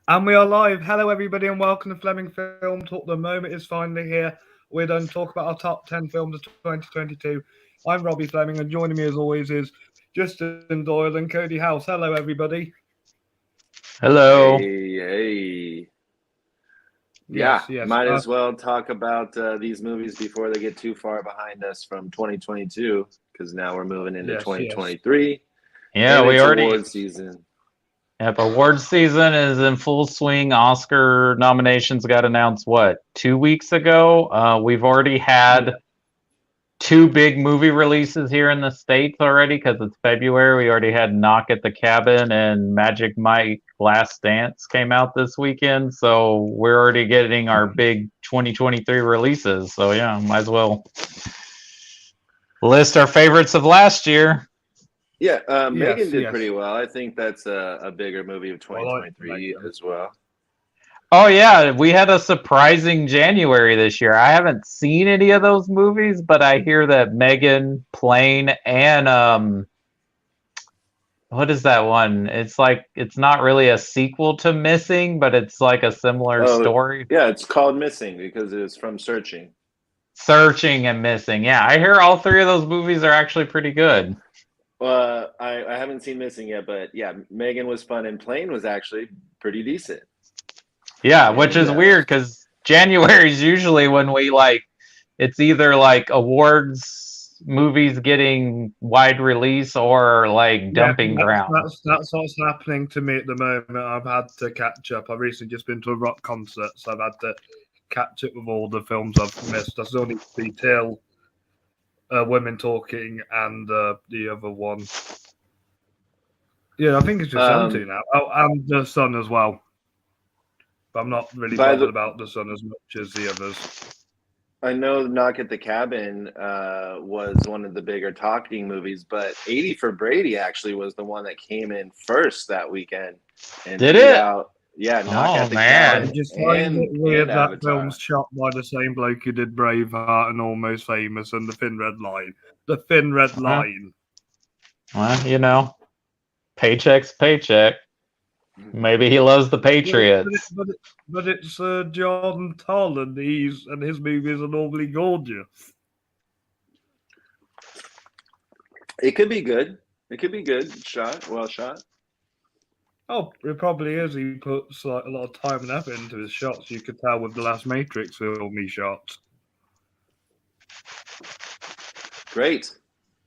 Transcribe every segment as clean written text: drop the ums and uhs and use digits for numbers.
And we are live. Hello, everybody, and welcome to Fleming Film Talk. The moment is finally here. We're done talk about our top 10 films of 2022. I'm Robbie Fleming, and joining me as always is Justin Doyle and Cody House. Hello, everybody. Hello. Hey. Yes, Yeah, yes. might as well talk about these movies before they get too far behind us from 2022, because now we're moving into Yes, yes. 2023, Yeah, and we it's already. award season. Yep, award season is in full swing. Oscar nominations got announced, what, 2 weeks ago? We've already had two big movie releases here in the States already because it's February. We already had Knock at the Cabin and Magic Mike Last Dance came out this weekend. So we're already getting our big 2023 releases. So yeah, might as well list our favorites of last year. Yeah, Yes, Megan did yes. pretty well. I think that's a bigger movie of I like 2023 Megan. as well. Oh yeah, we had a surprising January this year. I haven't seen any of those movies, but I hear that Megan, Plane, and what is that one? It's like it's not really a sequel to Missing, but it's like a similar Oh, story. yeah, it's called Missing because it's from Searching. Searching and Missing. Yeah, I hear all three of those movies are actually pretty good. I haven't seen Missing yet, but yeah, Megan was fun, and Plane was actually pretty decent. Yeah, which And is weird because January is usually when we like it's either like awards movies getting wide release or like Yeah, dumping ground. that's what's happening to me at the moment. I've had to catch up. I've recently just been to a rock concert, so I've had to catch up with all the films I've missed. I still need to see Till, Women Talking, and the other one. Yeah, I think it's just them two um, now. Oh, and the Sun as well. But I'm not really by bothered the about the Sun as much as the others. I know Knock at the Cabin was one of the bigger talking movies, but 80 for Brady actually was the one that came in first that weekend and Did beat it? out, yeah, Knock Oh at the I man. Cabin just find it and weird that film's Avatar. shot by the same bloke who did Braveheart and Almost Famous and The Thin Red Line. The Thin Red Well, Line. paycheck's paycheck. Maybe he loves the But it, but it, Patriots. but it, but it's John Toll, and his movies are normally gorgeous. It could be good. It could be good. Shot, well shot. Oh, it probably is. He puts like a lot of time and effort into his shots. You could tell with the last Matrix film he shot. Great.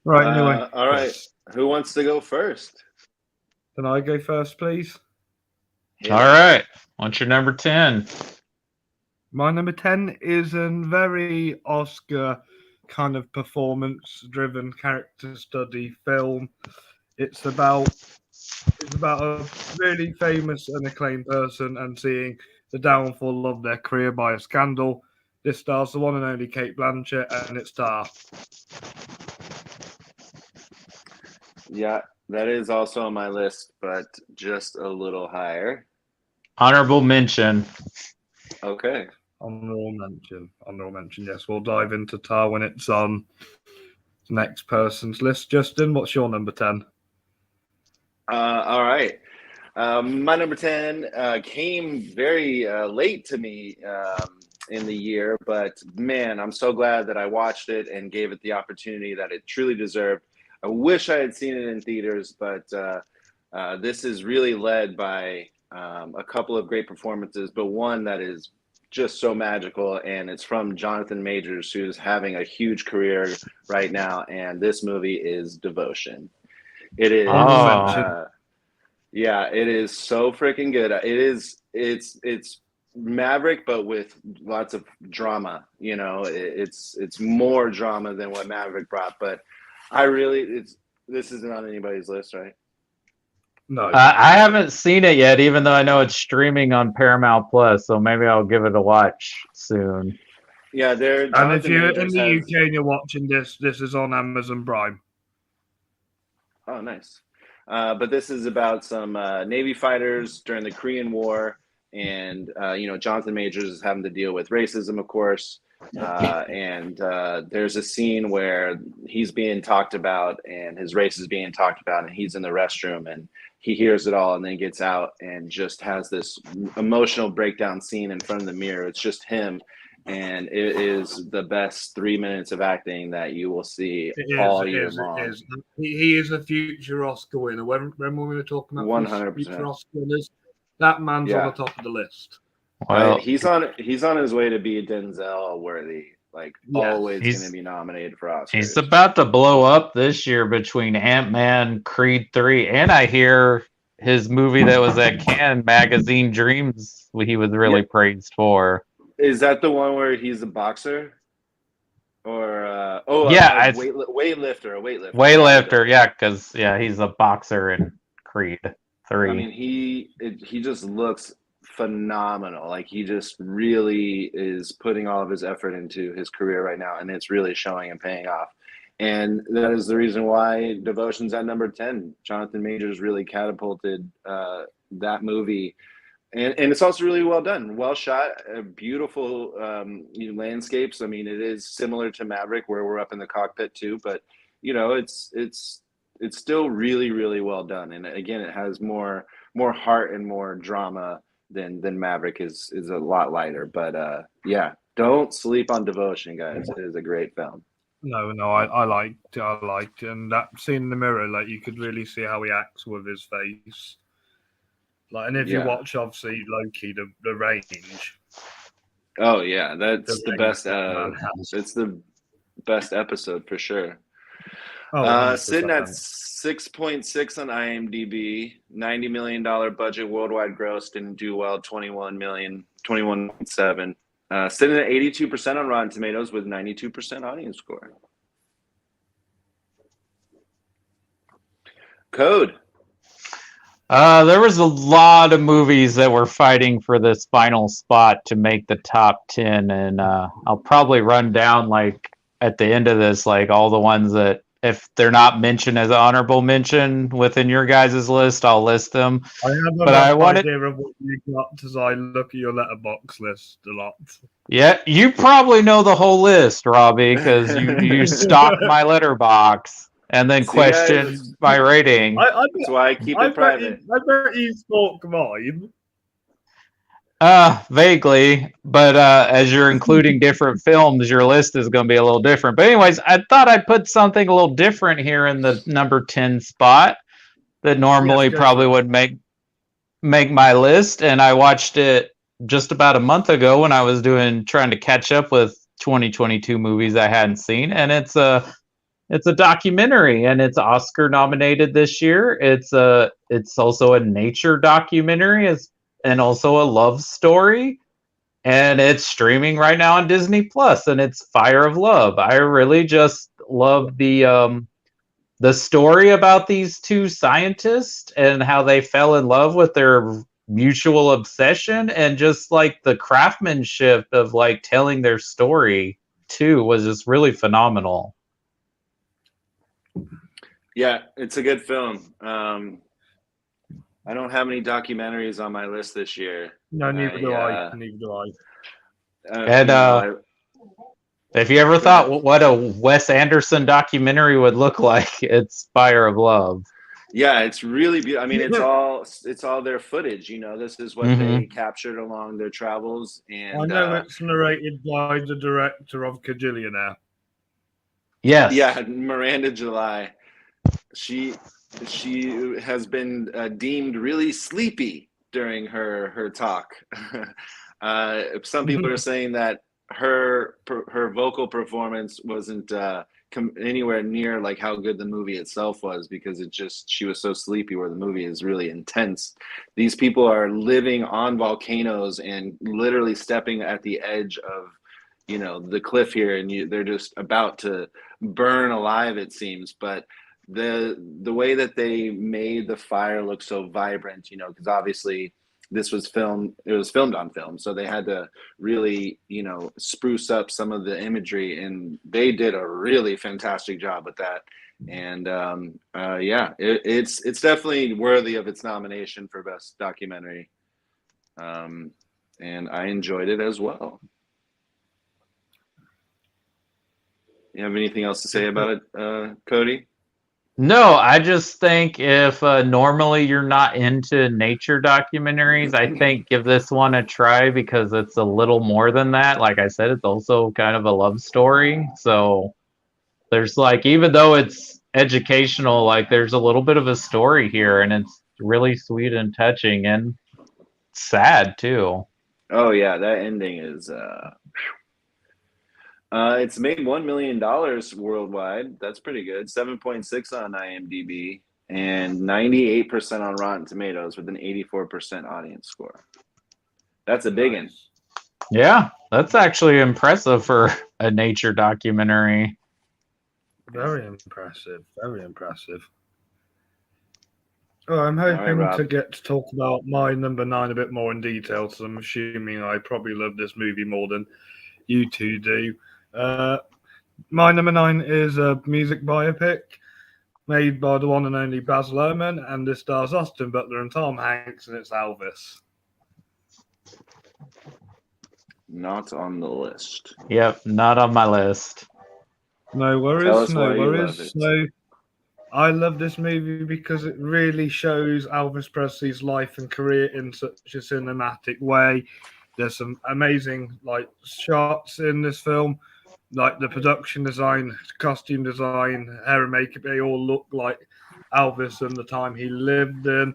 Right. Anyway, All right. yes. Who wants to go first? Can I go first, please? All Hit it. right. What's your number 10? My number 10 is a very Oscar kind of performance driven character study film. It's about a really famous and acclaimed person and seeing the downfall of their career by a scandal. This stars the one and only Kate Blanchett, and it's Tar. Yeah, that is also on my list, but just a little higher. Honorable mention. Okay. Honorable mention. Honorable mention. Yes, we'll dive into Tar when it's on the next person's list. Justin, what's your number 10? All right. My number 10 came very late to me in the year, but man, I'm so glad that I watched it and gave it the opportunity that it truly deserved. I wish I had seen it in theaters, but this is really led by a couple of great performances, but one that is just so magical, and it's from Jonathan Majors, who's having a huge career right now, and this movie is Devotion. It Honorable is Oh, mention. yeah, it is so freaking good. It's Maverick, but with lots of drama. It's more drama than what Maverick brought. But I really, it's this isn't on anybody's list, right? No. I haven't seen it yet, even though I know it's streaming on Paramount Plus. So maybe I'll give it a watch soon. Yeah, there. And if Jonathan you're in Majors the has. UK and you're watching this is on Amazon Prime. Oh, nice. But this is about some Navy fighters during the Korean War, and Jonathan Majors is having to deal with racism, of course. There's a scene where he's being talked about and his race is being talked about, and he's in the restroom and he hears it all and then gets out and just has this emotional breakdown scene in front of the mirror. It's just him, and it is the best 3 minutes of acting that you will see all year long. It is. He is a future Oscar winner. When we're going to talk about 100%. future Oscar winners, that man's on the top of the list. Well, he's on his way to be Denzel worthy. Like, always going to be nominated for Oscars. He's about to blow up this year between Ant-Man, Creed 3, and I hear his movie that was at Cannes, Magazine Dreams, he was really praised for. Is that the one where he's a boxer? Or weightlifter. Weightlifter, yeah, because he's a boxer in Creed 3. I mean, he just looks phenomenal. Like, he just really is putting all of his effort into his career right now, and it's really showing and paying off. And that is the reason why Devotion's at number 10. Jonathan Majors really catapulted that movie. And it's also really well done, well shot, beautiful landscapes. I mean, it is similar to Maverick, where we're up in the cockpit too, but it's still really, really well done. And again, it has more heart and more drama than Maverick is a lot lighter. But don't sleep on Devotion, guys. It is a great film. No, I liked it, and that scene in the mirror, like, you could really see how he acts with his face. Like, and if you watch, obviously, Loki, the range. Oh yeah, that's the best. It's the best episode for sure. Sitting at 6.6 on IMDb, $90 million budget, worldwide gross, didn't do well, 21.7. Sitting at 82% on Rotten Tomatoes with 92% audience score. Code. There was a lot of movies that were fighting for this final spot to make the top 10, and I'll probably run down, like, at the end of this, like, all the ones that, if they're not mentioned as honorable mention within your guys' list, I'll list them. I have an idea of what you got as I look at your letterbox list a lot. Yeah, you probably know the whole list, Robbie, because you stalk my letterbox and then question my rating. That's why I keep it private. I bet you stalk mine. Vaguely, but as you're including different films, your list is going to be a little different. But anyways, I thought I'd put something a little different here in the number 10 spot that normally probably would make my list, and I watched it just about a month ago when I was trying to catch up with 2022 movies I hadn't seen, and it's a documentary, and it's Oscar nominated this year. It's also a nature documentary, and also a love story, and it's streaming right now on Disney Plus, and it's Fire of Love. I really just love the story about these two scientists and how they fell in love with their mutual obsession, and just like the craftsmanship of like telling their story too was just really phenomenal. Yeah, it's a good film. I don't have any documentaries on my list this year. No, neither do I. And if you ever thought what a Wes Anderson documentary would look like, it's Fire of Love. Yeah, it's really beautiful. I mean, it's all their footage. This is what they captured along their travels. And I know it's narrated by the director of Kajillionaire. Yes. Yeah, Miranda July. She has been deemed really sleepy during her talk. Some people are saying that her vocal performance wasn't anywhere near like how good the movie itself was, because she was so sleepy, where the movie is really intense. These people are living on volcanoes and literally stepping at the edge of the cliff here, and they're just about to burn alive, it seems. But the way that they made the fire look so vibrant, because obviously it was filmed on film, so they had to really spruce up some of the imagery, and they did a really fantastic job with that. And it's definitely worthy of its nomination for best documentary, and I enjoyed it as well. You have anything else to say about it, Cody? No, I just think if normally you're not into nature documentaries, I think give this one a try because it's a little more than that. Like I said, it's also kind of a love story. So there's like, even though it's educational, like there's a little bit of a story here, and it's really sweet and touching and sad too. Oh yeah, that ending is. It's made $1 million worldwide. That's pretty good. 7.6 on IMDb and 98% on Rotten Tomatoes with an 84% audience score. That's a big one. Yeah, that's actually impressive for a nature documentary. Very impressive. Very impressive. Oh, I'm right, hoping Rob. to get to talk about my number 9 a bit more in detail, so I'm assuming I probably love this movie more than you two do. My number 9 is a music biopic made by the one and only Baz Luhrmann, and this stars Austin Butler and Tom Hanks, and it's Elvis. Not on the list. Yep, not on my list. No worries, Tell us no why you worries. love it. So, I love this movie because it really shows Elvis Presley's life and career in such a cinematic way. There's some amazing shots in this film, like the production design, costume design, hair and makeup. They all look like Elvis and the time he lived in.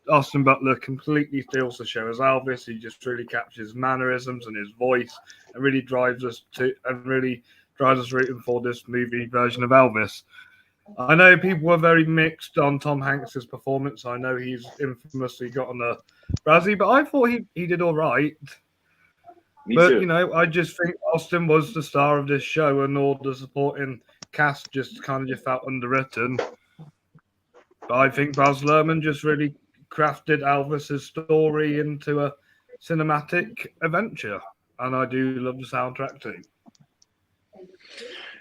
Austin Butler completely steals the show as Elvis. He just really captures mannerisms and his voice, and really drives us rooting for this movie version of Elvis. I know people were very mixed on Tom Hanks's performance. I know he's infamously gotten a Razzie, but I thought he did all right. Me But too. I just think Austin was the star of this show, and all the supporting cast just felt underwritten. But I think Baz Luhrmann just really crafted Elvis's story into a cinematic adventure, and I do love the soundtrack too.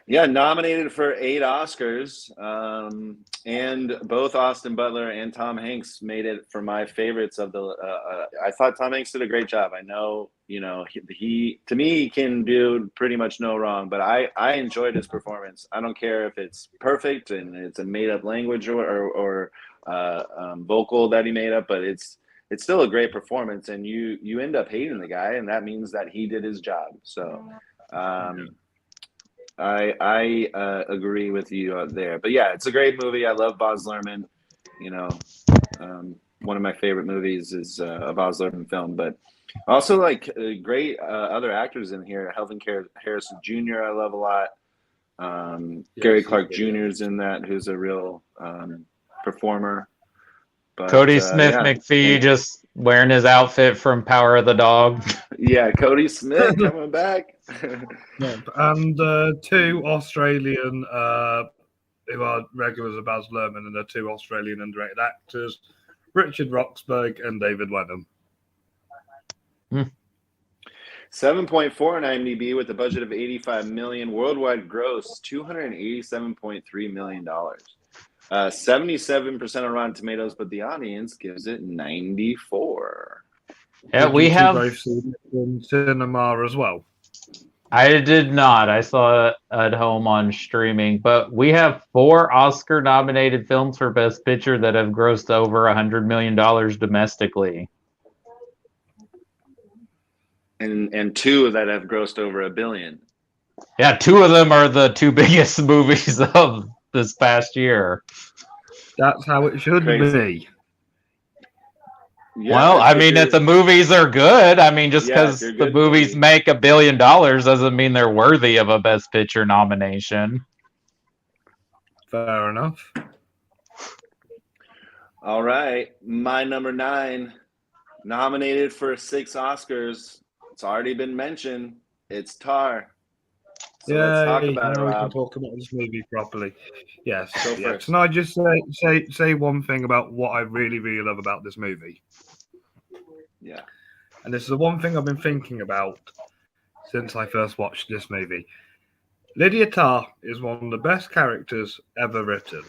Yeah, nominated for 8 Oscars, and both Austin Butler and Tom Hanks made it for my favorites of the. I thought Tom Hanks did a great job. I know, he to me he can do pretty much no wrong, but I enjoyed his performance. I don't care if it's perfect and it's a made up language or vocal that he made up, but it's still a great performance, and you end up hating the guy, and that means that he did his job. So. I agree with you there, but yeah, it's a great movie. I love Baz Luhrmann. One of my favorite movies is a Baz Luhrmann film, but also great other actors in here. Helvin Harrison Jr. I love a lot. Gary Clark Jr. is in that, who's a real performer. But, Cody Smith McPhee just wearing his outfit from Power of the Dog. Yeah, Cody Smith coming back. Yeah, and 2 Australian who are regulars of Baz Luhrmann, and the 2 Australian underrated actors, Richard Roxburgh and David Wenham. 7.4 on IMDb with a budget of $85 million. Worldwide gross $287.3 million. 77% on Rotten Tomatoes, but the audience gives it 94. Yeah, we have both seen it in cinema as well. I did not. I saw it at home on streaming, but we have 4 Oscar-nominated films for Best Picture that have grossed over $100 million domestically. And 2 that have grossed over $1 billion. Yeah, 2 of them are the 2 biggest movies of this past year. That's how it should be. Yeah, well, I mean, if the movies are good, I mean, just because the movies make $1 billion doesn't mean they're worthy of a Best Picture nomination. Fair enough. All right. My number 9, nominated for 6 Oscars. It's already been mentioned. It's Tar. So let's talk about it, Rob. We can talk about this movie properly. Yes. Go first. Can I just say one thing about what I really, really love about this movie? Yeah. And this is the one thing I've been thinking about since I first watched this movie. Lydia Tarr is one of the best characters ever written.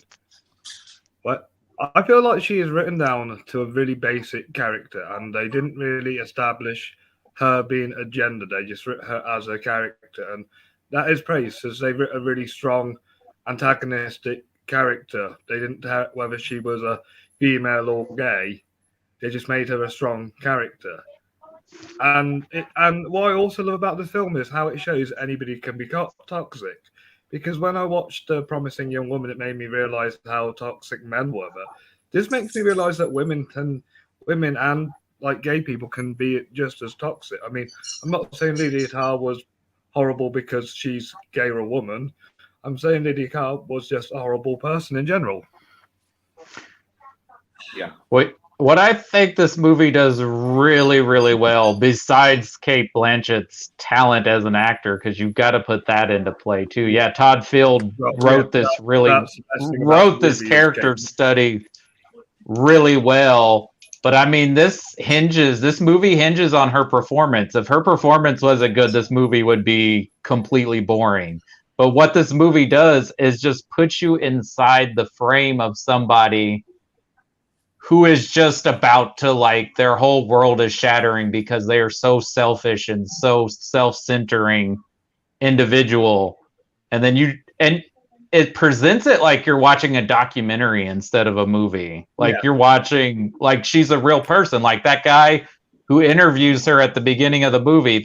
But I feel like she is written down to a really basic character, and they didn't really establish her being a gender. They just wrote her as a character, and that is praise, because they've written a really strong antagonistic character. They didn't care whether she was a female or gay. They just made her a strong character. And what I also love about the film is how it shows anybody can be toxic. Because when I watched Promising Young Woman, it made me realize how toxic men were. But this makes me realize that women and like gay people can be just as toxic. I mean, I'm not saying Lydia Carr was horrible because she's gay or a woman. I'm saying Lydia Carr was just a horrible person in general. Yeah. What I think this movie does really, really well, besides Cate Blanchett's talent as an actor, because you've got to put that into play too. Yeah, Todd Field wrote this character study really well. But I mean, this movie hinges on her performance. If her performance wasn't good, this movie would be completely boring. But what this movie does is just put you inside the frame of somebody who is just about to, like, their whole world is shattering because they are so selfish and so self-centering individual. And then it presents it like you're watching a documentary instead of a movie. Like you're watching, like she's a real person. Like that guy who interviews her at the beginning of the movie,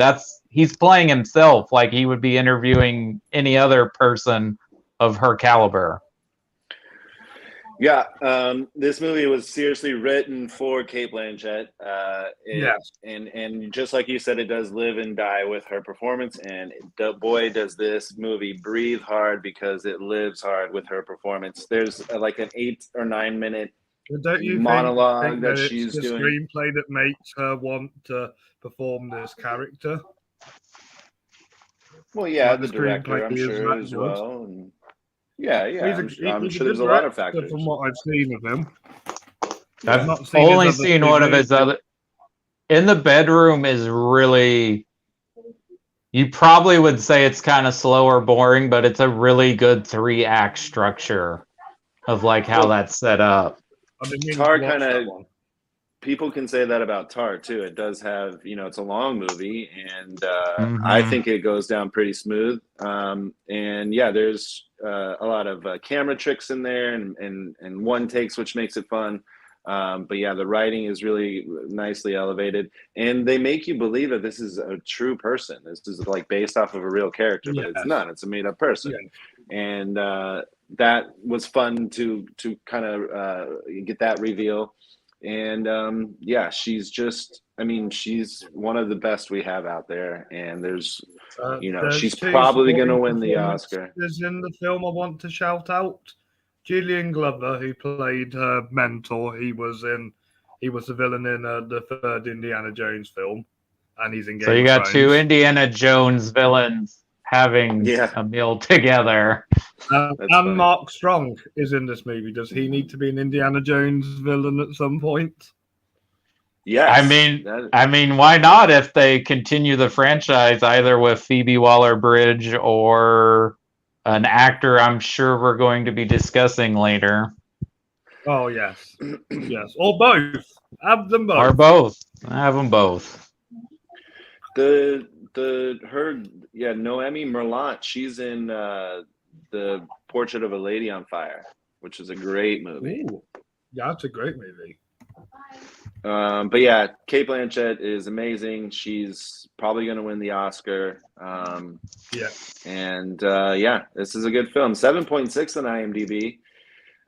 he's playing himself like he would be interviewing any other person of her caliber. Yeah, this movie was seriously written for Cate Blanchett. And just like you said, it does live and die with her performance. And boy, does this movie breathe hard because it lives hard with her performance. There's like an 8 or 9 minute monologue that she's doing. The screenplay that makes her want to perform this character. Well, yeah, the director, I'm sure, as well. And yeah. I'm sure there's a lot of factors. From what I've seen of him, I've only seen one of his other. In the Bedroom is really. You probably would say it's kind of slow or boring, but it's a really good 3-act structure of like how that's set up. Tar kind of. People can say that about Tar too. It does have, it's a long movie, and I think it goes down pretty smooth. And yeah, there's a lot of camera tricks in there and one takes, which makes it fun. But yeah, the writing is really nicely elevated, and they make you believe that this is a true person. This is like based off of a real character, but it's not. It's a made up person, and that was fun to kind of get that reveal. And yeah, she's one of the best we have out there, and there's she's probably going to win the Oscar. There's in the film I want to shout out Julian Glover, who played her mentor. He was the villain in the third Indiana Jones film, and he's in Game of Thrones. So you got two Indiana Jones villains having a meal together. And Mark Strong is in this movie. Does he need to be an Indiana Jones villain at some point? Yes. I mean, why not? If they continue the franchise, either with Phoebe Waller-Bridge or an actor I'm sure we're going to be discussing later. Oh yes, yes, or both. Have them both. Or both. Have them both. Noemi Merlant. She's in the Portrait of a Lady on Fire, which is a great movie. Ooh. Yeah, it's a great movie. But yeah, Cate Blanchett is amazing. She's probably going to win the Oscar. And this is a good film. 7.6 on IMDb.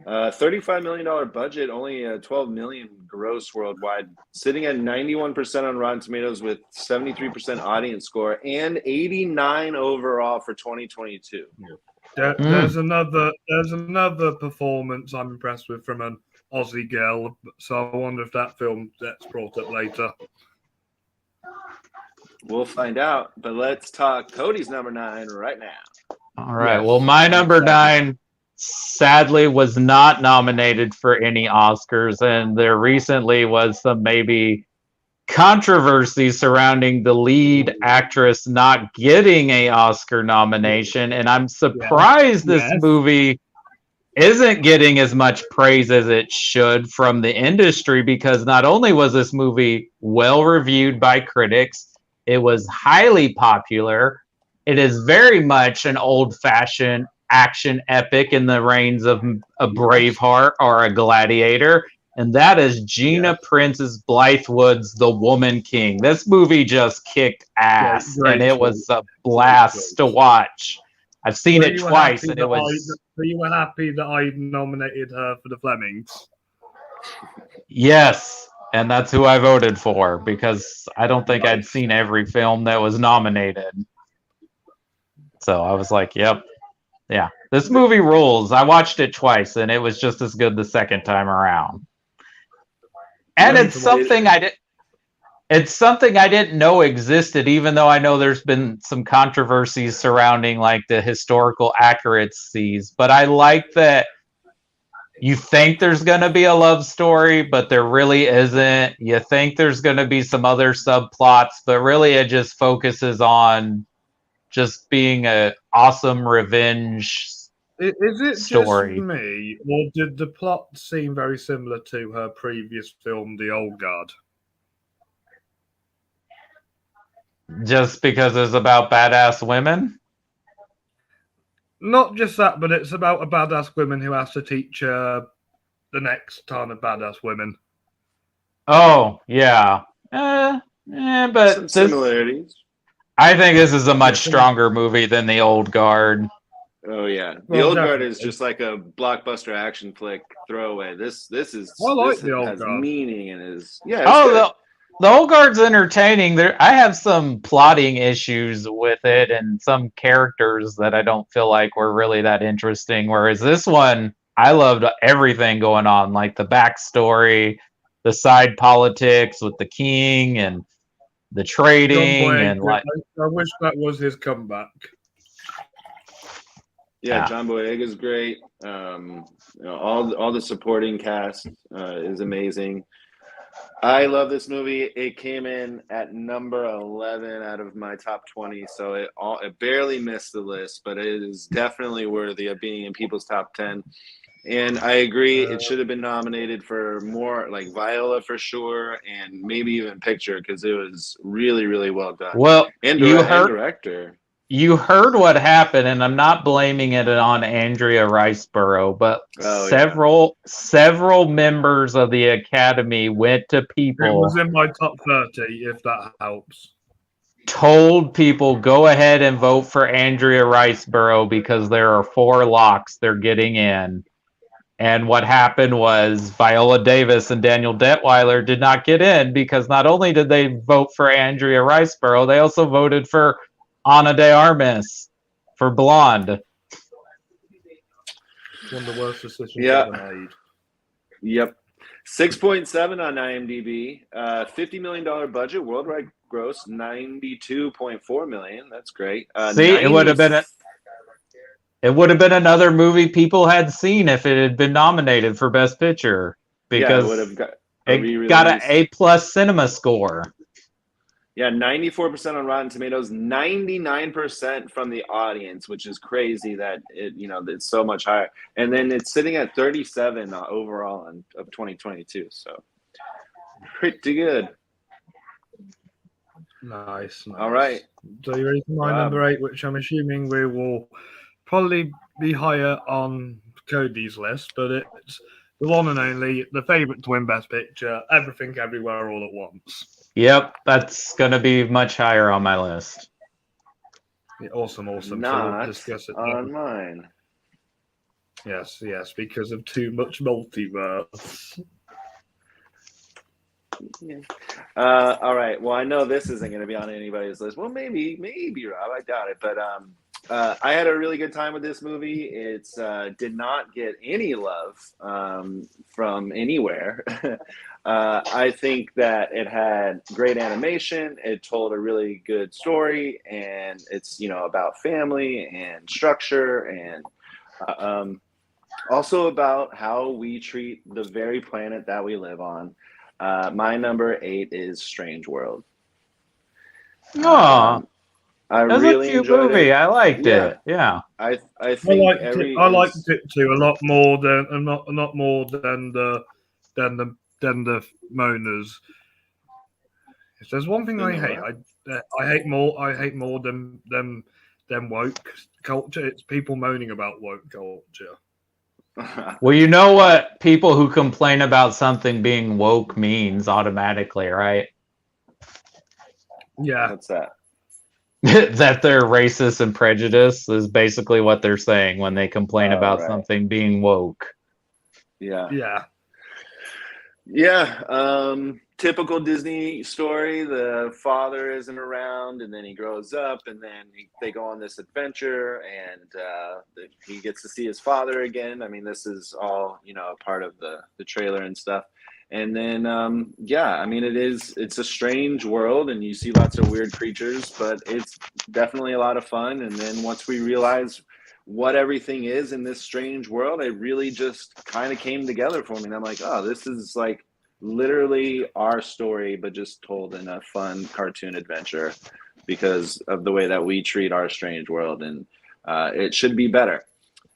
$35 million budget, only $12 million gross worldwide, sitting at 91% on Rotten Tomatoes with 73% audience score and 89 overall for 2022. There's another performance I'm impressed with from an Aussie girl, so I wonder if that film gets brought up later. We'll find out, but let's talk Cody's number 9 right now. All right. Well, my number 9 sadly was not nominated for any Oscars, and there recently was some maybe controversy surrounding the lead actress not getting a Oscar nomination, and I'm surprised this movie isn't getting as much praise as it should from the industry, because not only was this movie well reviewed by critics, it was highly popular, it is very much an old-fashioned action epic in the reigns of a Braveheart or a Gladiator, and that is Gina Prince's Blythewood's The Woman King. This movie just kicked ass, Great and it choice. was a blast to watch. I've seen So it twice, and it was... So you were happy that I nominated her for the Flemings? Yes, and that's who I voted for, because I don't think I'd seen every film that was nominated. So I was like, yep. Yeah, this movie rules. I watched it twice, and it was just as good the second time around. And it's something I didn't know existed, even though I know there's been some controversies surrounding like the historical accuracies. But I like that you think there's going to be a love story, but there really isn't. You think there's going to be some other subplots, but really it just focuses on just being a awesome revenge Is it story. just me, or did the plot seem very similar to her previous film, The Old Guard? Just because it's about badass women? Not just that, but it's about a badass woman who has to teach the next ton of badass women. Oh, yeah. But Some similarities. I think this is a much stronger movie than The Old Guard. Oh yeah, The Old Guard is just like a blockbuster action flick throwaway. This has meaning and is the Old Guard's entertaining. I have some plotting issues with it and some characters that I don't feel like were really that interesting. Whereas this one, I loved everything going on, like the backstory, the side politics with the king, and the trading, and like I wish that was his comeback. Yeah, John Boyega's great. All the supporting cast is amazing. I love this movie. It came in at number 11 out of my top 20, so it barely missed the list, but it is definitely worthy of being in people's top 10. And I agree, it should have been nominated for more, like Viola for sure, and maybe even picture, because it was really, really well done. Well, and director. You heard what happened, and I'm not blaming it on Andrea Riceborough, but several members of the Academy went to people. It was in my top 30, if that helps. Told people, go ahead and vote for Andrea Riceborough because there are 4 locks they're getting in. And what happened was Viola Davis and Daniel Detweiler did not get in because not only did they vote for Andrea Riceborough, they also voted for Ana de Armas for Blonde. One of the worst decisions ever made. Yep. 6.7 on IMDb. $50 million budget. Worldwide gross $92.4 million. That's great. See, it would have been another movie people had seen if it had been nominated for Best Picture because it got an A+ cinema score. Yeah, 94% on Rotten Tomatoes, 99% from the audience, which is crazy that it's so much higher. And then it's sitting at 37 overall of 2022, so pretty good. Nice. All right. So you're ready for my number 8, which I'm assuming we will probably be higher on Cody's list, but it's the one and only, the favorite to win Best Picture, Everything Everywhere All at Once. Yep, that's going to be much higher on my list. Yeah, awesome. Not so we'll discuss it on mine. Yes, because of too much multiverse. Yeah. All right. Well, I know this isn't going to be on anybody's list. Well, maybe, Rob. I doubt it. But I had a really good time with this movie. It's did not get any love from anywhere. I think that it had great animation. It told a really good story, and it's about family and structure, and also about how we treat the very planet that we live on. My number 8 is Strange World. I really a cute enjoyed movie. it. I liked it. Yeah, I think I liked it too a lot more than not more than the Monas. If there's one thing I hate, I hate more than than woke culture. It's people moaning about woke culture. Well, you know what people who complain about something being woke means automatically, right? Yeah, What's that? That they're racist and prejudiced is basically what they're saying when they complain Oh, about right. something being woke. Yeah. yeah. Yeah, typical Disney story. The father isn't around, and then he grows up, and then they go on this adventure, and he gets to see his father again. I mean, this is all a part of the trailer and stuff. And then, yeah, I mean, it's a strange world, and you see lots of weird creatures, but it's definitely a lot of fun. And then once we realize what everything is in this strange world, it really just kind of came together for me. And I'm like, oh, this is like literally our story, but just told in a fun cartoon adventure because of the way that we treat our strange world. And it should be better.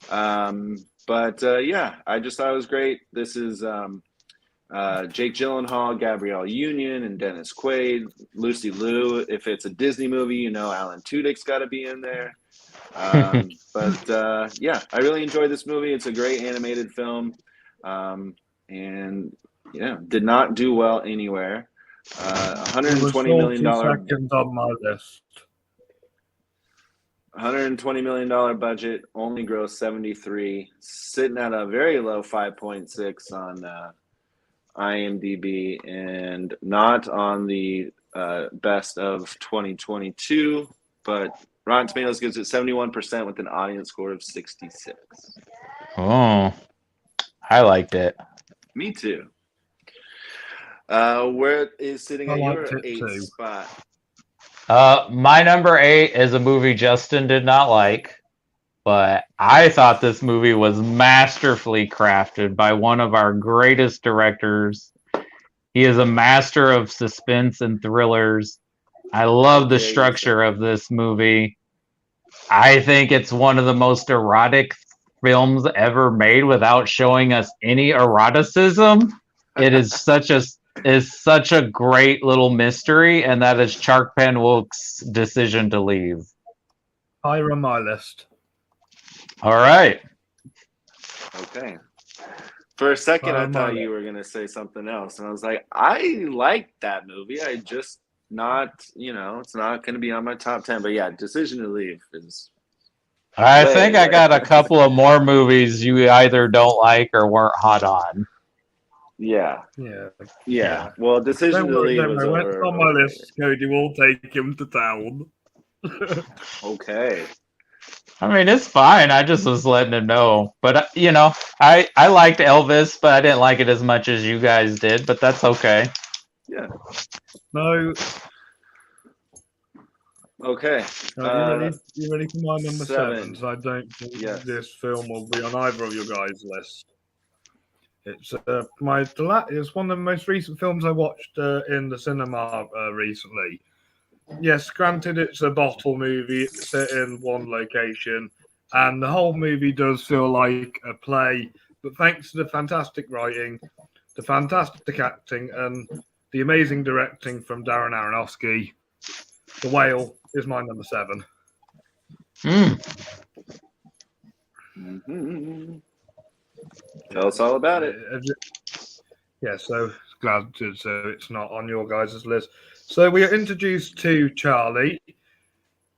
But yeah, I just thought it was great. This is Jake Gyllenhaal, Gabrielle Union, and Dennis Quaid, Lucy Liu. If it's a Disney movie, Alan Tudyk's got to be in there. But yeah, I really enjoyed this movie. It's a great animated film, and did not do well anywhere. It was $120 million, seconds on my list. $120 million budget, only grossed 73, sitting at a very low 5.6 on IMDb, and not on the best of 2022, but Rotten Tomatoes gives it 71% with an audience score of 66. Oh, I liked it. Me too. Where is sitting I at your liked it 8th too. spot? My number 8 is a movie Justin did not like, but I thought this movie was masterfully crafted by one of our greatest directors. He is a master of suspense and thrillers. I love the structure of this movie. I think it's one of the most erotic films ever made without showing us any eroticism. It is such a great little mystery, and that is Chark Pan-wook's decision to leave. Higher on my list. All right. Okay. For a second, I my thought list. you were going to say something else. And I was like, I liked that movie. I just not, it's not going to be on my top 10. But yeah, Decision to Leave is. I think I got a couple of more movies you either don't like or weren't hot on. Yeah. Yeah. Well, Decision to Leave was when it's on my list, Cody will take him to town. Okay. I mean, it's fine. I just was letting him know. But, I liked Elvis, but I didn't like it as much as you guys did. But that's okay. Yeah. No. Okay. You ready for my number 7? So I don't think this film will be on either of your guys' list. It's it's one of the most recent films I watched in the cinema recently. Yes, granted, it's a bottle movie. It's set in one location, and the whole movie does feel like a play. But thanks to the fantastic writing, the fantastic acting, and the amazing directing from Darren Aronofsky, The Whale is my number 7. Mm-hmm. Tell us all about it. Yeah, so glad it's not on your guys' list. So we are introduced to Charlie,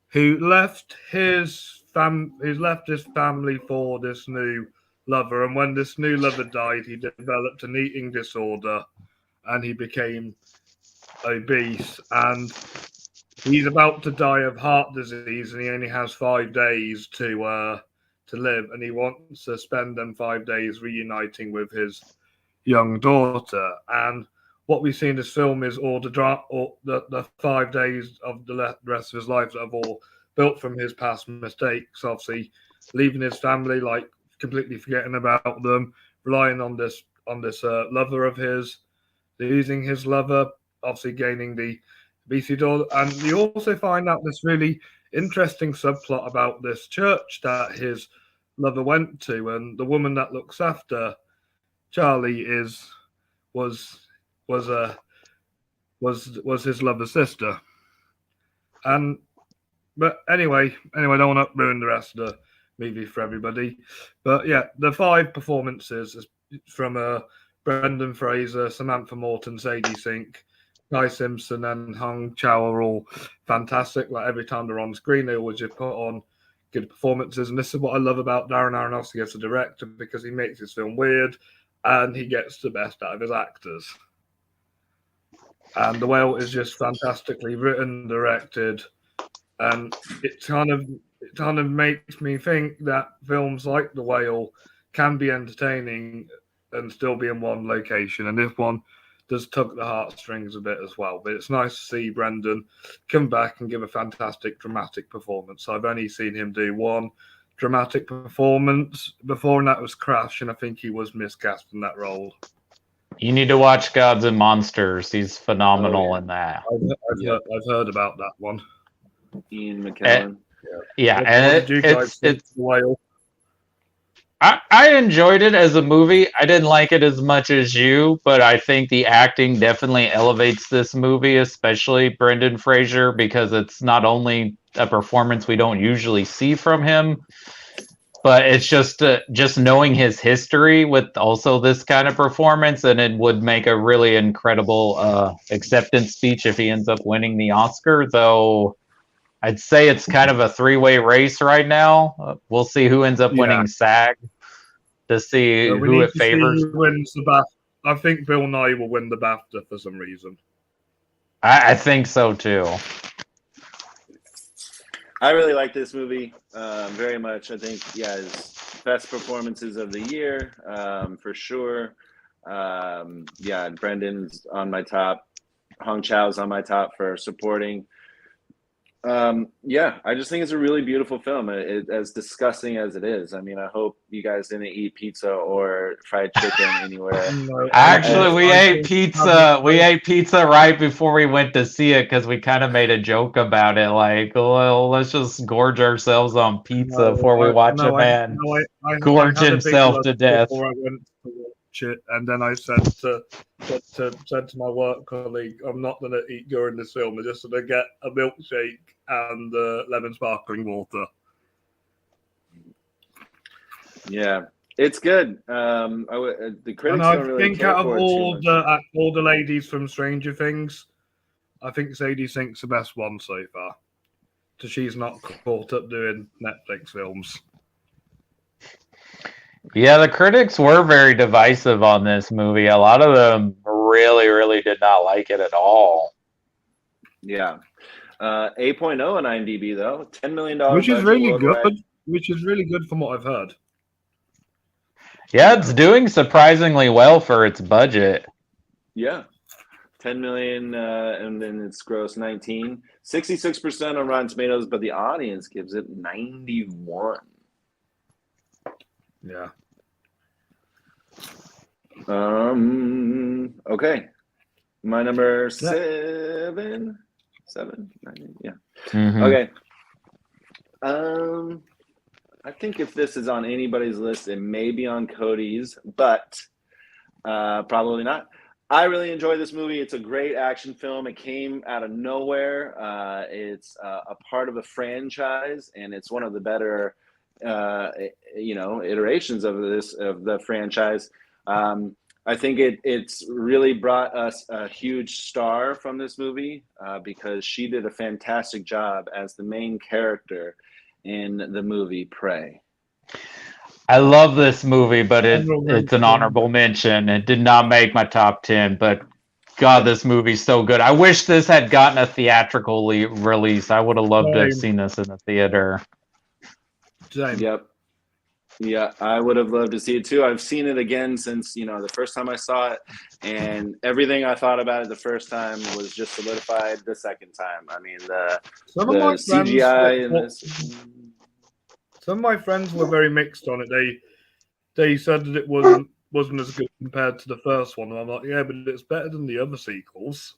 who left his family for this new lover, and when this new lover died, he developed an eating disorder, and he became obese, and he's about to die of heart disease, and he only has 5 days to live, and he wants to spend them 5 days reuniting with his young daughter. And what we see in this film is all the 5 days of the rest of his life that have all built from his past mistakes. Obviously, leaving his family, like completely forgetting about them, relying on this lover of his, losing his lover, obviously gaining the BC door, and you also find out this really interesting subplot about this church that his lover went to, and the woman that looks after Charlie was his lover's sister. And But anyway, I don't want to ruin the rest of the movie for everybody. But yeah, the 5 performances is from Brendan Fraser, Samantha Morton, Sadie Sink, Guy Simpson, and Hong Chow are all fantastic. Like every time they're on screen, they always just put on good performances. And this is what I love about Darren Aronofsky as a director, because he makes his film weird and he gets the best out of his actors. And The Whale is just fantastically written, directed, and it kind of makes me think that films like The Whale can be entertaining and still be in one location. And this one does tug the heartstrings a bit as well. But it's nice to see Brendan come back and give a fantastic dramatic performance. I've only seen him do one dramatic performance before, and that was Crash, and I think he was miscast in that role. You need to watch Gods and Monsters. He's phenomenal in that. I've heard about that one. Ian McKellen. Yeah, and it's Whale. I enjoyed it as a movie. I didn't like it as much as you, but I think the acting definitely elevates this movie, especially Brendan Fraser, because it's not only a performance we don't usually see from him, but it's just knowing his history with also this kind of performance, and it would make a really incredible acceptance speech if he ends up winning the Oscar, though I'd say it's kind of a 3-way race right now. We'll see who ends up winning SAG to see who it favors. Who wins the BAFTA. I think Bill Nye will win the BAFTA for some reason. I think so too. I really like this movie very much. I think, his best performances of the year for sure. Brendan's on my top. Hong Chow's on my top for supporting. I just think it's a really beautiful film, as disgusting as it is. I mean, I hope you guys didn't eat pizza or fried chicken anywhere. Actually, we ate pizza. We ate pizza right before we went to see it because we kind of made a joke about it, like, well, let's just gorge ourselves on pizza before we watch a man gorge himself to death. Before I went to watch it, and then I said to my work colleague, I'm not going to eat during this film. I'm just going to get a milkshake and lemon sparkling water. Yeah, it's good. The critics don't really think care out for of it all the ladies from Stranger Things, I think Sadie Sink's the best one so far. So she's not caught up doing Netflix films. Yeah, the critics were very divisive on this movie. A lot of them really, really did not like it at all. Yeah. 8.0 on IMDb, though. $10 million. Which is really good. Which is really good from what I've heard. Yeah, it's doing surprisingly well for its budget. Yeah. 10 million, and then it's gross 19. 66% on Rotten Tomatoes, but the audience gives it 91. Yeah. Okay. My number 7. 7? 9, yeah. Mm-hmm. Okay. I think if this is on anybody's list, it may be on Cody's, but probably not. I really enjoy this movie. It's a great action film. It came out of nowhere. It's a part of a franchise, and it's one of the better iterations of the franchise. I think it's really brought us a huge star from this movie because she did a fantastic job as the main character in the movie Prey. I love this movie, but it's an honorable mention. It did not make my top 10, but God, this movie's so good. I wish this had gotten a theatrical release. I would have loved to have seen this in the theater. Yep. Yeah, I would have loved to see it too. I've seen it again since, the first time I saw it, and everything I thought about it the first time was just solidified the second time. I mean, the CGI in this. Some of my friends were very mixed on it. They said that it wasn't as good compared to the first one. And I'm like, yeah, but it's better than the other sequels.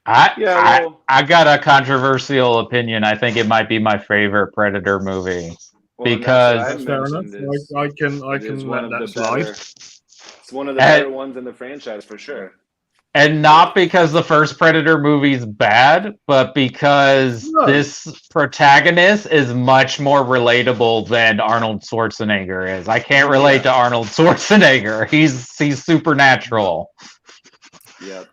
I got a controversial opinion. I think it might be my favorite Predator movie. Because fair enough. I can let that slide. It's one of the better ones in the franchise for sure. And not because the first Predator movie's bad, but because this protagonist is much more relatable than Arnold Schwarzenegger is. I can't relate to Arnold Schwarzenegger. He's supernatural. Yep.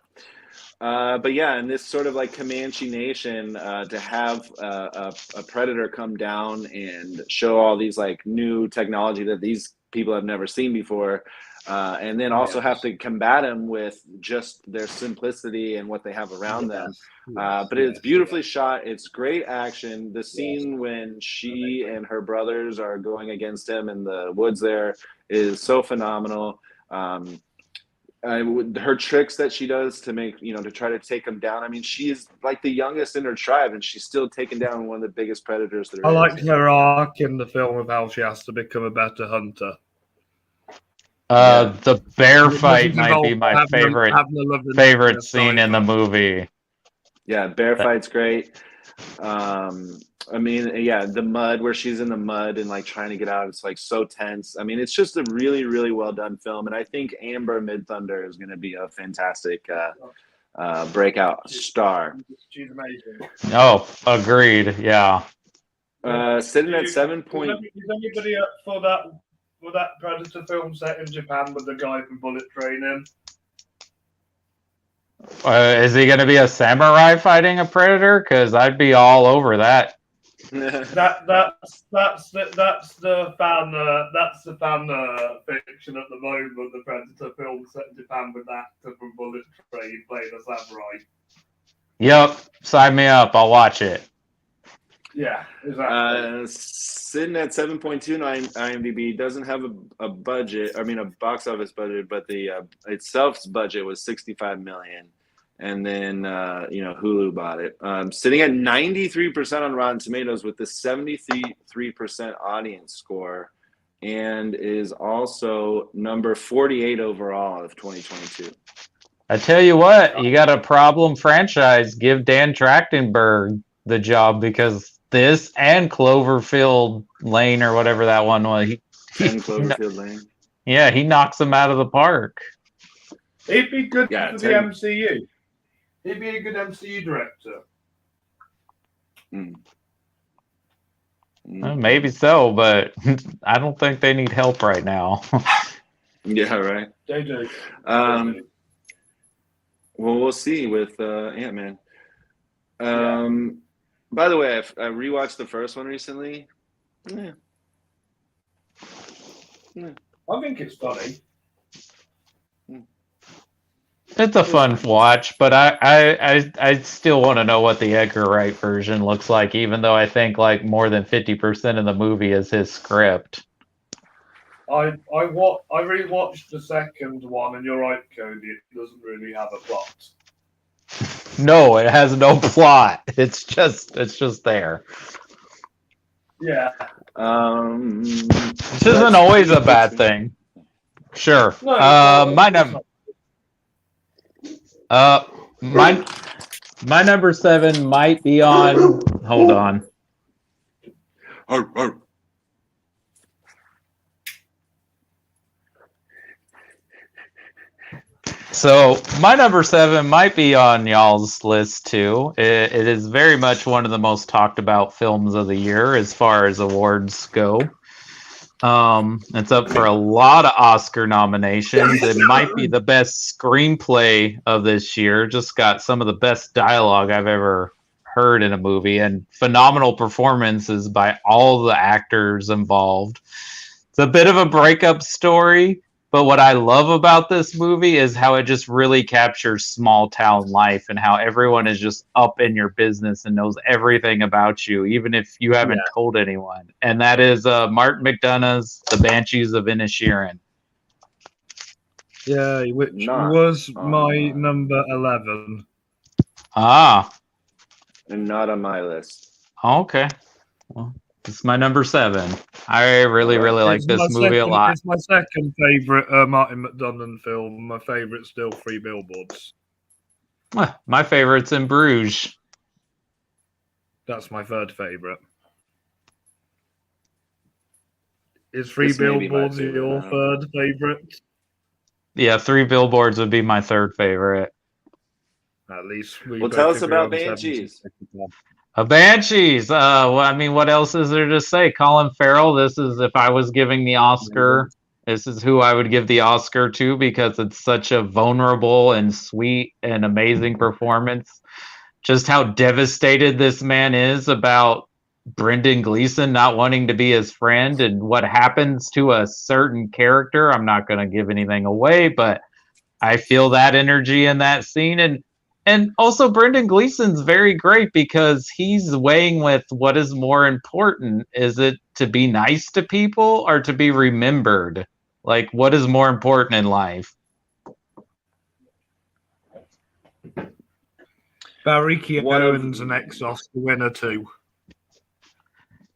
But yeah, in this sort of like Comanche Nation, to have a predator come down and show all these like new technology that these people have never seen before, and then also have to combat them with just their simplicity and what they have around them. But it's beautifully shot. It's great action. The scene when she and her brothers are going against him in the woods there is so phenomenal. Her tricks that she does to make, to try to take him down. I mean, she's like the youngest in her tribe, and she's still taking down one of the biggest predators there is. I liked her arc in the film of how she has to become a better hunter. The bear fight might be my favorite scene in the movie. Yeah, bear fight's great. I mean, yeah, the mud where she's in the mud and like trying to get out, it's like so tense. I mean, it's just a really, really well done film, and I think Amber Midthunder is going to be a fantastic breakout star. She's amazing. Oh, agreed. Yeah. Sitting at 7 point. Is anybody up for that Predator film set in Japan with the guy from Bullet Training? Is he going to be a samurai fighting a predator? Because I'd be all over that. That's the fan fiction at the moment. The Predator film set in Japan with that actor from Bullet Train playing a samurai. Yep, sign me up. I'll watch it. Yeah, exactly. Sitting at 7.2 on IMDb, doesn't have a budget. I mean, a box office budget, but the itself's budget was $65 million, and then Hulu bought it. Sitting at 93% on Rotten Tomatoes with the 73% audience score, and is also number 48 overall of 2022. I tell you what, you got a problem franchise. Give Dan Trachtenberg the job, because this and Cloverfield Lane or whatever that one was. Cloverfield Lane. Yeah, he knocks them out of the park. He'd be good for the MCU. He'd be a good MCU director. Maybe so, but I don't think they need help right now. Yeah, right. They do. Well, we'll see with Ant-Man. By the way, I rewatched the first one recently. Yeah. I think it's funny. It's a fun watch, but I still want to know what the Edgar Wright version looks like, even though I think like more than 50% of the movie is his script. I rewatched the second one, and you're right, Cody. It doesn't really have a plot. No, it has no plot. It's just there. Yeah. This isn't always a bad thing. Sure. No, my number 7 might be on. Hold on. So my number 7 might be on y'all's list too. It is very much one of the most talked about films of the year as far as awards go. It's up for a lot of Oscar nominations. It might be the best screenplay of this year. Just got some of the best dialogue I've ever heard in a movie, and phenomenal performances by all the actors involved. It's a bit of a breakup story, but what I love about this movie is how it just really captures small town life and how everyone is just up in your business and knows everything about you, even if you haven't told anyone. And that is Martin McDonagh's The Banshees of Inisherin. Yeah, which was my number 11. Ah. And not on my list. Okay. Well, it's my number 7. I really like this movie a lot. It's my second favorite Martin McDonagh film. My favorite still Three Billboards. My favorite's In Bruges. That's my third favorite. Is Three Billboards your third favorite? Yeah, Three Billboards would be my third favorite. At least we Well, both tell us agree about on Banshees. 70. Banshees. Well, I mean, what else is there to say? Colin Farrell. This is if I was giving the Oscar, this is who I would give the Oscar to because it's such a vulnerable and sweet and amazing performance. Just how devastated this man is about Brendan Gleeson not wanting to be his friend and what happens to a certain character. I'm not going to give anything away, but I feel that energy in that scene. And also Brendan Gleeson's very great because he's weighing with what is more important. Is it to be nice to people or to be remembered? Like, what is more important in life? Barry Keoghan's an ex-Oscar winner too.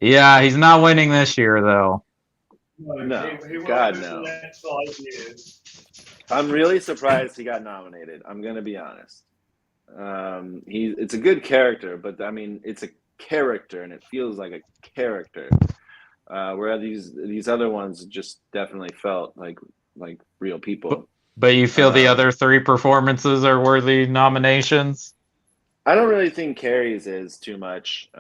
Yeah, he's not winning this year though. No, God no. I'm really surprised he got nominated. I'm gonna be honest. It's a good character, but I mean, it's a character, and it feels like a character. Whereas these other ones just definitely felt like real people. But you feel the other three performances are worthy nominations? I don't really think Carrie's is too much.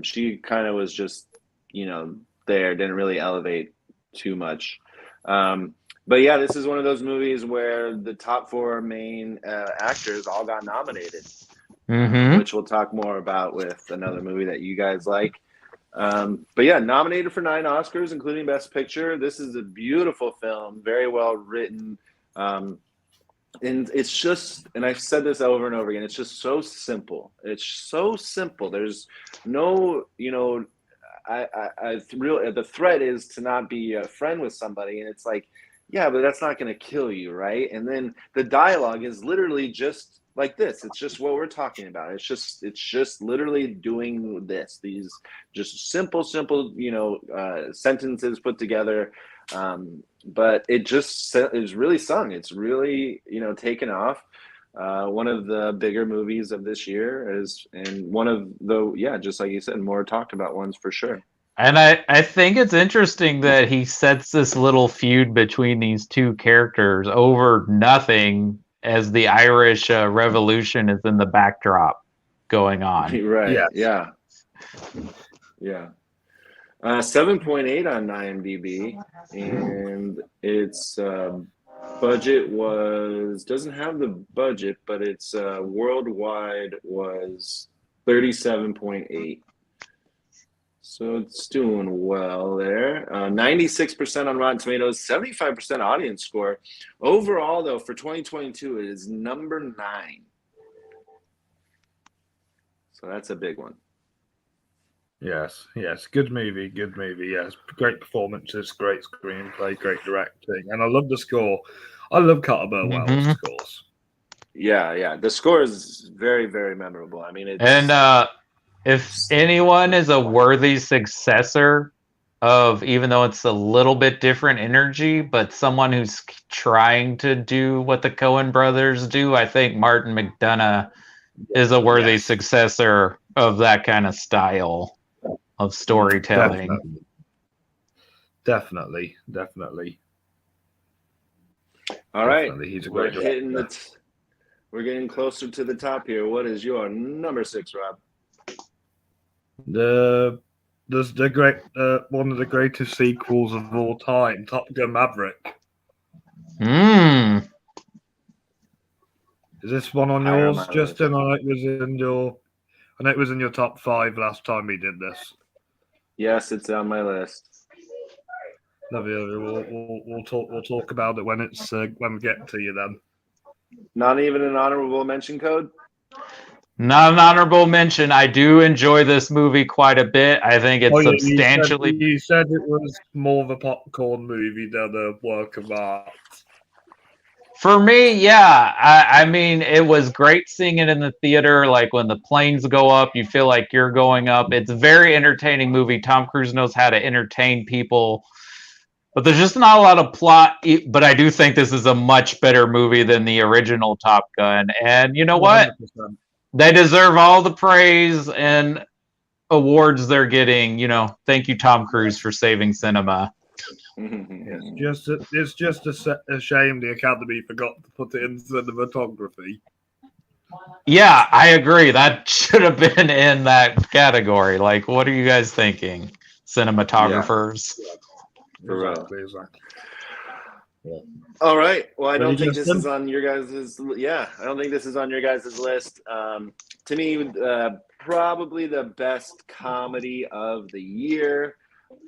She kind of was just, there, didn't really elevate too much. But yeah, this is one of those movies where the top four main actors all got nominated, which we'll talk more about with another movie that you guys like. But yeah, nominated for 9 Oscars, including Best Picture. This is a beautiful film, very well written. And it's just, and I've said this over and over again, it's just so simple. It's so simple. There's no, the threat is to not be a friend with somebody. And it's like, yeah, but that's not going to kill you, right? And then the dialogue is literally just like this. It's just what we're talking about. It's just literally doing this. These just simple, sentences put together. But it just is really sung. It's really, taken off. One of the bigger movies of this year and one of the, just like you said, more talked about ones for sure. And I think it's interesting that he sets this little feud between these two characters over nothing as the Irish Revolution is in the backdrop going on. Right. Yes. Yeah. 7.8 on IMDb, and its budget doesn't have the budget, but its worldwide was 37.8. So it's doing well there. 96% on Rotten Tomatoes, 75% audience score. Overall, though, for 2022, it is number 9. So that's a big one. Yes. Good movie. Yes. Great performances, great screenplay, great directing. And I love the score. I love Carter Burwell's scores. Yeah. The score is very, very memorable. I mean, it's... And if anyone is a worthy successor of, even though it's a little bit different energy, but someone who's trying to do what the Coen brothers do, I think Martin McDonagh is a worthy successor of that kind of style of storytelling. Definitely. All right. Definitely. He's a great director. We're getting closer to the top here. What is your number 6, Rob? There's the great one of the greatest sequels of all time, Top Gun Maverick. Is this one on yours, Justin? I know it was in your top 5 last time we did this. Yes, it's on my list. We'll talk about it when we get to you then. Not even an honorable mention code? Not an honorable mention. I do enjoy this movie quite a bit. I think it's substantially... You said it was more of a popcorn movie than a work of art. For me, yeah. I mean, it was great seeing it in the theater. Like when the planes go up, you feel like you're going up. It's a very entertaining movie. Tom Cruise knows how to entertain people. But there's just not a lot of plot. But I do think this is a much better movie than the original Top Gun. And you know what? 100%. They deserve all the praise and awards they're getting. Thank you, Tom Cruise, for saving cinema. It's just a shame the Academy forgot to put it in cinematography. Yeah, I agree. That should have been in that category. Like, what are you guys thinking, cinematographers? For real. Exactly. All right. Well, I Ready, don't think this Justin? is on your guys'. Yeah, I don't think this is on your guys' list. To me, probably the best comedy of the year.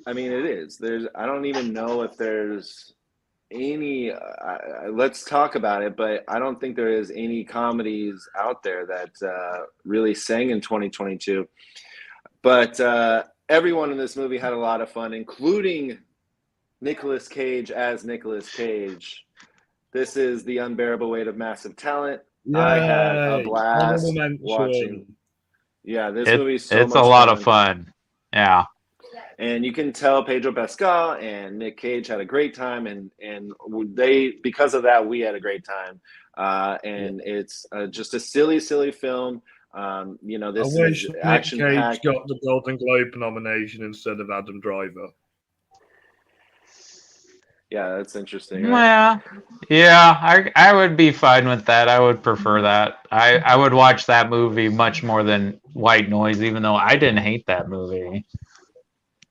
I mean, it is. There's. I don't even know if there's any. Let's talk about it, but I don't think there is any comedies out there that really sang in 2022. But everyone in this movie had a lot of fun, including Nicolas Cage as Nicolas Cage. This is The Unbearable Weight of Massive Talent. I had a Yay! Honorable blast mention. watching. Yeah, this movie's so It's a much lot fun. of fun. Yeah. And you can tell Pedro Pascal and Nick Cage had a great time, and they, because of that, we had a great time. And it's just a silly film. You know, I this wish is Nick action Cage packed. got the Golden Globe nomination instead of Adam Driver. Yeah, that's interesting. Right? I would be fine with that. I would prefer that. I would watch that movie much more than White Noise, even though I didn't hate that movie.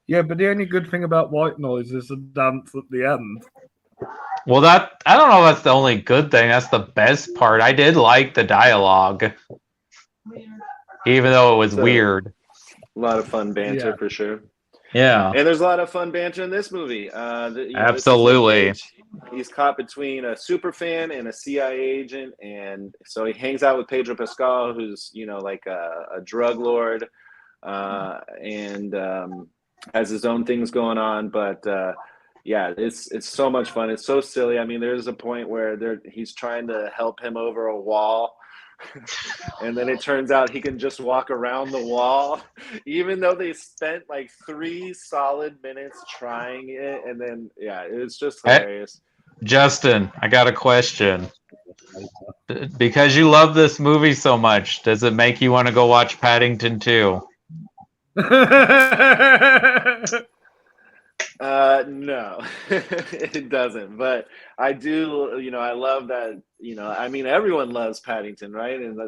Yeah, but the only good thing about White Noise is the dance at the end. Well, I don't know if that's the only good thing. That's the best part. I did like the dialogue, even though it was So, weird. a lot of fun banter for sure. Yeah, And there's a lot of fun banter in this movie. absolutely. This is Nick Cage. He's caught between a super fan and a CIA agent, and so he hangs out with Pedro Pascal, who's like a drug lord, and has his own things going on. But yeah, it's so much fun. It's so silly. I mean, there's a point where he's trying to help him over a wall. And then it turns out he can just walk around the wall, even though they spent like 3 solid minutes trying it. And then, yeah, it's just hilarious. Justin, I got a question. Because you love this movie so much, does it make you want to go watch Paddington 2? No, it doesn't. But I do, I love that, I mean, everyone loves Paddington, right? And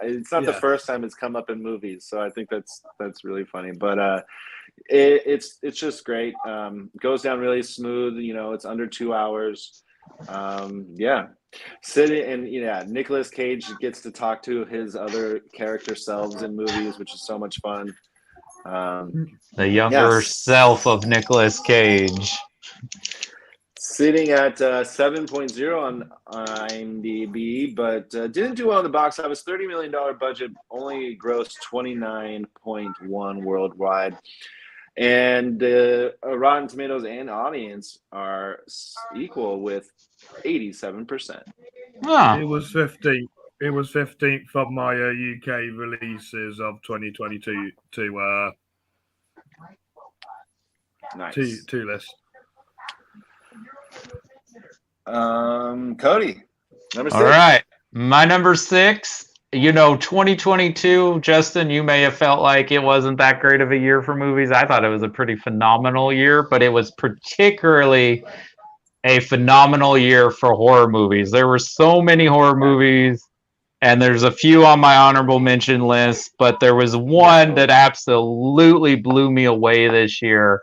it's not the first time it's come up in movies. So I think that's really funny. But it's just great. Goes down really smooth. It's under 2 hours. Yeah. Sitting and Nicolas Cage gets to talk to his other character selves in movies, which is so much fun. The younger self of Nicolas Cage. Sitting at 7.0 on IMDb, but didn't do well in the box office. $30 million budget, only grossed 29.1 worldwide. And Rotten Tomatoes and audience are equal with 87%. Huh. It was 15th. It was 15th of my UK releases of 2022 to nice. to list. Cody, number 6. All right, my number 6. 2022, Justin, you may have felt like it wasn't that great of a year for movies. I thought it was a pretty phenomenal year, but it was particularly a phenomenal year for horror movies. There were so many horror movies, and there's a few on my honorable mention list, but there was one that absolutely blew me away this year.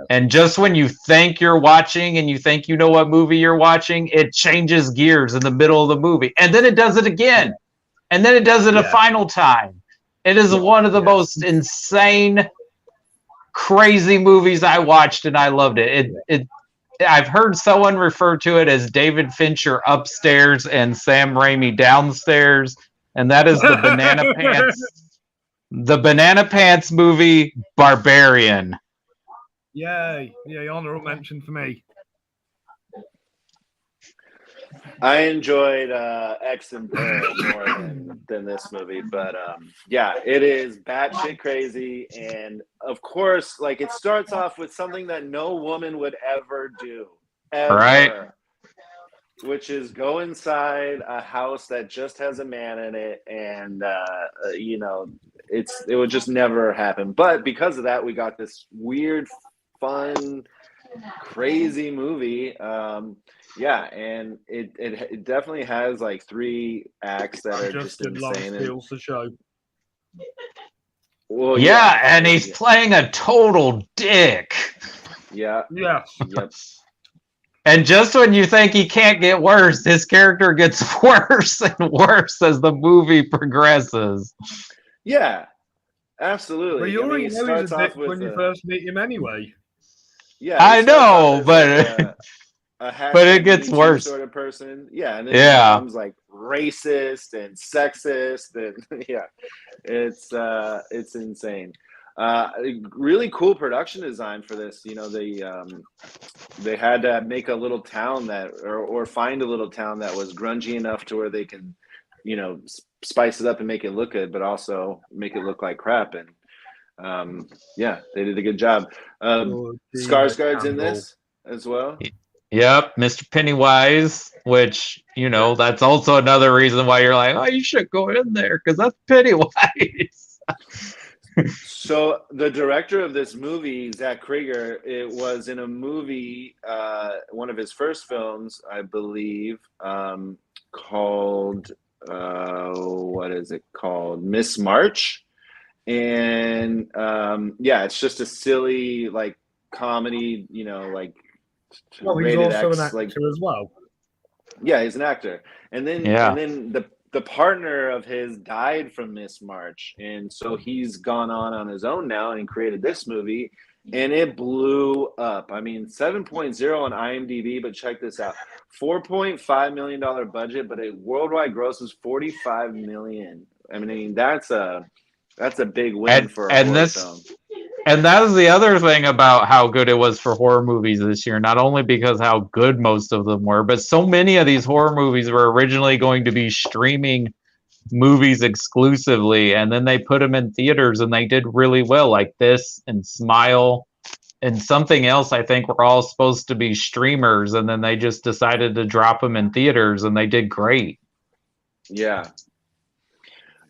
And just when you think you're watching and you think you know what movie you're watching, it changes gears in the middle of the movie. And then it does it again. And then it does it a final time. It is one of the most insane, crazy movies I watched, and I loved it. I've heard someone refer to it as David Fincher upstairs and Sam Raimi downstairs, and that is the Banana Pants movie, Barbarian. Yay! Yeah, honorable mention for me. I enjoyed X and Pearl more than this movie, but yeah, it is batshit crazy, and of course, like it starts off with something that no woman would ever do, ever, right? Which is go inside a house that just has a man in it, and it would just never happen. But because of that, we got this weird, fun crazy movie. Yeah, and it definitely has like 3 acts that are just Justin Long insane. And steals the show. well, Yeah, and he's yeah, playing a total dick. yeah, Yes. yep. And just when you think he can't get worse, his character gets worse and worse as the movie progresses. Yeah, But absolutely. you I mean, already he know he's starts a dick off with when you first meet him anyway. yeah, he I starts off know, as like but a but it hashtag gets Me Too worse. sort of person. Yeah, and then he Yeah. becomes like racist and sexist, and yeah, it's insane. Really cool production design for this. You know, they had to make a little town that, or find a little town that was grungy enough to where they can, you know, spice it up and make it look good, but also make it look like crap. And yeah, they did a good job. Skarsgård's in this as well. Yep, Mr. Pennywise, which, you know, that's also another reason why you're like, oh, you should go in there because that's Pennywise. So the director of this movie, Zach Krieger, it was in a movie, one of his first films, I believe, called what is it called? Miss March. And yeah, it's just a silly like comedy, you know, like Well, he's rated also X, an actor like as well. yeah, he's an actor. And then the partner of his died from Miss March, and so he's gone on his own now and created this movie, and it blew up. I mean, 7.0 on IMDb, but check this out: $4.5 million budget, but a worldwide gross was 45 million. I mean, that's a big win for a horror film. And that is the other thing about how good it was for horror movies this year. Not only because how good most of them were, but so many of these horror movies were originally going to be streaming movies exclusively, and then they put them in theaters and they did really well, like this and Smile and something else. I think were all supposed to be streamers, and then they just decided to drop them in theaters, and they did great. Yeah.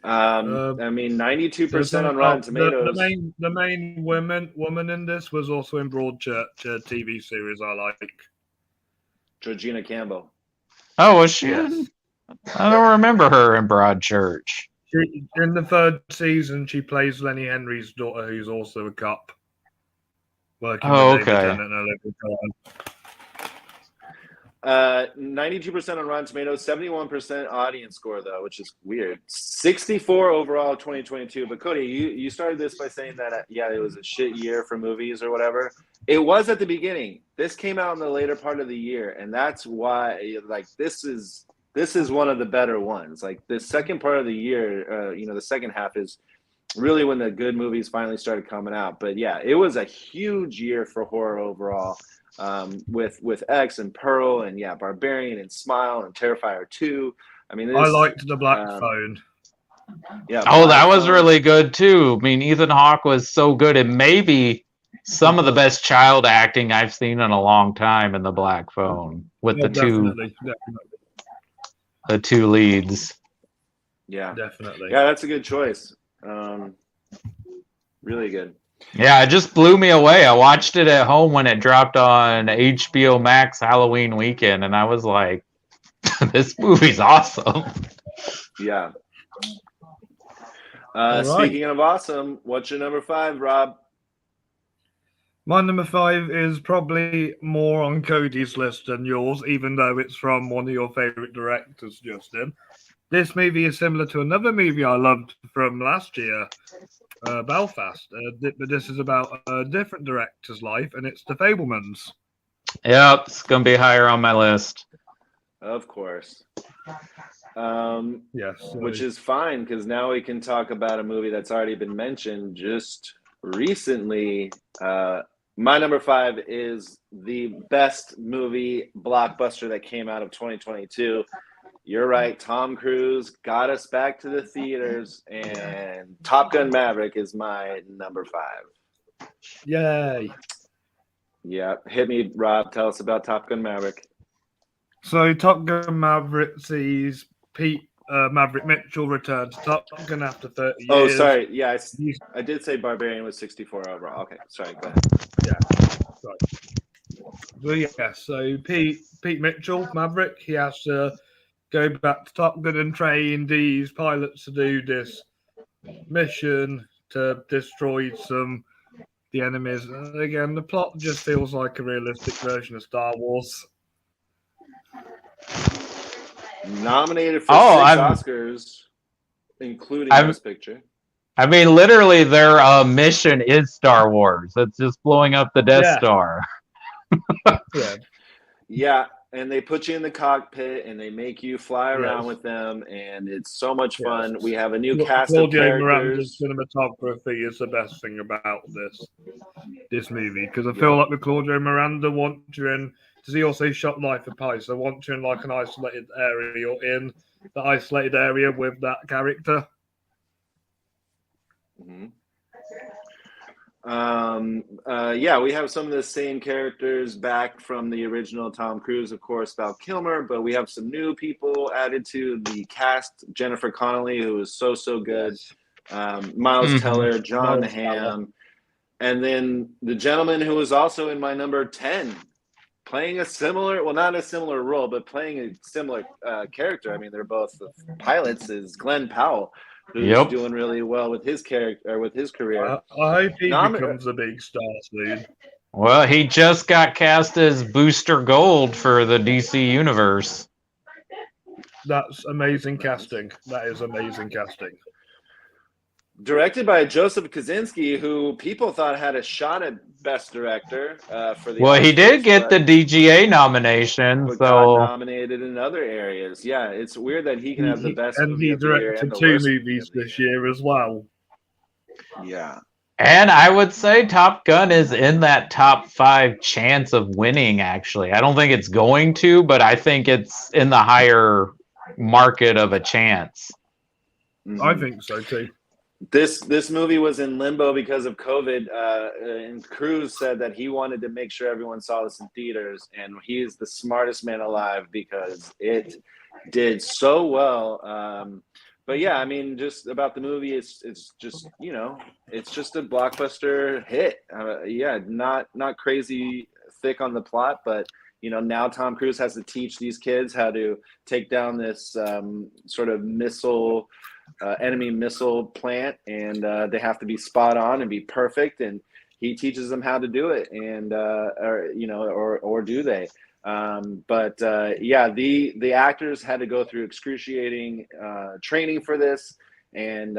I mean, 92% on Rotten Tomatoes. The main woman in this was also in Broadchurch, TV series I like. Georgina Campbell. Oh, was she? Yes. I don't remember her in Broadchurch. In the 3rd season, she plays Lenny Henry's daughter, who's also a cop. Working with David Tennant and Olivia Colman. 92% on Rotten Tomatoes, 71% audience score though, which is weird. 64 overall 2022. But Cody, you started this by saying that yeah, it was a shit year for movies or whatever. It was at the beginning. This came out in the later part of the year, and that's why like this is one of the better ones. Like the second part of the year, you know, the second half is really when the good movies finally started coming out. But yeah, it was a huge year for horror overall. With X and Pearl and yeah, Barbarian and Smile and Terrifier 2. I mean, I liked The Black Phone. Yeah. Oh, that was really good too. I mean, Ethan Hawke was so good, and maybe some of the best child acting I've seen in a long time in The Black Phone with definitely. the two leads. Yeah, definitely. Yeah, that's a good choice. Really good. Yeah, it just blew me away. I watched it at home when it dropped on HBO Max Halloween weekend, and I was like, this movie's awesome. Yeah. Speaking of awesome, what's your number 5, Rob? My number 5 is probably more on Cody's list than yours, even though it's from one of your favorite directors, Justin. This movie is similar to another movie I loved from last year, Belfast, but this is about a different director's life, and it's The Fabelmans. Yep, it's gonna be higher on my list. Of course. Yes, which is fine because now we can talk about a movie that's already been mentioned just recently. My number 5 is the best movie blockbuster that came out of 2022. You're right. Tom Cruise got us back to the theaters, and Top Gun Maverick is my number 5. Yay. Yeah. Hit me, Rob. Tell us about Top Gun Maverick. So Top Gun Maverick sees Maverick Mitchell return to Top Gun after 30 years. Oh, sorry. Yeah, I did say Barbarian was 64 overall. Okay. Sorry. Go ahead. Yeah. Sorry. Well, yeah, so Pete Mitchell, Maverick, he has to go back to Top Gun and train these pilots to do this mission to destroy the enemies. And again, the plot just feels like a realistic version of Star Wars. Nominated for Oh, 6 Oscars, including Best Picture. I mean, literally, their mission is Star Wars. It's just blowing up the Death Star. Yeah. Yeah, and they put you in the cockpit and they make you fly around with them, and it's so much fun. Yes. We have a new cast of Claudio characters. Miranda's cinematography is the best thing about this movie, because I feel like with Claudio Miranda, once you're in, because he also shot Life of Pi, so once you're in like an isolated area, you're in the isolated area with that character. Mm-hmm. Yeah, we have some of the same characters back from the original Tom Cruise, of course, Val Kilmer, but we have some new people added to the cast. Jennifer Connelly, who is so good. Miles Teller, John Hamm, and then the gentleman who was also in my number 10, playing a similar, well, not a similar role, but playing a similar character. I mean, they're both pilots, is Glenn Powell, who's doing really well with his character, or with his career. I hope he becomes a big star soon. Well, he just got cast as Booster Gold for the DC Universe. That's amazing casting. That is amazing casting. Directed by Joseph Kosinski, who people thought had a shot at Best Director for the. Well, Oscars, he did get the DGA nomination, so got nominated in other areas. Yeah, it's weird that he can have the best movie of the year and the worst two movies this year as well. Yeah. And I would say Top Gun is in that top 5 chance of winning, actually. I don't think it's going to, but I think it's in the higher market of a chance. I think so too. This movie was in limbo because of COVID, and Cruise said that he wanted to make sure everyone saw this in theaters, and he is the smartest man alive because it did so well. But yeah, I mean, just about the movie, it's just, you know, it's just a blockbuster hit. Yeah, not crazy thick on the plot, but you know, now Tom Cruise has to teach these kids how to take down this sort of enemy missile plant, and they have to be spot on and be perfect, and he teaches them how to do it, and or do they? Yeah, the actors had to go through excruciating training for this, and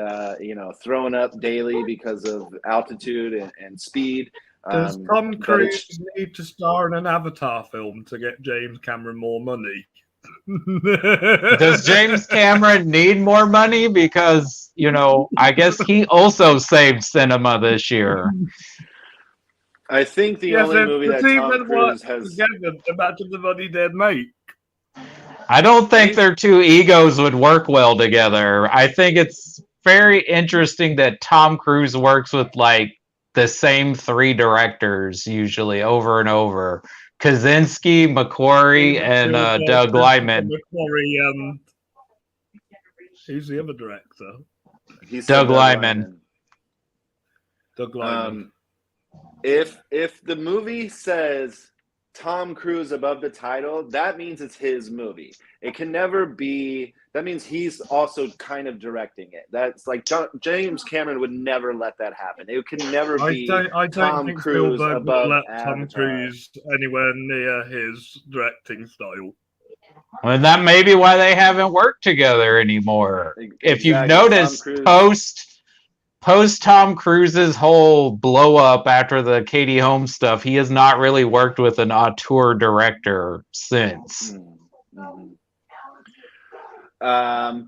throwing up daily because of altitude and speed. Does Tom Cruise need to star in an Avatar film to get James Cameron more money? Does James Cameron need more money? Because, you know, I guess he also saved cinema this year. I think the only movie that Tom Cruise has... Imagine the money they'd make. I don't think their two egos would work well together. I think it's very interesting that Tom Cruise works with, like, the same 3 directors usually over and over. Kosinski, McQuarrie, and Doug Liman. McQuarrie and who's the other director? Doug Liman. Doug Liman. If the movie says Tom Cruise above the title, that means it's his movie. It can never be. That means he's also kind of directing it. That's like James Cameron would never let that happen. It can never be. I don't Tom think Cruise Spielberg above will let Avatar. Tom Cruise anywhere near his directing style. And that may be why they haven't worked together anymore. Exactly. If you've noticed, post Tom Cruise's whole blow up after the Katie Holmes stuff, he has not really worked with an auteur director since. Mm-hmm.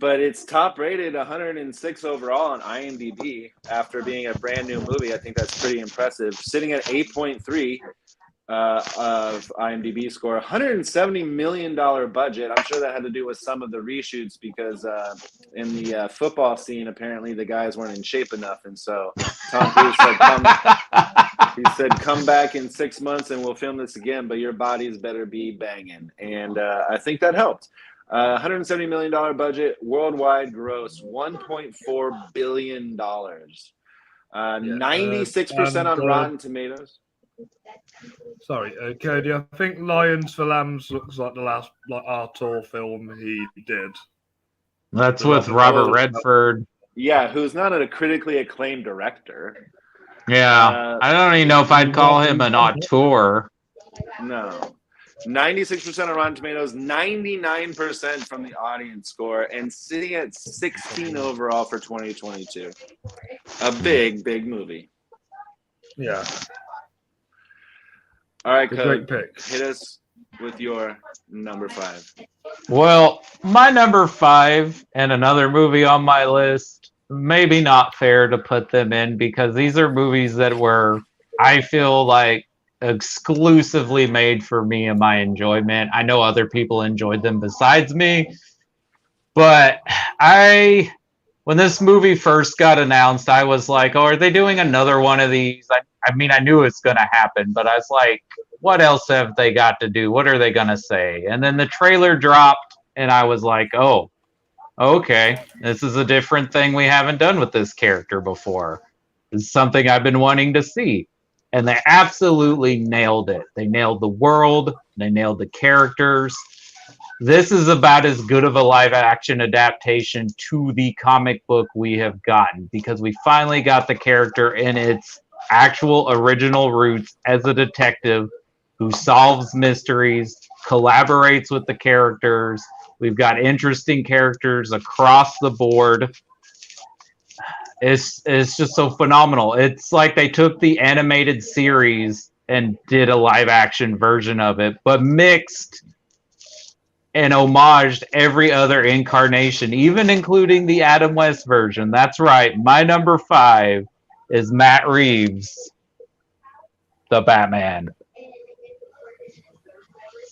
But it's top rated 106 overall on IMDb after being a brand new movie. I think that's pretty impressive. Sitting at 8.3 of IMDb score, $170 million budget. I'm sure that had to do with some of the reshoots because in the football scene, apparently the guys weren't in shape enough. And so Tom Cruise said, come back in 6 months and we'll film this again, but your bodies better be banging. And I think that helped. $170 million budget, worldwide gross $1.4 billion. 96% on Rotten Tomatoes. Sorry, Cody. I think Lions for Lambs looks like the last Arthur film he did. That's The with Robert Robert Redford. Redford. Yeah, who's not a critically acclaimed director. Yeah, I don't even know if I'd call him an auteur. No. 96% on Rotten Tomatoes, 99% from the audience score, and sitting at 16 overall for 2022. A big, big movie. Yeah, All right, a Cody, great pick. hit us with your number 5. Well, my number 5 and another movie on my list, maybe not fair to put them in because these are movies that were, I feel like, exclusively made for me and my enjoyment. I know other people enjoyed them besides me, but when this movie first got announced, I was like, oh, are they doing another one of these? I mean, I knew it's going to happen, but I was like, what else have they got to do? What are they going to say? And then the trailer dropped, and I was like, oh, okay, this is a different thing we haven't done with this character before. This is something I've been wanting to see. And they absolutely nailed it. They nailed the world, they nailed the characters. This is about as good of a live action adaptation to the comic book we have gotten because we finally got the character in its actual original roots as a detective who solves mysteries, collaborates with the characters. We've got interesting characters across the board. It's just so phenomenal. It's like they took the animated series and did a live action version of it, but mixed and homaged every other incarnation, even including the Adam West version. That's right. My number 5 is Matt Reeves, the Batman.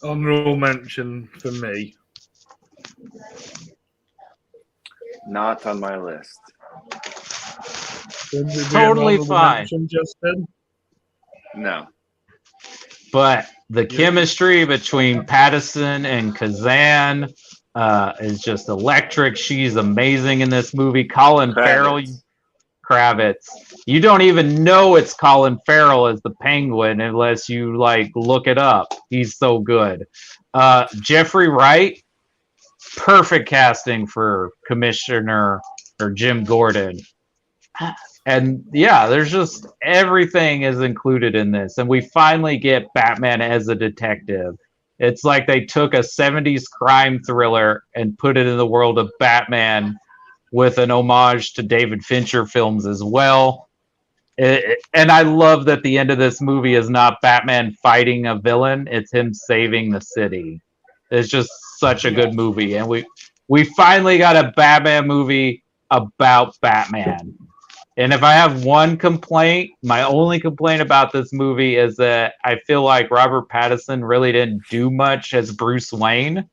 Honorable mention for me. Not on my list. Totally fine. Mention, Justin? No. But the chemistry between Pattinson and Kazan is just electric. She's amazing in this movie. Colin Farrell, Kravitz. You don't even know it's Colin Farrell as the Penguin unless you like look it up. He's so good. Jeffrey Wright, perfect casting for Commissioner or Jim Gordon. And yeah, there's just everything is included in this. And we finally get Batman as a detective. It's like they took a 70s crime thriller and put it in the world of Batman with an homage to David Fincher films as well. And I love that the end of this movie is not Batman fighting a villain, it's him saving the city. It's just such a good movie. And we finally got a Batman movie about Batman. And if I have one complaint, my only complaint about this movie is that I feel like Robert Pattinson really didn't do much as Bruce Wayne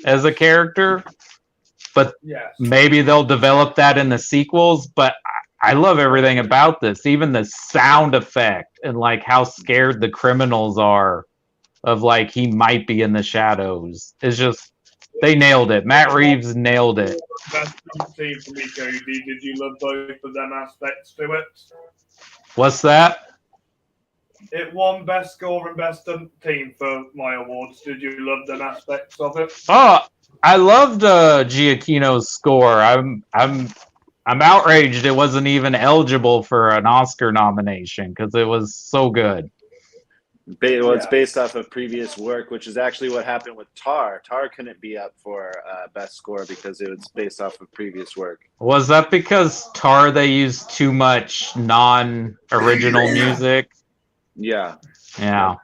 as a character. But maybe they'll develop that in the sequels. But I love everything about this, even the sound effect and like how scared the criminals are of like he might be in the shadows. It's just they nailed it. Matt Reeves nailed it. Best team for me, Cody. Did you love both of them aspects to it? What's that? It won best score and best team for my awards. Did you love them aspects of it? Oh, I loved Giacchino's score. I'm outraged it wasn't even eligible for an Oscar nomination because it was so good. Well, it's based off of previous work, which is actually what happened with Tar. Tar couldn't be up for best score because it was based off of previous work. Was that because Tar they used too much non-original music? Yeah. Yeah.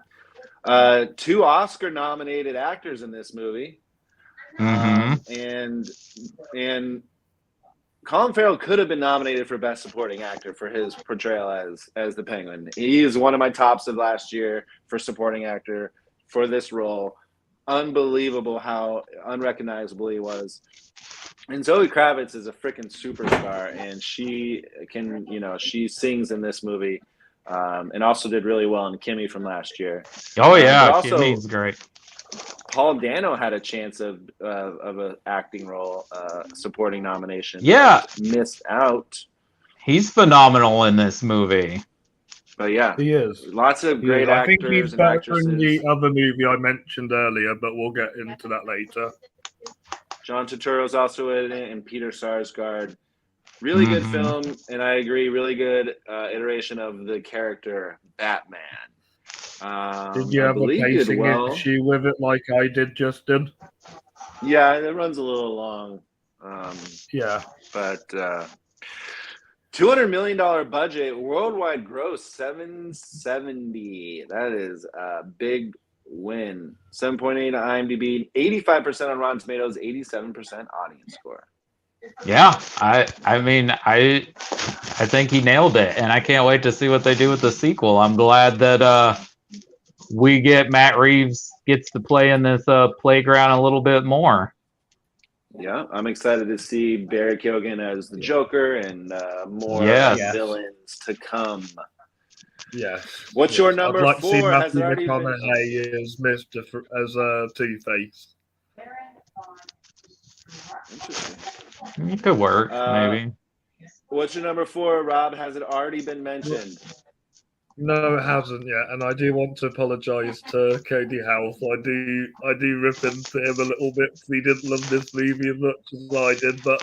2 Oscar-nominated actors in this movie. And Colin Farrell could have been nominated for Best Supporting Actor for his portrayal as the Penguin. He is one of my tops of last year for supporting actor for this role. Unbelievable how unrecognizable he was. And Zoe Kravitz is a freaking superstar, and she can, she sings in this movie, and also did really well in Kimmy from last year. Oh yeah, Kimmy's great. Paul Dano had a chance of an acting role, supporting nomination. Yeah, missed out. He's phenomenal in this movie. But yeah, He is. lots of He great is. I think he's actors and better actresses. in the other movie I mentioned earlier, but we'll get into that later. John Turturro's also in it, and Peter Sarsgaard. Really good film, and I agree, really good iteration of the character Batman. Did you I have a believe did pacing well. issue with it like I did, Justin? Yeah, it runs a little long. Yeah. But $200 million budget, worldwide gross 770. That is a big win. 7.8 on IMDb, 85% on Rotten Tomatoes, 87% audience score. Yeah, I mean I think he nailed it, and I can't wait to see what they do with the sequel. I'm glad that we get Matt Reeves gets to play in this playground a little bit more. Yeah, I'm excited to see Barry Keoghan as the Joker and more villains to come. Yes. What's your number I'd like to see 4? Has Matthew it already been? McConaughey as Two-Face. Interesting. It could work, maybe. What's your number 4, Rob? Has it already been mentioned? No, it hasn't yet, and I do want to apologise to Cody House. I do rip into him a little bit because he didn't love this movie as much as I did, but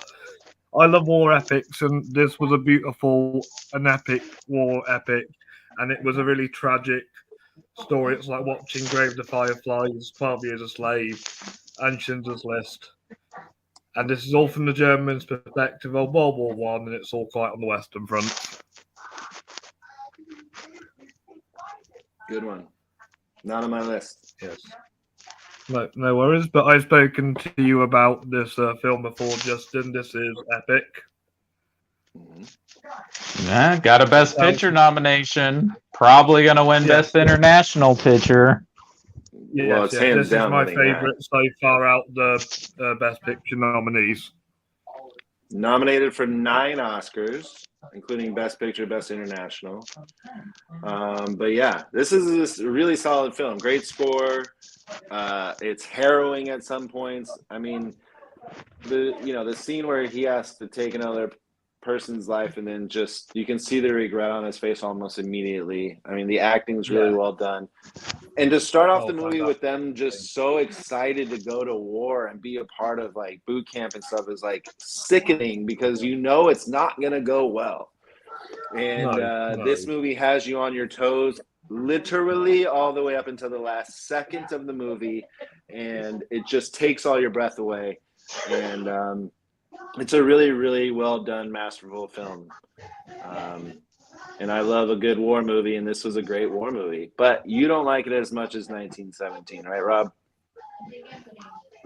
I love war epics, and this was a beautiful, an epic war epic, and it was a really tragic story. It's like watching Grave of the Fireflies, 12 Years a Slave, and Schindler's List. And this is all from the Germans' perspective of World War One, and it's all quite on the Western Front. Good one. Not on my list. Yes. No worries. But I've spoken to you about this film before, Justin. This is epic. Yeah, got a Best Picture nomination. Probably gonna win Best International Picture. Yes, well, it's hands this down is my winning favorite so far out the Best Picture nominees. Nominated for 9 Oscars, including Best Picture, Best International. But yeah, this is a really solid film. Great score. It's harrowing at some points. I mean, the scene where he has to take another person's life and then just you can see the regret on his face almost immediately. I mean, the acting's really well done. And to start off the movie with them just so excited to go to war and be a part of like boot camp and stuff is like sickening because you know it's not going to go well. And this movie has you on your toes literally all the way up until the last second of the movie, and it just takes all your breath away. And it's a really, really well done, masterful film. And I love a good war movie, and this was a great war movie. But you don't like it as much as 1917, right, Rob?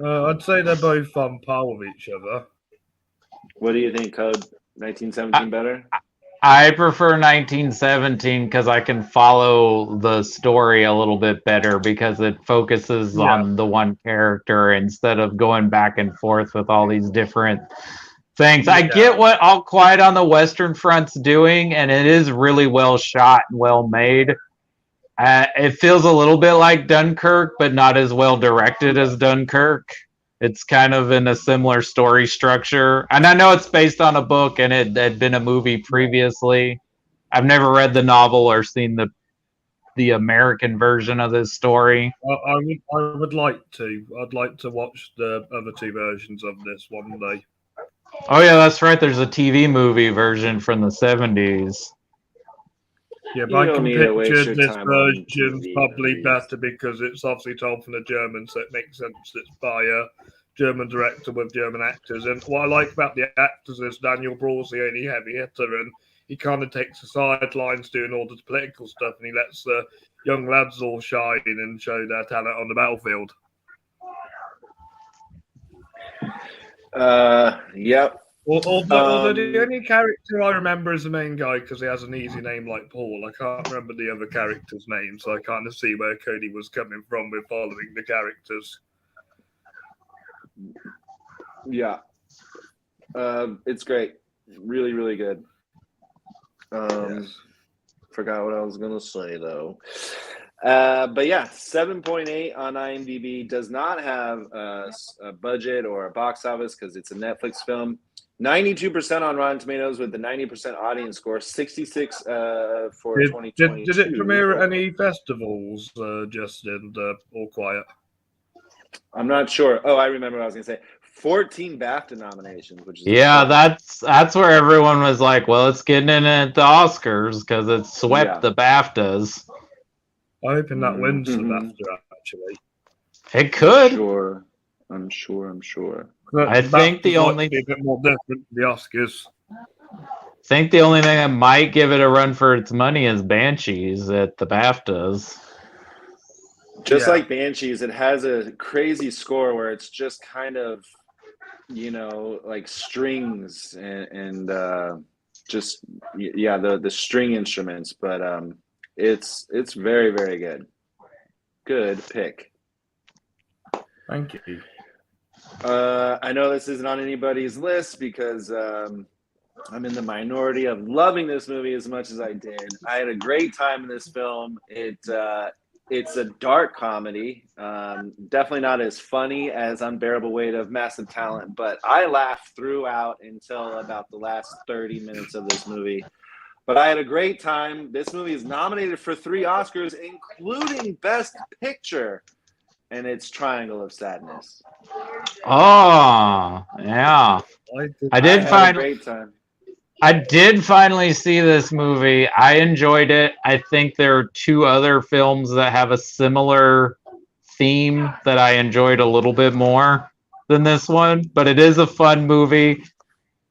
I'd say they're both on par with each other. What do you think, Code? 1917 better? I prefer 1917 because I can follow the story a little bit better because it focuses on the one character instead of going back and forth with all these different things. I get what All Quiet on the Western Front's doing, and it is really well shot and well made. It feels a little bit like Dunkirk, but not as well directed as Dunkirk. It's kind of in a similar story structure. And I know it's based on a book and it had been a movie previously. I've never read the novel or seen the American version of this story. I would like to. I'd like to watch the other 2 versions of this one day. Oh, yeah, that's right. There's a TV movie version from the 70s. Yeah, but I can picture this version's probably better because it's obviously told from the German, so it makes sense it's by a German director with German actors. And what I like about the actors is Daniel Brühl's the only heavy hitter, and he kind of takes the sidelines doing all the political stuff, and he lets the young lads all shine and show their talent on the battlefield. Yep. Although the only character I remember is the main guy because he has an easy name like Paul. I can't remember the other character's name, so I kind of see where Cody was coming from with following the characters. Yeah. It's great. Really, really good. Forgot what I was going to say, though. But yeah, 7.8 on IMDb. Does not have a budget or a box office because it's a Netflix film. 92% on Rotten Tomatoes with the 90% audience score, 66 for Did 2022. it premiere at any festivals, Justin? All Quiet. I'm not sure. Oh, I remember what I was going to say. 14 BAFTA nominations, which is Yeah, incredible. that's where everyone was like, well, it's getting in at the Oscars because it swept Yeah. the BAFTAs. I'm hoping that wins the Mhm. BAFTA, actually. It could. I'm sure. I think the BAFTAs like only to be a bit more different than the Oscars. thing that might give it a run for its money is Banshees at the BAFTAs. Just Yeah. like Banshees, it has a crazy score where it's just kind of, like strings and just the string instruments, but it's very, very good. Good pick. Thank you. I know this isn't on anybody's list because I'm in the minority of loving this movie as much as I did. I had a great time in this film. It's a dark comedy, definitely not as funny as Unbearable Weight of Massive Talent, but I laughed throughout until about the last 30 minutes of this movie. But I had a great time. This movie is nominated for 3 Oscars, including Best Picture, and it's Triangle of Sadness. Oh, yeah. I had a great time. I did finally see this movie. I enjoyed it. I think there are 2 other films that have a similar theme that I enjoyed a little bit more than this one, but it is a fun movie.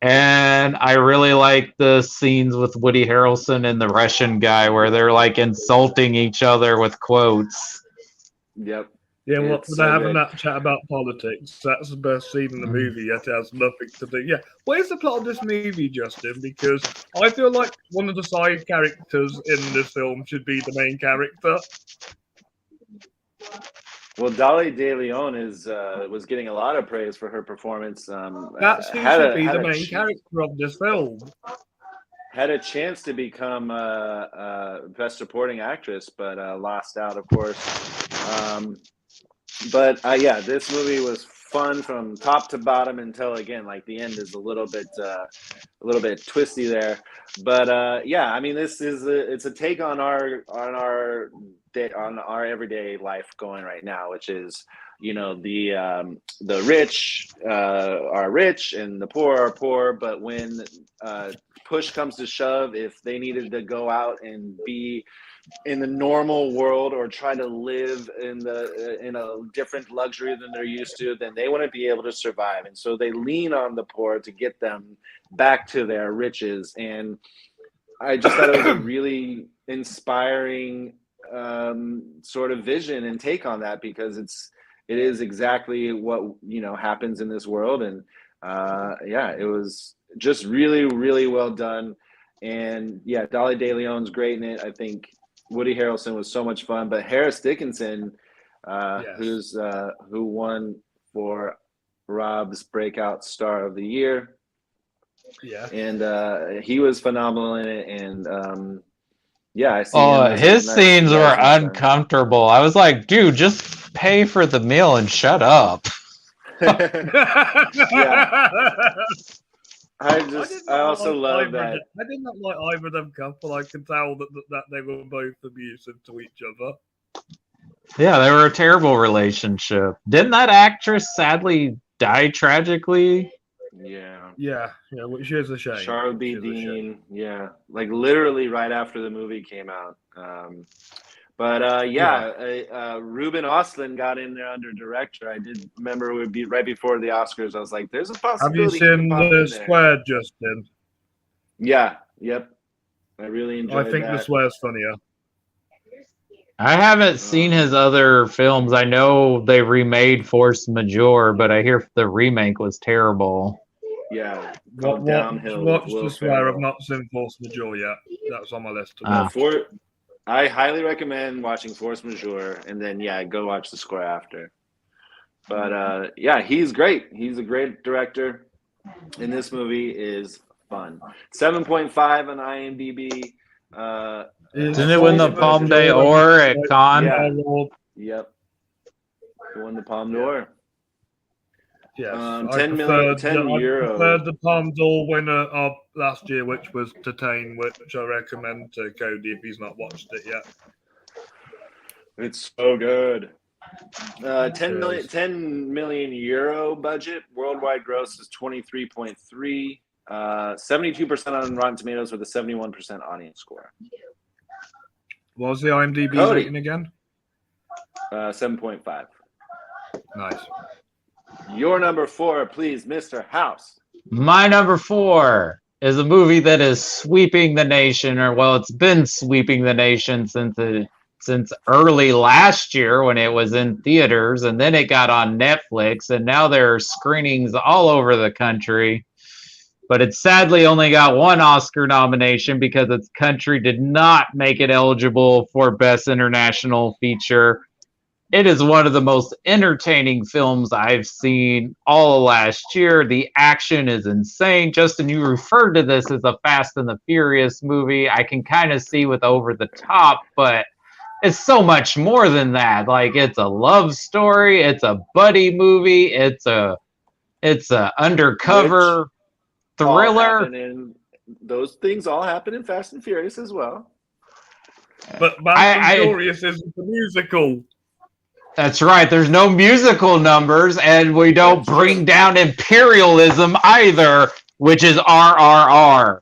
And I really like the scenes with Woody Harrelson and the Russian guy where they're like insulting each other with quotes. Yep. Yeah, well, It's they're so having good. that chat about politics. That's the best scene in the movie, yet it has nothing to do. Yeah, where's the plot of this movie, Justin? Because I feel like one of the side characters in this film should be the main character. Well, Dolly De Leon was getting a lot of praise for her performance. That's who should be the main character of this film. Had a chance to become Best Supporting Actress, but lost out, of course. But this movie was fun from top to bottom until, again, like the end is a little bit twisty there. But I mean, this is it's a take on our everyday life going right now, which is, the rich are rich and the poor are poor. But when push comes to shove, if they needed to go out and be in the normal world or try to live in a different luxury than they're used to, then they wouldn't be able to survive. And so they lean on the poor to get them back to their riches. And I just thought it was a really inspiring sort of vision and take on that, because it is exactly what happens in this world. And it was just really, really well done. And Dolly De Leon's great in it. I think Woody Harrelson was so much fun, but Harris Dickinson, Yes. who won for Rob's Breakout Star of the Year, Yeah. and he was phenomenal in it. And I see him as his a nice scenes were rising star. uncomfortable. I was like, dude, just pay for the meal and shut up. I also love that. I did not like either of them couple. I can tell that they were both abusive to each other. Yeah, they were a terrible relationship. Didn't that actress sadly die tragically? Yeah, which is a shame. Charlotte B. Dean, like literally right after the movie came out. But Ruben Östlund got in there under director. I did remember it would be right before the Oscars. I was like, "There's a possibility." Have you seen The Square, Justin? Yeah. Yep. I really enjoyed. I think The Square's funnier. I haven't seen his other films. I know they remade Force Majeure, but I hear the remake was terrible. Yeah. Downhill. Watch The Square. I've not seen Force Majeure yet. That's on my list to watch. I highly recommend watching Force Majeure, and then go watch The Square after. But he's great. He's a great director, and this movie is fun. 7.5 on IMDb. Didn't it win the Palme d'Or at Cannes? Yep. It won the Palme d'Or. Yes, 10 million, 10 I euro. preferred the Palme d'Or winner of last year, which was Titane, which I recommend to Cody if he's not watched it yet. It's so good. 10 Cheers. 10 million euro budget. Worldwide gross is 23.3. 72% on Rotten Tomatoes with a 71% audience score. What was the IMDb Cody. rating again? 7.5. Nice. Your number 4, please, Mr. House. My number 4 is a movie that is sweeping the nation, or well, it's been sweeping the nation since early last year when it was in theaters, and then it got on Netflix, and now there are screenings all over the country. But it sadly only got one Oscar nomination because its country did not make it eligible for Best International Feature. It is one of the most entertaining films I've seen all of last year. The action is insane. Justin, you referred to this as a Fast and the Furious movie. I can kind of see with over the top, but it's so much more than that. Like, it's a love story, it's a buddy movie, it's a undercover thriller. Those things all happen in Fast and Furious as well. But Fast and Furious isn't a musical. That's right. There's no musical numbers, and we don't bring down imperialism either, which is RRR.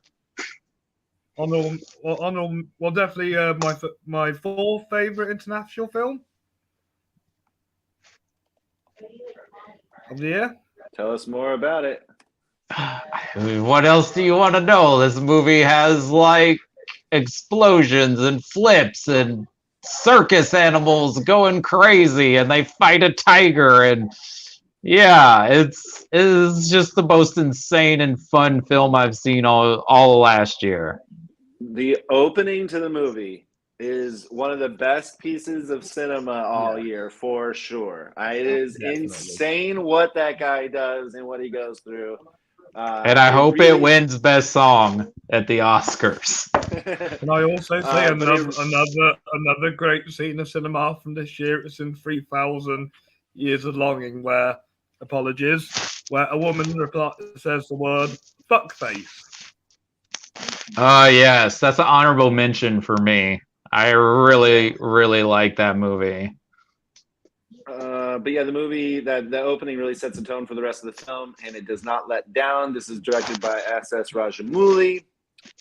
Well, definitely my fourth favorite international film of the year. Tell us more about it. I mean, what else do you want to know? This movie has like explosions and flips and circus animals going crazy, and they fight a tiger, and yeah, it's just the most insane and fun film I've seen all last year. The opening to the movie is one of the best pieces of cinema all year, for sure. It is insane what that guy does and what he goes through. And I hope it wins Best Song at the Oscars. Can I also say another great scene of cinema from this year? It's in 3,000 Years of Longing, where a woman says the word fuckface. Yes, that's an honorable mention for me. I really, really like that movie. But yeah, the movie, the opening really sets the tone for the rest of the film, and it does not let down. This is directed by S.S. Rajamouli.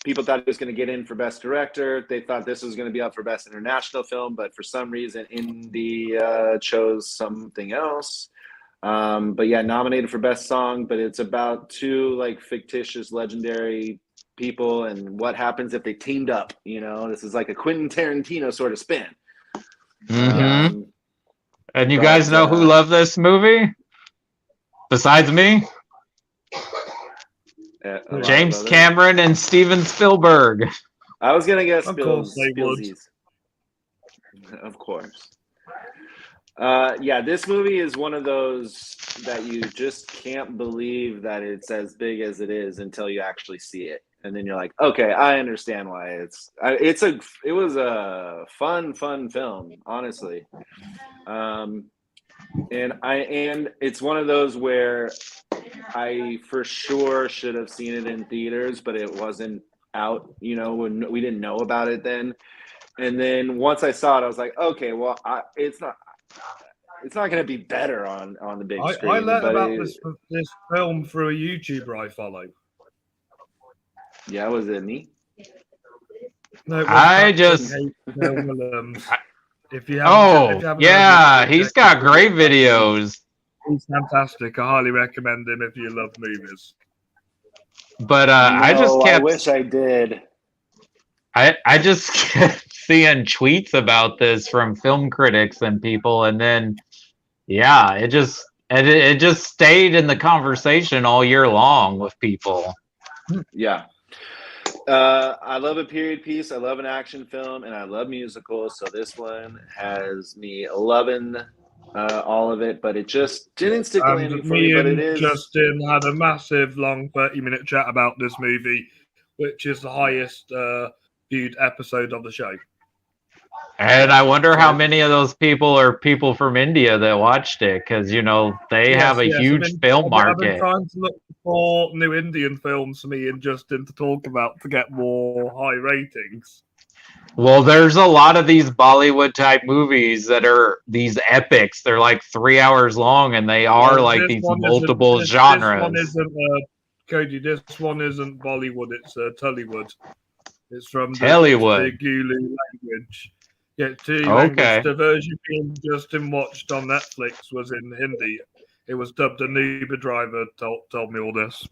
People thought it was going to get in for Best Director. They thought this was going to be up for Best International Film, but for some reason, India chose something else. But yeah, nominated for Best Song, but it's about two like fictitious, legendary people and what happens if they teamed up. You know, this is like a Quentin Tarantino sort of spin. Mm-hmm. And you guys know who loved this movie? Besides me? James Cameron and Steven Spielberg. I was gonna guess Of course they would. Of course. Yeah, this movie is one of those that you just can't believe that it's as big as it is until you actually see it, and then you're like, okay, I understand why it was a fun film, honestly. And it's one of those where I for sure should have seen it in theaters, but it wasn't out, you know, when we didn't know about it then. And then once I saw it, I was like, okay, well, it's not going to be better on the big screen. I learned about this film through a YouTuber I follow. Yeah, was it me? No, it was If you haven't he's got great videos. He's fantastic. I highly recommend him if you love movies. But I wish I did. I just kept seeing tweets about this from film critics and people, and then it just stayed in the conversation all year long with people. Yeah. I love a period piece. I love an action film, and I love musicals. So this one has me loving all of it, but it just didn't stick the landing for me. But it is. Justin had a massive, long 30-minute chat about this movie, which is the highest viewed episode of the show. And I wonder how many of those people are people from India that watched it, because they have a huge film I've been market. trying to look for new Indian films for me and Justin to talk about to get more high ratings. Well, there's a lot of these Bollywood type movies that are these epics. They're like 3 hours long, and they are like these multiple genres. This one isn't Cody. This one isn't Bollywood. It's Tollywood. It's from the Telugu language. Yeah, language. The version Justin watched on Netflix was in Hindi. It was dubbed. An Uber driver told me all this.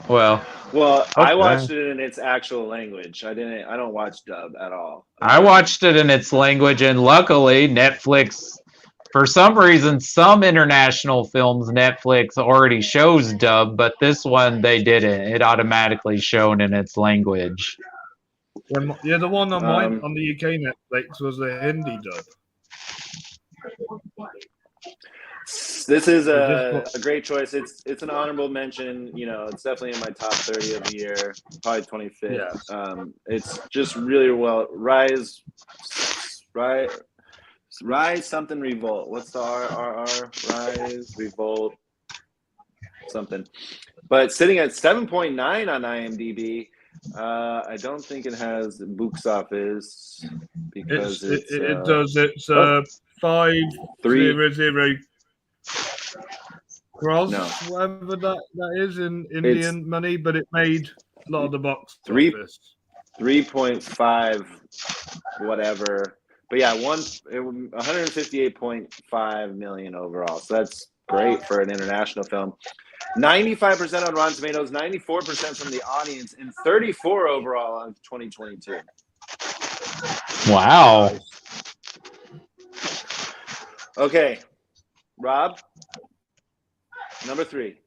Well, okay. I watched it in its actual language. I don't watch dub at all. I watched it in its language, and luckily Netflix, for some reason, some international films Netflix already shows dub, but this one they didn't. It automatically shown in its language. Yeah, the one on mine on the UK Netflix was the Hindi dub. This is a great choice. It's an honorable mention. It's definitely in my top 30 of the year, probably 25th. Yeah. It's just really well. Rise something revolt. What's the RRR? Rise revolt something. But sitting at 7.9 on IMDb. I don't think it has box office because it does. It's 500 gross, whatever that is in Indian money, but it made a lot of the box office. 3.5 whatever. But yeah, 158.5 million overall. So that's great for an international film. 95% on Rotten Tomatoes, 94% from the audience, and 34 overall on 2022. Wow. Okay, Rob, number 3.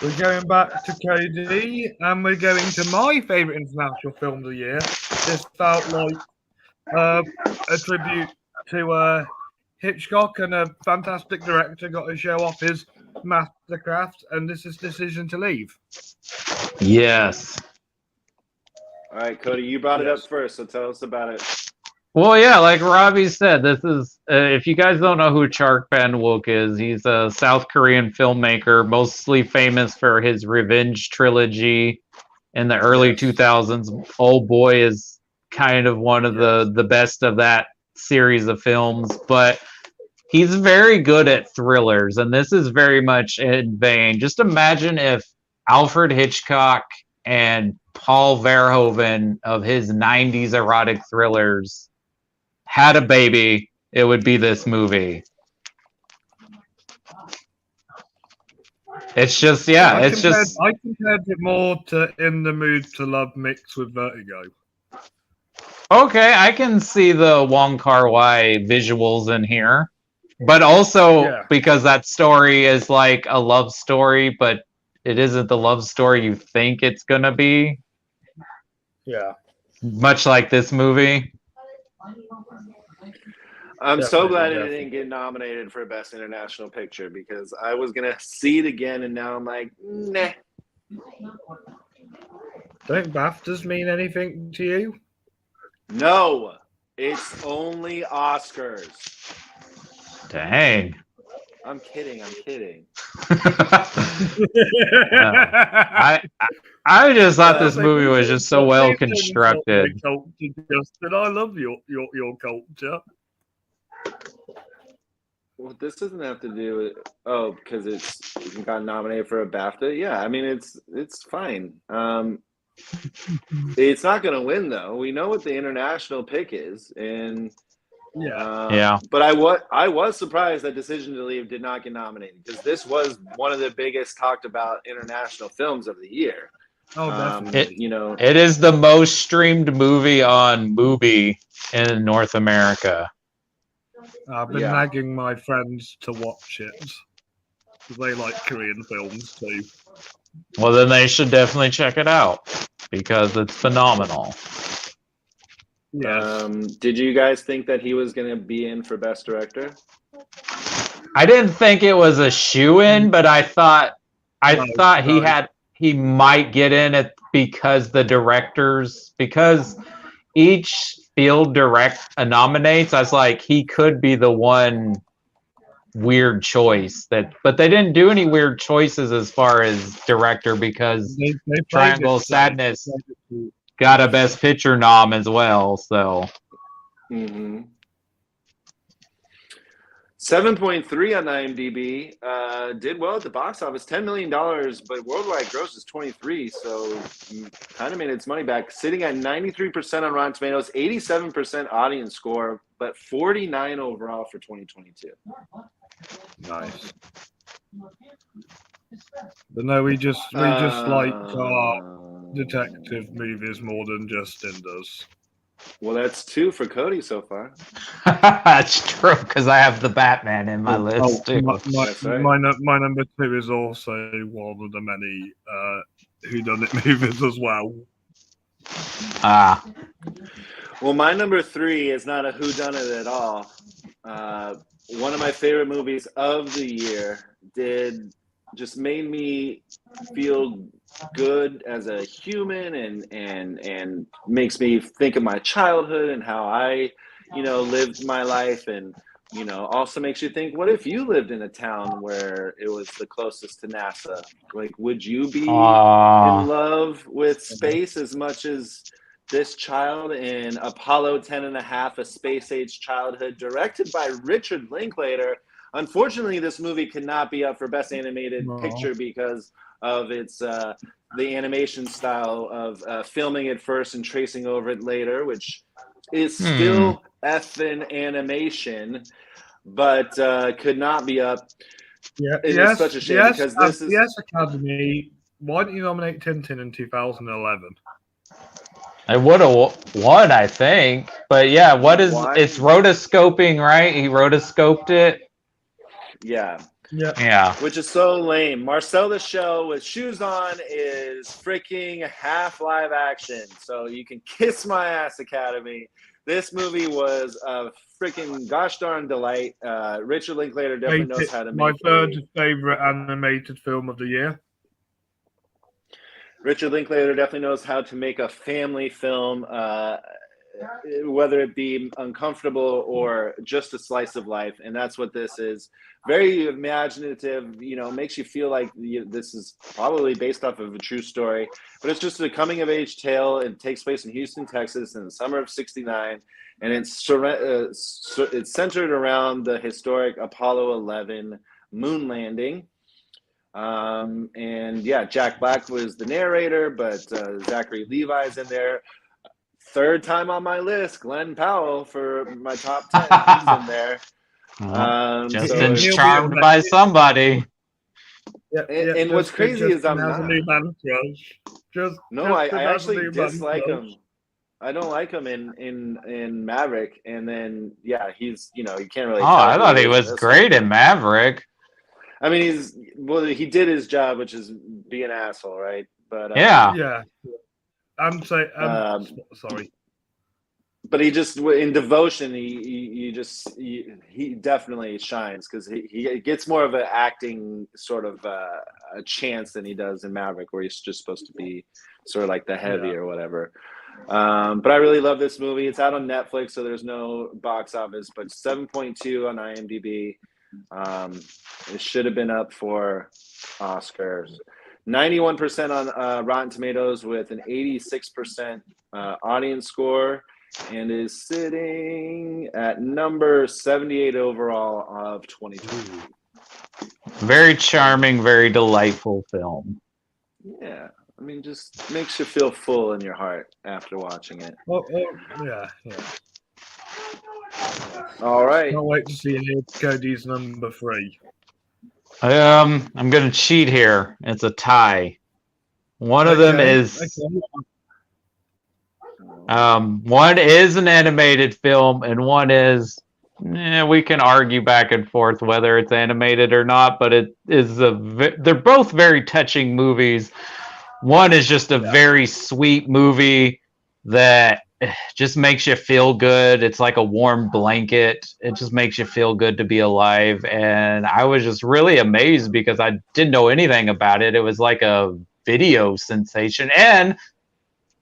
We're going back to Cody, and we're going to my favourite international film of the year. This felt like a tribute to Hitchcock, and a fantastic director got to show off his mastercraft, and this is Decision to Leave. Yes. All right, Cody, you brought it up first, so tell us about it. Well, yeah, like Robbie said, this is, if you guys don't know who Chark Chan-wook is, he's a South Korean filmmaker, mostly famous for his Revenge trilogy in the early 2000s. Old Boy is kind of one of the best of that series of films, but he's very good at thrillers, and this is very much in vein. Just imagine if Alfred Hitchcock and Paul Verhoeven of his 90s erotic thrillers had a baby, it would be this movie. It's just, I compared it more to In the Mood to Love mixed with Vertigo. Okay, I can see the Wong Kar-wai visuals in here. But also because that story is like a love story, but it isn't the love story you think it's going to be. Yeah. Much like this movie. I'm so glad it didn't get nominated for Best International Picture, because I was going to see it again, and now I'm like, nah. Don't BAFTAs mean anything to you? No, it's only Oscars. Dang. I'm kidding. I just thought this movie was just so well constructed. Justin, I love your culture. Well, this doesn't have to do with because it got nominated for a BAFTA. Yeah, I mean it's fine. It's not going to win though. We know what the international pick is, and But I was surprised that Decision to Leave did not get nominated, because this was one of the biggest talked about international films of the year. Oh, definitely. It is the most streamed movie on Mubi in North America. I've been nagging my friends to watch it, because they like Korean films too. Well, then they should definitely check it out, because it's phenomenal. Yes. Did you guys think that he was going to be in for Best Director? I didn't think it was a shoo-in, but I thought he might get in it because each Field nominates, I was like, he could be the one weird choice but they didn't do any weird choices as far as director because They Triangle of Sadness got a Best Picture nom as well. So 7.3 on IMDb. Did well at the box office, $10 million, but worldwide gross is 23, so kind of made its money back. Sitting at 93% on Rotten Tomatoes, 87% audience score, but 49 overall for 2022. Nice. But no, we just like our detective movies more than Justin does. Well, that's 2 for Cody so far. That's true because I have the Batman in my list too. My number 2 is also one of the many whodunit movies as well. Well, my number 3 is not a whodunit at all. One of my favorite movies of the year just made me feel good as a human and makes me think of my childhood and how I, lived my life, and also makes you think, what if you lived in a town where it was the closest to NASA? Like, would you be in love with space as much as this child in Apollo 10.5, A Space Age Childhood, directed by Richard Linklater? Unfortunately, this movie cannot be up for Best Animated Picture because of its the animation style of filming it first and tracing over it later, which is still effing animation, but could not be up. Yeah, it's such a shame because this is... Yes, Academy, why didn't you nominate Tintin in 2011? I would have won, I think. But yeah, it's rotoscoping, right? He rotoscoped it. Yeah. Which is so lame. Marcel the Shell with shoes on is freaking half live action. So you can kiss my ass, Academy. This movie was a freaking gosh darn delight. Richard Linklater definitely knows how to make my third favorite animated film of the year. Richard Linklater definitely knows how to make a family film, whether it be uncomfortable or just a slice of life. And that's what this is. Very imaginative, makes you feel like this is probably based off of a true story. But it's just a coming-of-age tale. It takes place in Houston, Texas in the summer of '69. And it's centered around the historic Apollo 11 moon landing. And yeah, Jack Black was the narrator, but Zachary Levi's in there. Third time on my list, Glenn Powell for my top 10. He's in there. Justin's charmed by somebody. And what's crazy is I'm not. I actually dislike him. I don't like him in Maverick, and then he's you can't really. I thought he was great in Maverick. I mean, he did his job, which is be an asshole, right? But I'm sorry. But he just in Devotion, he definitely shines because he gets more of an acting sort of a chance than he does in Maverick, where he's just supposed to be sort of like the heavy or whatever. But I really love this movie. It's out on Netflix, so there's no box office, but 7.2 on IMDb. It should have been up for Oscars. 91% on Rotten Tomatoes with an 86% audience score, and is sitting at number 78 overall of 2020. Very charming, very delightful film. Yeah, I mean, just makes you feel full in your heart after watching it. Yeah. All right. Can't wait to see Cody's number 3. I'm gonna cheat here. It's a tie. One of them is one is an animated film, and one is we can argue back and forth whether it's animated or not. But it is they're both very touching movies. One is just a very sweet movie that just makes you feel good. It's like a warm blanket. It just makes you feel good to be alive. And I was just really amazed because I didn't know anything about it. It was like a video sensation. And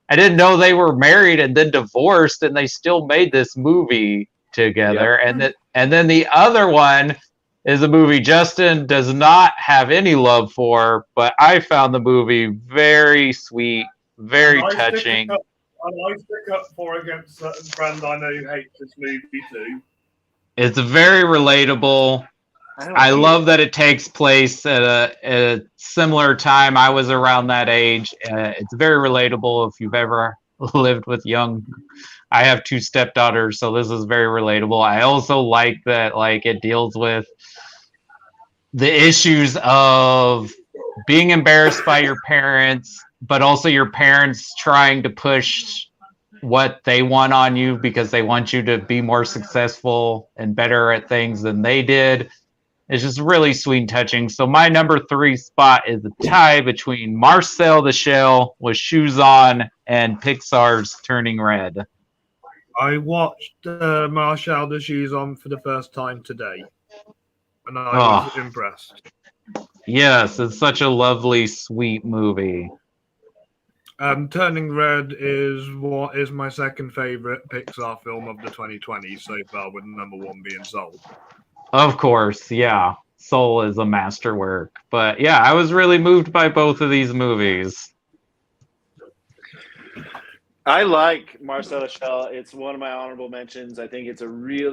I didn't know they were married and then divorced, and they still made this movie together. And then the other one is a movie Justin does not have any love for, but I found the movie very sweet, very touching. I stick up for against certain friend I know who hates this movie too. It's very relatable. I love that it takes place at a similar time. I was around that age. It's very relatable if you've ever lived with young. I have 2 stepdaughters, so this is very relatable. I also like that it deals with the issues of being embarrassed by your parents, but also your parents trying to push what they want on you because they want you to be more successful and better at things than they did. It's just really sweet and touching. So my number 3 spot is a tie between Marcel the Shell with Shoes On and Pixar's Turning Red. I watched Marshall the Shoes On for the first time today, and I was impressed. Yes, it's such a lovely, sweet movie. Turning Red is my second favorite Pixar film of the 2020s so far, with number 1 being Soul. Of course, yeah. Soul is a masterwork. But yeah, I was really moved by both of these movies. I like Marcel the Shell. It's one of my honorable mentions. I think it's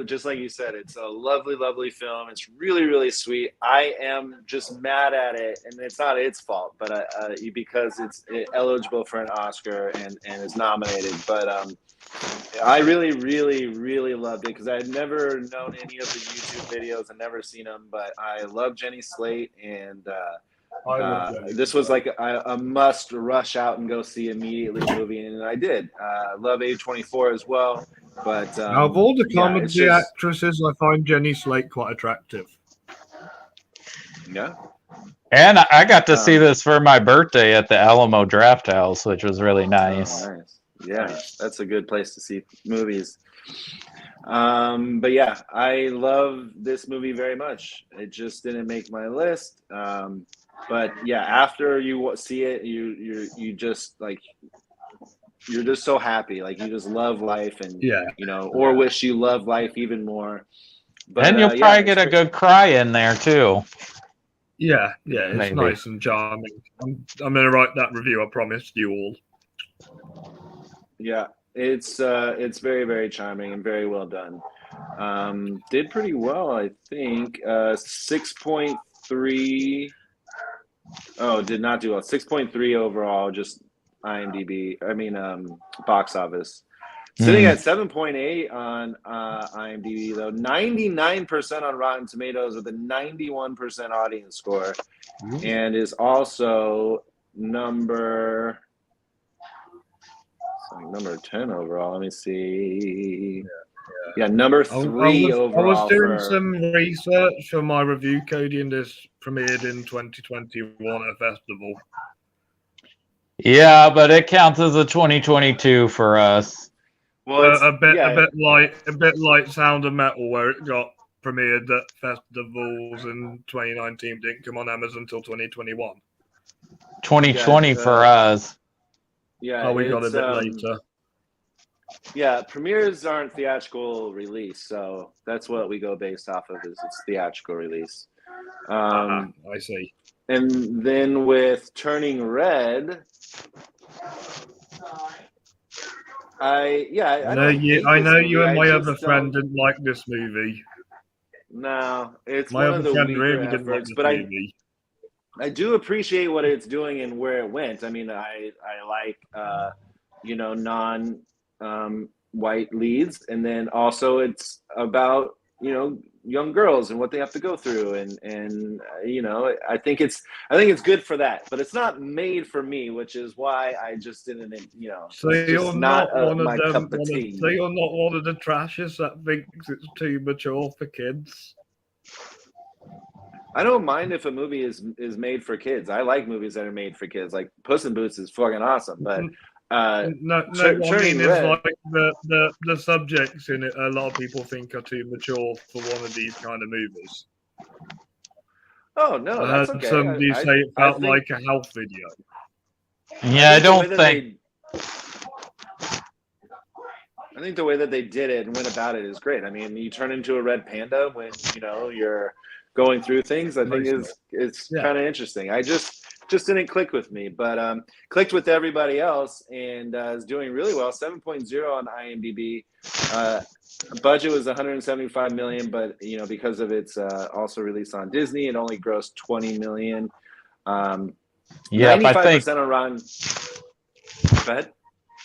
just like you said, it's a lovely, lovely film. It's really, really sweet. I am just mad at it, and it's not its fault, but because it's eligible for an Oscar and is nominated. But I really, really, really loved it because I had never known any of the YouTube videos and never seen them. But I love Jenny Slate, and this was like a must rush out and go see immediately movie, and I did. Love A24 as well. But of all the comedy actresses, I find Jenny Slate quite attractive. Yeah. And I got to see this for my birthday at the Alamo Draft House, which was really nice. Oh, nice. Yeah, that's a good place to see movies. But yeah, I love this movie very much. It just didn't make my list. But yeah, after you see it, you just you're just so happy. Like you just love life, and or wish you loved life even more. But, and you'll probably get a good cry in there too. Yeah, it's nice and charming. I'm gonna write that review. I promised you all. Yeah, it's very, very charming and very well done. Did pretty well, I think. 6.3. Oh, did not do well. 6.3 overall, just IMDb. I mean, box office. Sitting at 7.8 on IMDb, though. 99% on Rotten Tomatoes with a 91% audience score. And is also number 10 overall. Let me see. Yeah, number 3 overall. I was doing some research for my review, Cody, and this premiered in 2021 at a festival. Yeah, but it counts as a 2022 for us. Well, a bit like Sound of Metal, where it got premiered at festivals in 2019, didn't come on Amazon until 2021. 2020 for us. Yeah, we got a bit later. Yeah, premieres aren't theatrical release, so that's what we go based off of. Is it's theatrical release. I see. And then with Turning Red, I know you and my other friend didn't like this movie. No, it's my one other of the friend weaker really efforts, didn't like this but movie. I do appreciate what it's doing and where it went. I mean, I like non white leads, and then also it's about young girls and what they have to go through, and I think it's good for that, but it's not made for me, which is why I just didn't So you're not my cup of tea. So you're not one of the trashes that thinks it's too mature for kids. I don't mind if a movie is made for kids. I like movies that are made for kids. Like Puss in Boots is fucking awesome, but Turning Red, like the subjects in it, a lot of people think are too mature for one of these kind of movies. Oh no, that's okay. Somebody say it felt like a health video. Yeah, I don't think I think the way that they did it and went about it is great. I mean, you turn into a red panda when you're going through things. I think it's kind of interesting. I just didn't click with me, but clicked with everybody else, and is doing really well. 7.0 on IMDb. Budget was 175 million, but because of its also released on Disney, it only grossed 20 million. Yeah, 95% on Rotten. Go ahead.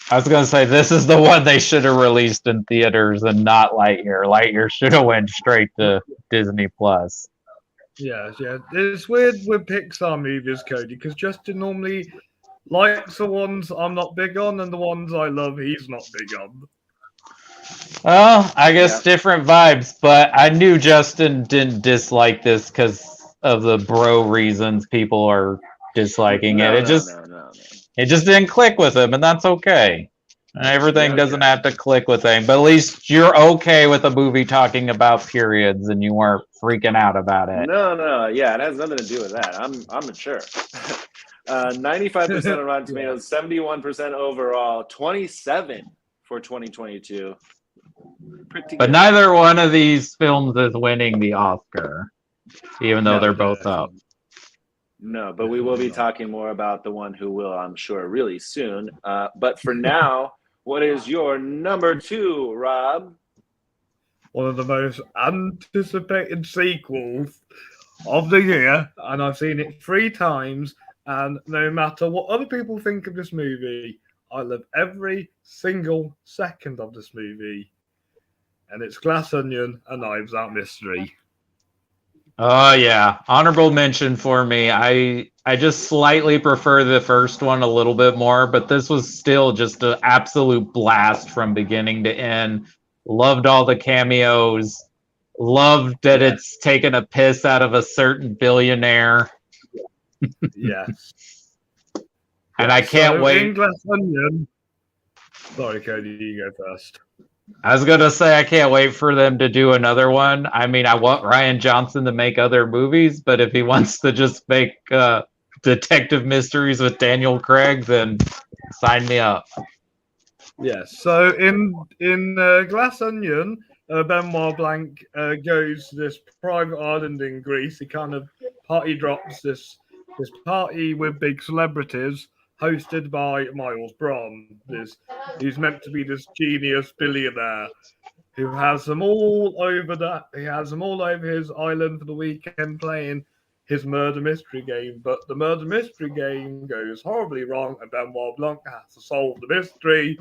I was gonna say this is the one they should have released in theaters and not Lightyear. Lightyear should have went straight to Disney Plus. Yeah. It's weird with Pixar movies, Cody, because Justin normally likes the ones I'm not big on, and the ones I love, he's not big on. Well, I guess different vibes, but I knew Justin didn't dislike this because of the bro reasons people are disliking it. It just didn't click with him, and that's okay. Everything doesn't have to click with him, but at least you're okay with a movie talking about periods, and you weren't freaking out about it. No, yeah, it has nothing to do with that. I'm mature. 95% on Rotten Tomatoes, 71% overall, 27 for 2022. Pretty good. But neither one of these films is winning the Oscar, even though they're both up. No, but we will be talking more about the one who will, I'm sure, really soon. But for now, what is your number 2, Rob? One of the most anticipated sequels of the year, and I've seen it 3 times, and no matter what other people think of this movie, I love every single second of this movie. And it's Glass Onion, A Knives Out Mystery. Oh yeah, honorable mention for me. I just slightly prefer the first one a little bit more, but this was still just an absolute blast from beginning to end. Loved all the cameos. Loved that it's taken a piss out of a certain billionaire. Yes. And I can't wait. In Glass Onion. Sorry, Cody, you go first. I was going to say I can't wait for them to do another one. I mean, I want Rian Johnson to make other movies, but if he wants to just make detective mysteries with Daniel Craig, then sign me up. Yes. So in Glass Onion, Benoit Blanc goes to this private island in Greece. He kind of party drops this party with big celebrities, hosted by Miles Bron. He's meant to be this genius billionaire who has them all over He has them all over his island for the weekend playing his murder mystery game. But the murder mystery game goes horribly wrong, and Benoit Blanc has to solve the mystery.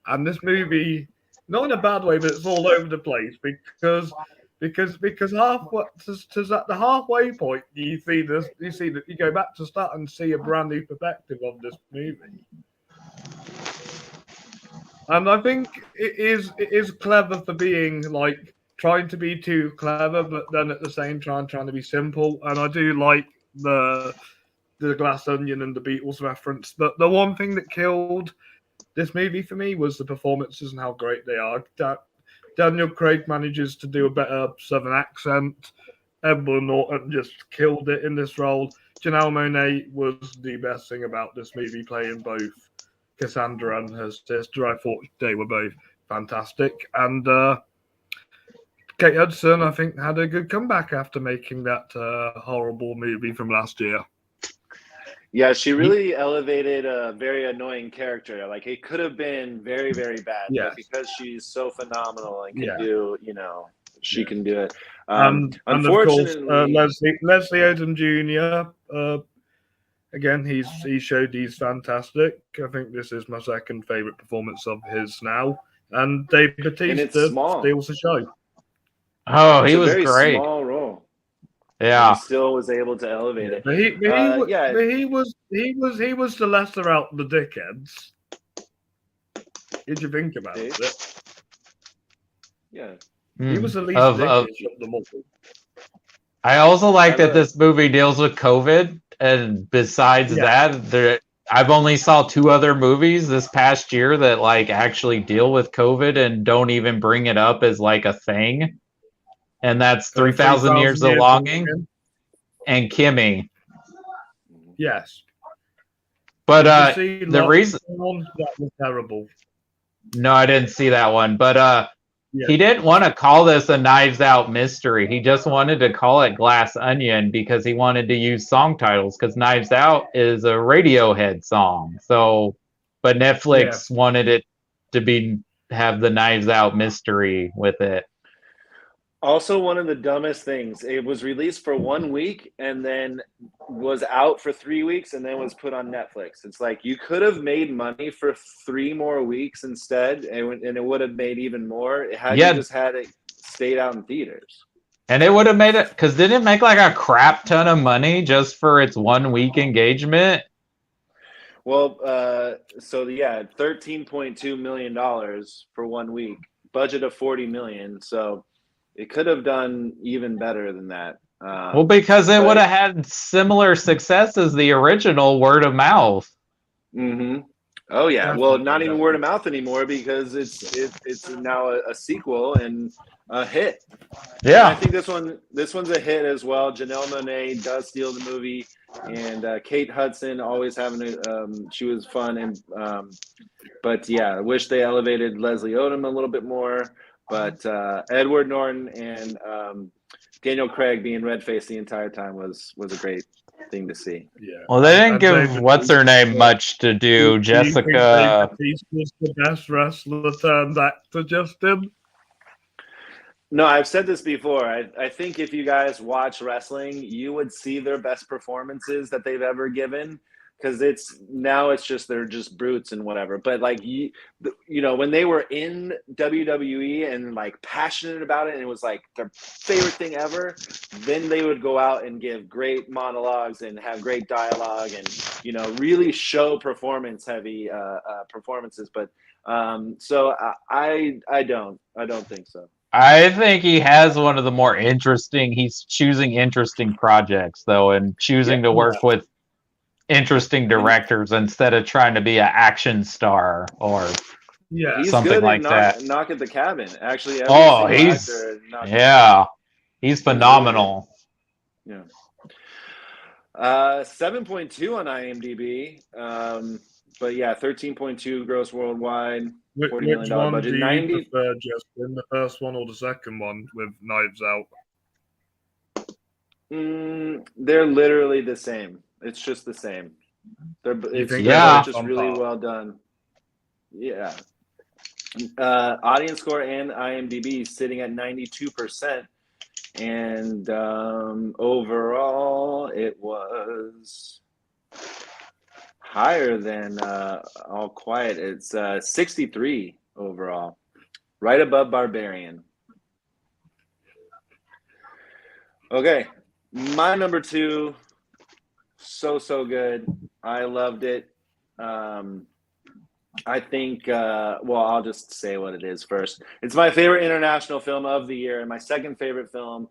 And this movie, not in a bad way, but it's all over the place because halfway at the halfway point, you go back to start and see a brand new perspective of this movie. And I think it is clever for being like trying to be too clever, but then at the same time trying to be simple. And I do like the Glass Onion and the Beatles reference. But the one thing that killed this movie for me was the performances and how great they are. Daniel Craig manages to do a better Southern accent. Edward Norton just killed it in this role. Janelle Monáe was the best thing about this movie, playing both Cassandra and her sister. I thought they were both fantastic. And Kate Hudson, I think, had a good comeback after making that horrible movie from last year. Yeah, she really elevated a very annoying character. Like, it could have been very, very bad, but because she's so phenomenal and can do, she can do it. And of course, Leslie Odom Jr. Again, he showed he's fantastic. I think this is my second favorite performance of his now. And Dave Bautista steals the show. Oh, he was great. Small role. Yeah, he still was able to elevate it. But he was the lesser out of the dickheads. Did you think about it? Yeah, he was the least dickish of them all. I also like that this movie deals with COVID, and besides that, I've only saw 2 other movies this past year that like actually deal with COVID and don't even bring it up as like a thing. And that's 3,000 Years of Longing and Kimmy. Yes. But the reason that was terrible. No, I didn't see that one, but Yeah. he didn't want to call this a Knives Out mystery. He just wanted to call it Glass Onion because he wanted to use song titles because Knives Out is a Radiohead song. So, but Netflix wanted it to have the Knives Out mystery with it. Also, one of the dumbest things, it was released for 1 week and then was out for 3 weeks and then was put on Netflix. It's like you could have made money for 3 more weeks instead, and it would have made even more had you just had it stayed out in theaters. And it would have made it, because didn't it make like a crap ton of money just for its 1 week engagement? Well, so yeah, $13.2 million for 1 week, budget of $40 million. So it could have done even better than that. Well, because it would have had similar success as the original, word of mouth. Mm-hmm. Oh yeah. Definitely, Well, not even word of mouth anymore because it's now a sequel and a hit. Yeah, And I think this one's a hit as well. Janelle Monáe does steal the movie, and Kate Hudson always having she was fun, and but yeah, I wish they elevated Leslie Odom a little bit more. But Edward Norton and Daniel Craig being red-faced the entire time was a great thing to see. Yeah. well, they didn't give David what's her name Batista. much to do. Do you think Jessica. David Batista's the best wrestler turned actor, Justin? No, I've said this before. I think if you guys watch wrestling, you would see their best performances that they've ever given because it's just they're just brutes and whatever. But like you know, when they were in WWE and like passionate about it and it was like their favorite thing ever, then they would go out and give great monologues and have great dialogue and you know really show performance heavy performances. But so I don't think so. I think he has one of the more interesting. He's choosing interesting projects though, and choosing to work with interesting directors instead of trying to be an action star or He's something good like that. Knock at the Cabin. Actually, He's phenomenal. Really yeah. 7.2 on IMDb. But yeah, 13.2 gross worldwide. $40 million Which one budget. do you 90. prefer, Justin? The first one or the second one with Knives Out? They're literally the same. It's just the same. It's just really well done. Yeah. Audience score and IMDb sitting at 92%. And overall, it was higher than All Quiet. It's 63 overall, right above Barbarian. Okay, my number 2, so good. I loved it. I think, I'll just say what it is first. It's my favorite international film of the year and my second favorite film.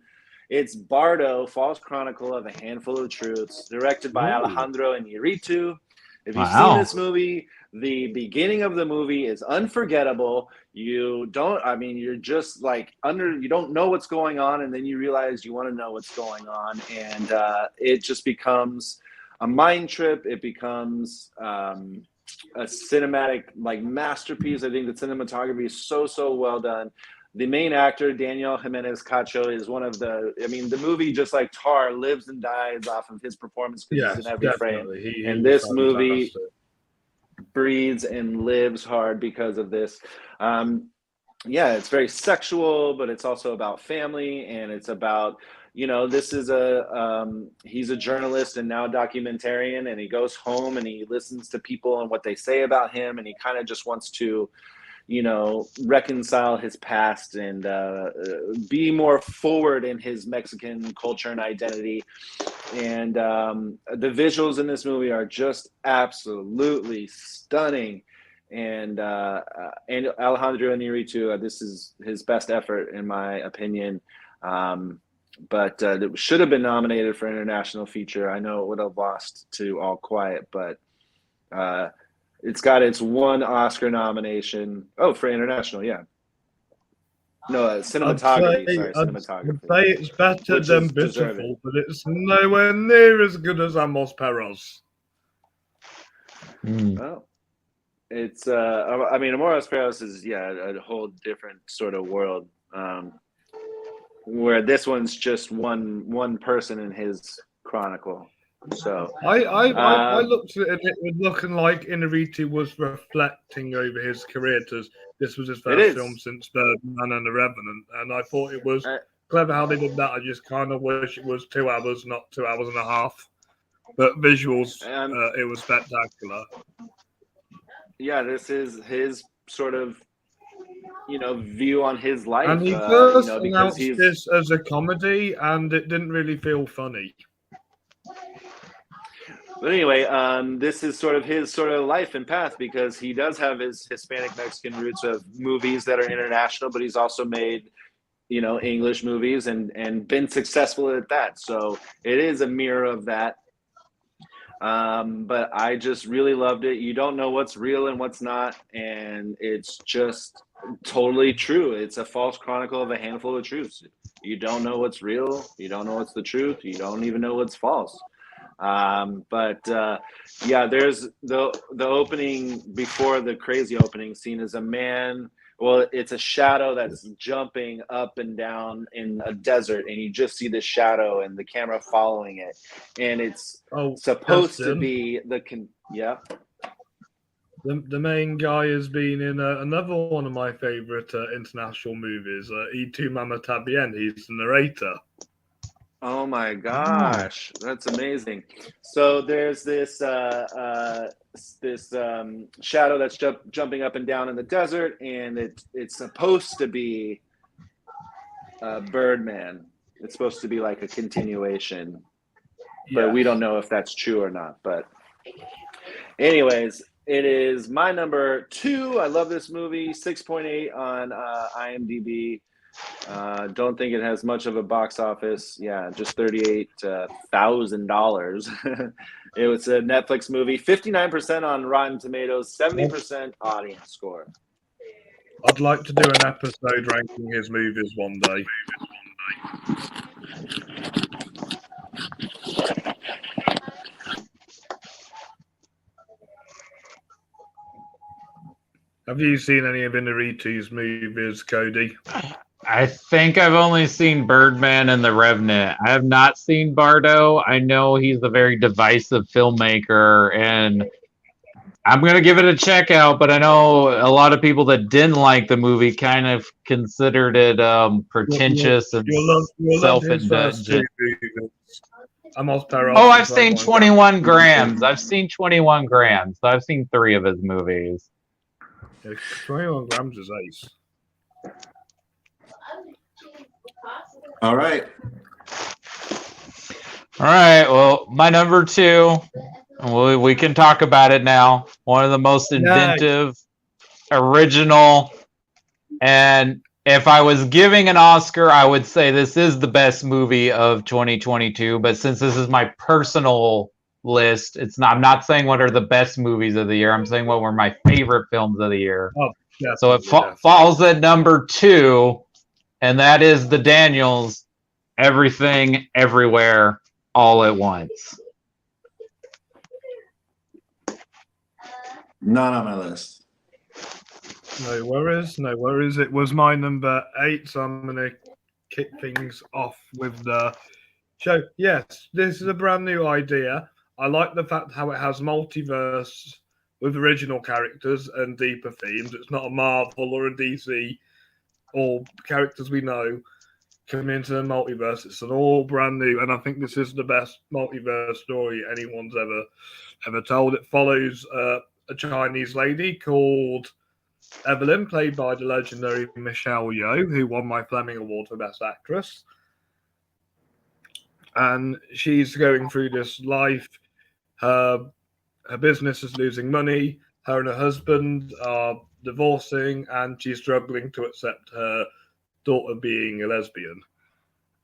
It's Bardo, False Chronicle of a Handful of Truths, directed by Alejandro Iñárritu. If you've seen this movie, the beginning of the movie is unforgettable. You're just like you don't know what's going on, and then you realize you want to know what's going on, and it just becomes a mind trip. It becomes a cinematic masterpiece. I think the cinematography is so well done. The main actor, Daniel Jimenez Cacho, is one of the movie, just like Tar, lives and dies off of his performance because he's in every frame. And this movie breathes and lives hard because of this. It's very sexual, but it's also about family, and it's about, this is he's a journalist and now a documentarian, and he goes home and he listens to people and what they say about him, and he kind of just wants to reconcile his past and be more forward in his Mexican culture and identity. And the visuals in this movie are just absolutely stunning. And Alejandro Iñárritu, this is his best effort in my opinion. But it should have been nominated for international feature. I know it would have lost to All Quiet, but it's got its one Oscar nomination. Oh, for international, yeah. No, cinematography. Cinematography. I'd say it's better than Beautiful, but it's nowhere near as good as Amos Perros. Oh. it's I mean, Amoros Perros is a whole different sort of world. Where this one's just one person in his chronicle. So I looked at it and it was looking like Inarritu was reflecting over his career, as this was his first film since Birdman and The Revenant, and I thought it was clever how they did that. I just kind of wish it was 2 hours, not 2 hours and a half. But visuals, it was spectacular. Yeah, this is his sort of view on his life. And he first announced this as a comedy, and it didn't really feel funny. But anyway, this is sort of his sort of life and path, because he does have his Hispanic Mexican roots of movies that are international, but he's also made English movies and been successful at that. So it is a mirror of that. But I just really loved it. You don't know what's real and what's not, and it's just totally true. It's a false chronicle of a handful of truths. You don't know what's real. You don't know what's the truth. You don't even know what's false. But there's the opening before the crazy opening scene is a man. Well, it's a shadow that's jumping up and down in a desert, and you just see the shadow and the camera following it, and it's supposed to be The main guy has been in another one of my favorite international movies, Y Tu Mamá También. He's the narrator. Oh my gosh, that's amazing! So there's this shadow that's jumping up and down in the desert, and it's supposed to be Birdman. It's supposed to be like a continuation, but we don't know if that's true or not. But anyways, it is my number 2. I love this movie. 6.8 on IMDb. Don't think it has much of a box office. Yeah, just $38,000. It was a Netflix movie. 59% on Rotten Tomatoes. 70% audience score. I'd like to do an episode ranking his movies one day. Have you seen any of Inarritu's movies, Cody? I think I've only seen Birdman and The Revenant. I have not seen Bardo. I know he's a very divisive filmmaker, and I'm going to give it a check out, but I know a lot of people that didn't like the movie kind of considered it pretentious and self-indulgent. Oh, I've seen 21 Grams. I've seen 21 Grams. So I've seen 3 of his movies. 21 Grams is ace. All right. Well, my number 2, we can talk about it now. One of the most inventive, original, and if I was giving an Oscar, I would say this is the best movie of 2022. But since this is my personal list, I'm not saying what are the best movies of the year. I'm saying what were my favorite films of the year. So it falls at number 2. And that is the Daniels, Everything, Everywhere, All at Once. Not on my list. No worries. It was my number 8, so I'm going to kick things off with the show. Yes, this is a brand new idea. I like the fact how it has multiverse with original characters and deeper themes. It's not a Marvel or a DC. All characters we know come into the multiverse. It's an all brand new, and I think this is the best multiverse story anyone's ever told. It follows a Chinese lady called Evelyn, played by the legendary Michelle Yeoh, who won my Fleming Award for Best Actress. And she's going through this life. Her business is losing money. Her and her husband are divorcing, and she's struggling to accept her daughter being a lesbian.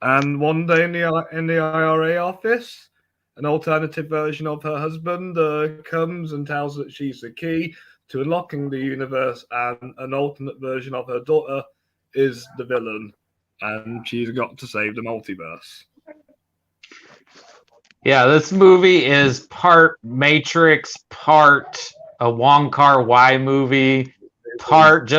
And one day in the IRA office, an alternative version of her husband comes and tells her that she's the key to unlocking the universe, and an alternate version of her daughter is the villain, and she's got to save the multiverse. Yeah, this movie is part Matrix, part a Wong Kar-wai movie, part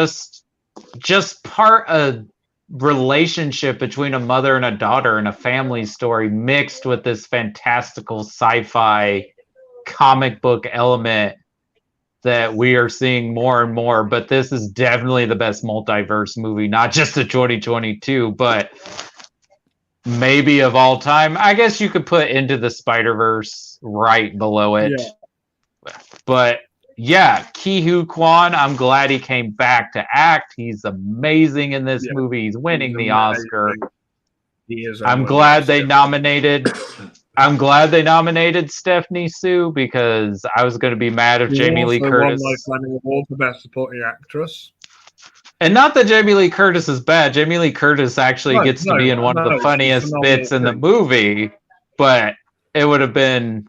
a relationship between a mother and a daughter and a family story mixed with this fantastical sci-fi comic book element that we are seeing more and more. But this is definitely the best multiverse movie, not just of 2022, but maybe of all time. I guess you could put Into the Spider-Verse right below it. Yeah. But yeah, Ki-Hu Kwan, I'm glad he came back to act. He's amazing in this movie. He's winning the Oscar. He is. I'm glad they nominated Stephanie Sue, because I was going to be mad if Jamie Lee Curtis won Fleming Award for Best Supporting Actress. And not that Jamie Lee Curtis is bad. Jamie Lee Curtis actually gets to be in one of the funniest bits in the movie, but it would have been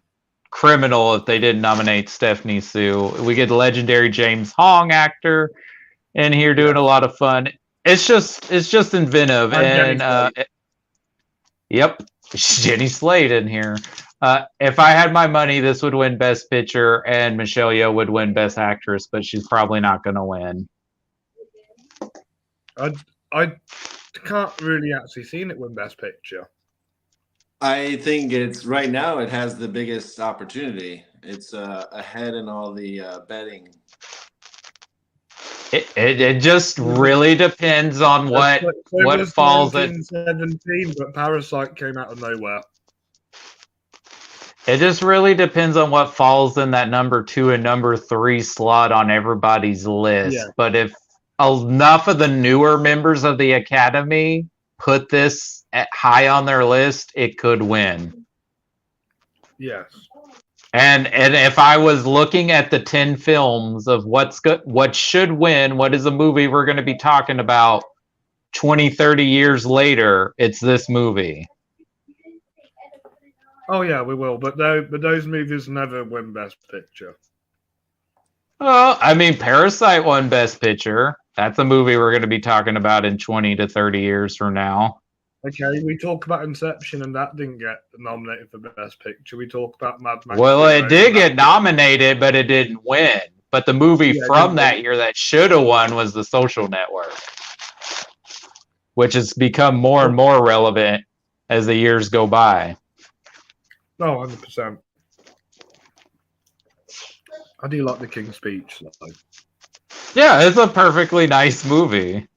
criminal if they didn't nominate Stephanie Sue. We get the legendary James Hong actor in here doing a lot of fun. It's just inventive, and yep, Jenny Slate in here. If I had my money, this would win Best Picture, and Michelle Yeoh would win Best Actress, but she's probably not going to win. I can't really actually seen it win Best Picture. I think it's right now. It has the biggest opportunity. It's ahead in all the betting. It just really depends on what falls at. 1917, but Parasite came out of nowhere. It just really depends on what falls in that number 2 and number 3 slot on everybody's list. Yeah. But if enough of the newer members of the Academy put this high on their list, it could win. Yes. And if I was looking at the 10 films of what should win, what is a movie we're going to be talking about 20, 30 years later, it's this movie. Oh yeah, we will. But those movies never win Best Picture. Well, I mean, Parasite won Best Picture. That's a movie we're going to be talking about in 20 to 30 years from now. Okay, we talk about Inception, and that didn't get nominated for Best Picture. We talk about Mad Max. Well, it did get nominated, but it didn't win. But the movie from that year that should have won was The Social Network, which has become more and more relevant as the years go by. Oh, 100%. I do like The King's Speech. Though. Yeah, it's a perfectly nice movie.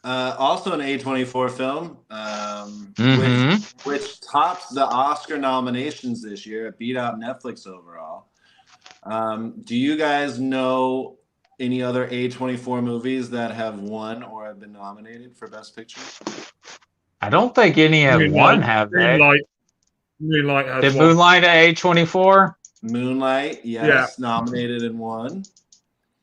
Also an A24 film, which tops the Oscar nominations this year. It beat out Netflix overall. Do you guys know any other A24 movies that have won or have been nominated for Best Picture? I don't think any have won, have they? Moonlight has Did won. Moonlight at A24? Moonlight, yes, nominated and won.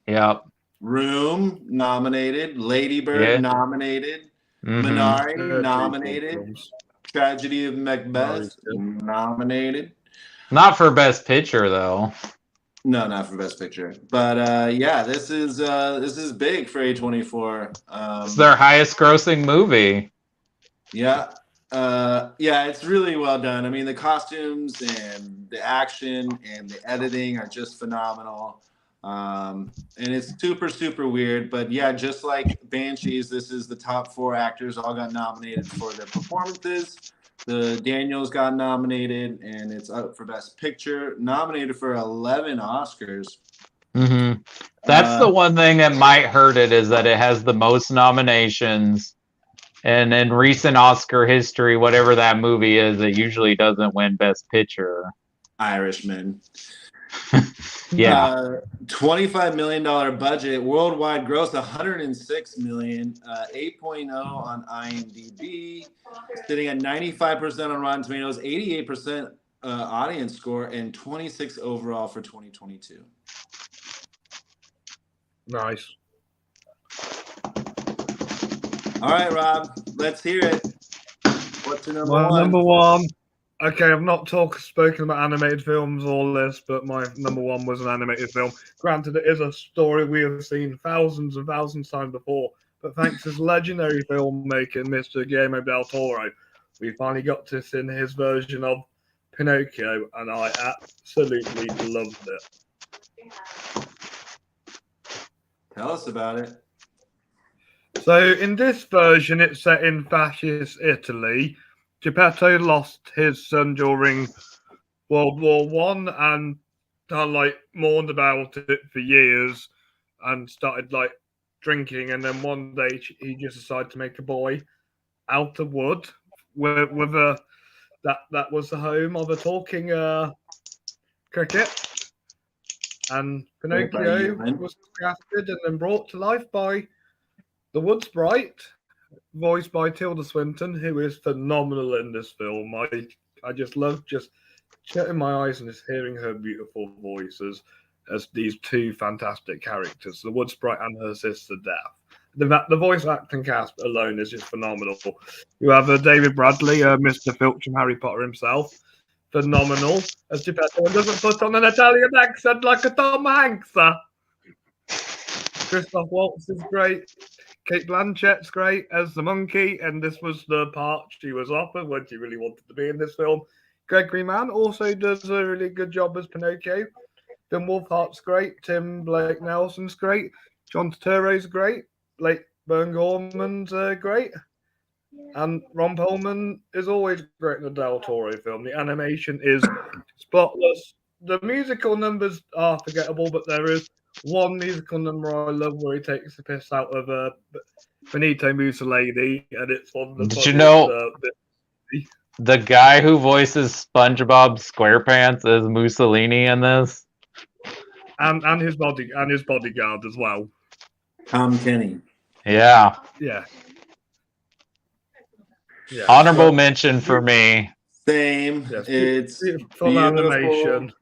Yep. Room, nominated. Lady Bird, nominated. Minari, nominated. Tragedy of Macbeth, nominated. Not for Best Picture, though. No, not for Best Picture. But yeah, this is big for A24. It's their highest grossing movie. Yeah. Yeah, it's really well done. I mean, the costumes and the action and the editing are just phenomenal. And it's super, super weird. But yeah, just like Banshees, this is the top 4 actors all got nominated for their performances. The Daniels got nominated, and it's up for Best Picture, nominated for 11 Oscars. That's the one thing that might hurt it, is that it has the most nominations. And in recent Oscar history, whatever that movie is, it usually doesn't win Best Picture. Irishman. Yeah. $25 million budget, worldwide gross $106 million, 8.0 on IMDb, sitting at 95% on Rotten Tomatoes, 88% audience score, and 26 overall for 2022. Nice. All right, Rob, let's hear it. What's your number My one? number one. Okay, I've not spoken about animated films all this, but my number one was an animated film. Granted, it is a story we have seen thousands and thousands of times before, but thanks to his legendary filmmaker, Mr. Guillermo del Toro, we finally got to see his version of Pinocchio, and I absolutely loved it. Tell us about it. So in this version, it's set in fascist Italy. Geppetto lost his son during World War One, and like mourned about it for years, and started like drinking. And then one day he just decided to make a boy out of wood with a that was the home of a talking cricket. And Pinocchio was casted and then brought to life by the Wood Sprite, voiced by Tilda Swinton, who is phenomenal in this film. I just love just shutting my eyes and just hearing her beautiful voices as these two fantastic characters, the Wood Sprite and her sister Death. The voice acting cast alone is just phenomenal. You have David Bradley, Mr. Filch from Harry Potter himself, phenomenal as Geppetto, and doesn't put on an Italian accent like a Tom Hanks. Christoph Waltz is great. Kate Blanchett's great as the monkey, and this was the part she was offered when she really wanted to be in this film. Gregory Mann also does a really good job as Pinocchio. Finn Wolfhardt's great. Tim Blake Nelson's great. John Turturro's great. Blake Burn Gorman's great. And Ron Perlman is always great in a Del Toro film. The animation is spotless. The musical numbers are forgettable, but there is one musical number I love where he takes the piss out of Benito Mussolini, and it's on the. Did you know the guy who voices SpongeBob SquarePants is Mussolini in this? And his bodyguard as well. Tom Kenny. Yeah. Yeah. Yeah. Honorable mention for me. Same. Yes, It's beautiful animation.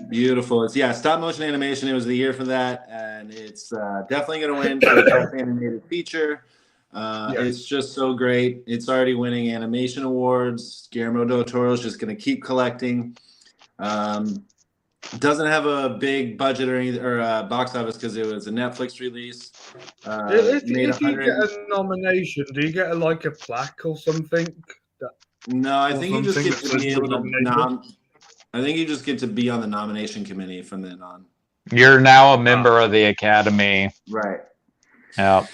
Beautiful. It's stop motion animation. It was the year for that, and it's definitely going to win for best animated feature. It's just so great. It's already winning animation awards. Guillermo del Toro is just going to keep collecting. Doesn't have a big budget or box office because it was a Netflix release. If you get a nomination, do you get a plaque or something? No, I think you just get to be able to I think you just get to be on the nomination committee from then on. You're now a member of the Academy. Right. Yeah.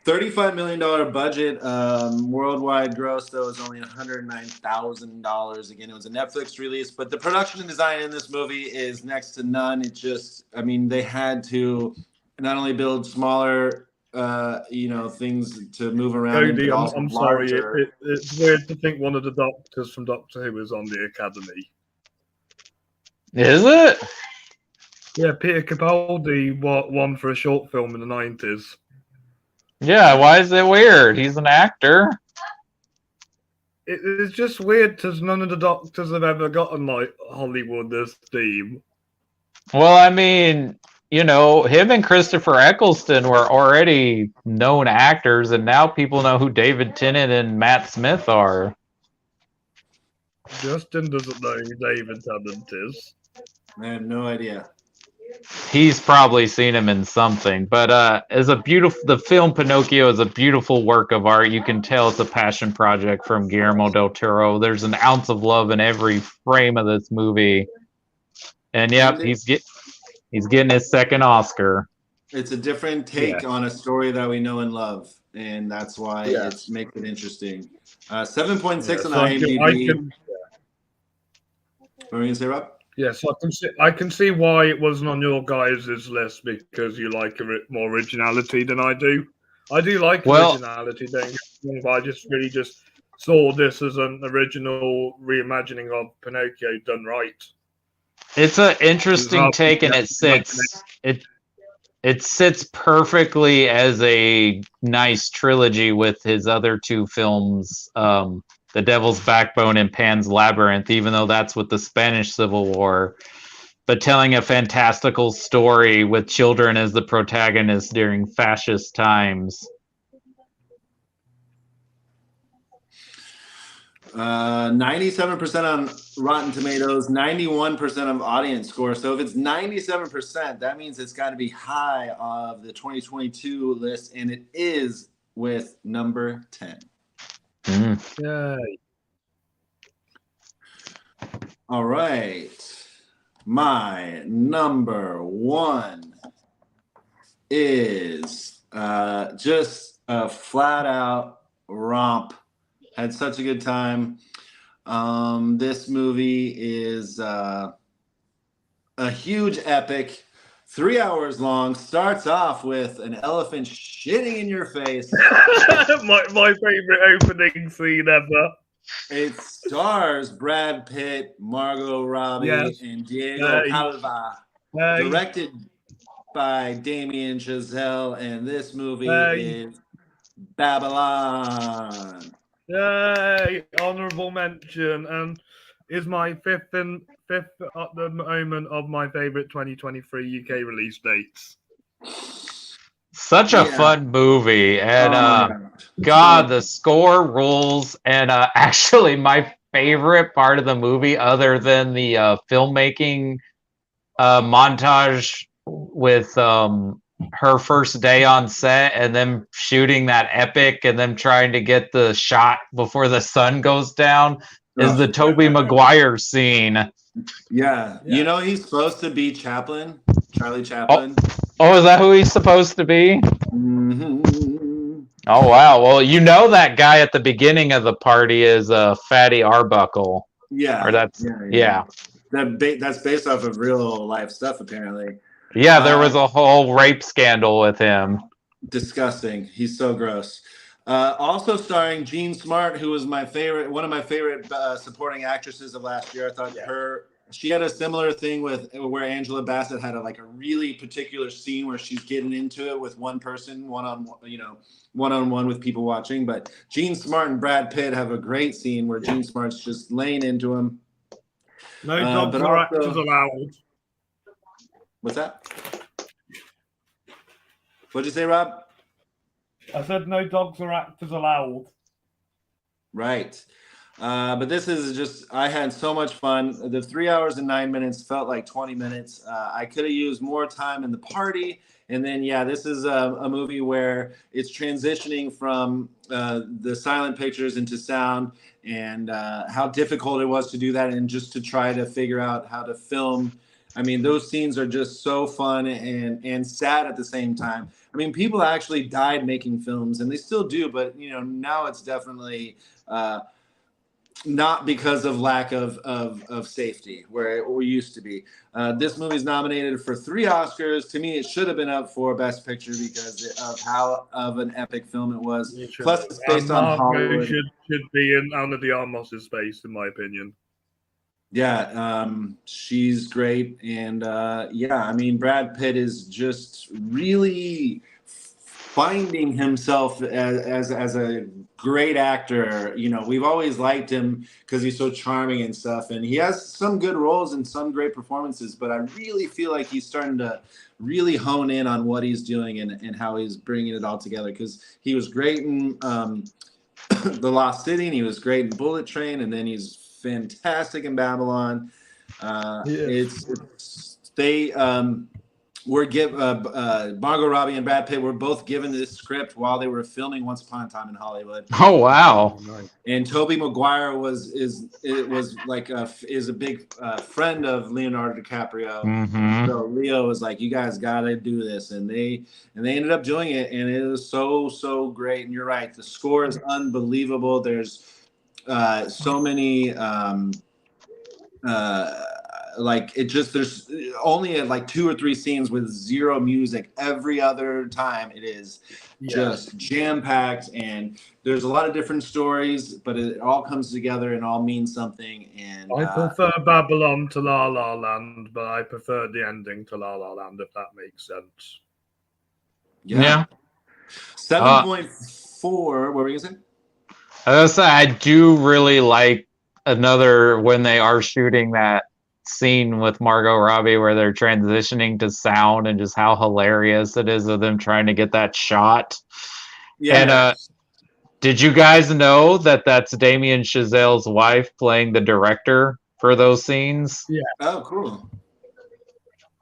$35 million budget. Worldwide gross, though, is only $109,000. Again, it was a Netflix release, but the production and design in this movie is next to none. They had to not only build smaller, things to move around. Cody, I'm sorry. It's weird to think one of the doctors from Doctor Who is on the Academy. Is it? Yeah, Peter Capaldi won for a short film in the 90s. Yeah, why is it weird? He's an actor. It's just weird because none of the doctors have ever gotten Hollywood esteem. Well, I mean, him and Christopher Eccleston were already known actors, and now people know who David Tennant and Matt Smith are. Justin doesn't know who David Tennant is. I have no idea. He's probably seen him in something, but the film Pinocchio is a beautiful work of art. You can tell it's a passion project from Guillermo del Toro. There's an ounce of love in every frame of this movie, and he's getting his second Oscar. It's a different take on a story that we know and love, and that's why it makes it interesting. 7.6 on IMDb. What were you gonna say, Rob? Yes, I can see why it wasn't on your guys' list because you like more originality than I do. I do like originality, but I just saw this as an original reimagining of Pinocchio done right. It's an interesting take, and it sits perfectly as a nice trilogy with his other two films, The Devil's Backbone and Pan's Labyrinth, even though that's with the Spanish Civil War, but telling a fantastical story with children as the protagonists during fascist times. 97% on Rotten Tomatoes, 91% of audience score. So if it's 97%, that means it's got to be high of the 2022 list, and it is with number 10. Yay. All right. My number one is just a flat out romp. Had such a good time. This movie is a huge epic, 3 hours long. Starts off with an elephant shitting in your face. my favorite opening scene ever. It stars Brad Pitt, Margot Robbie, Yes. and Diego Hey. Calva. Hey, Directed by Damien Chazelle, and this movie Hey. is Babylon. yay! Honourable mention, and is my fifth at the moment of my favorite 2023 UK release dates. Such a Yeah. fun movie, and Oh my God. God, the score rules. And actually, my favorite part of the movie, other than the filmmaking montage with her first day on set and them shooting that epic and them trying to get the shot before the sun goes down, is the Tobey Maguire scene. Yeah. You know he's supposed to be Chaplin, Charlie Chaplin. Oh, is that who he's supposed to be? Mm-hmm. Oh wow. Well, you know that guy at the beginning of the party is Fatty Arbuckle. Yeah. Or that's yeah. That's based off of real life stuff, apparently. Yeah, there was a whole rape scandal with him. Disgusting. He's so gross. Also starring Jean Smart, who was one of my favorite supporting actresses of last year. I thought she had a similar thing with where Angela Bassett had a really particular scene where she's getting into it with one person, one-on-one with people watching. But Jean Smart and Brad Pitt have a great scene where Jean Smart's just laying into him. No dogs or actors allowed. What's that? What'd you say, Rob? I said no dogs or actors allowed. Right. But this is just, I had so much fun. The 3 hours and 9 minutes felt like 20 minutes. I could have used more time in the party. And then, this is a movie where it's transitioning from the silent pictures into sound, and how difficult it was to do that, and just to try to figure out how to film. I mean, those scenes are just so fun and sad at the same time. I mean, people actually died making films, and they still do, but now it's definitely not because of lack of safety where we used to be. This movie is nominated for 3 Oscars. To me, it should have been up for Best Picture because of how of an epic film it was. Plus, it's based on Hollywood. Should be in Ana de Armas's space, in my opinion. Yeah, she's great, and I mean, Brad Pitt is just really finding himself as a great actor. We've always liked him because he's so charming and stuff, and he has some good roles and some great performances, but I really feel like he's starting to really hone in on what he's doing and how he's bringing it all together, because he was great in The Lost City, and he was great in Bullet Train, and then he's fantastic in Babylon. Margot Robbie and Brad Pitt were both given this script while they were filming Once Upon a Time in Hollywood. Oh wow! And Tobey Maguire is a big friend of Leonardo DiCaprio. Mm-hmm. So Leo was like, "You guys got to do this," and they ended up doing it, and it was so great. And you're right, the score is unbelievable. There's so many. There's only 2 or 3 scenes with zero music. Every other time it is just jam-packed, and there's a lot of different stories, but it all comes together and all means something. And I prefer Babylon to La La Land, but I prefer the ending to La La Land, if that makes sense. Yeah. 7.4. What were you gonna say? I was gonna say, I do really like when they are shooting that scene with Margot Robbie where they're transitioning to sound, and just how hilarious it is of them trying to get that shot. And did you guys know that that's Damien Chazelle's wife playing the director for those scenes? Yeah. Oh, cool.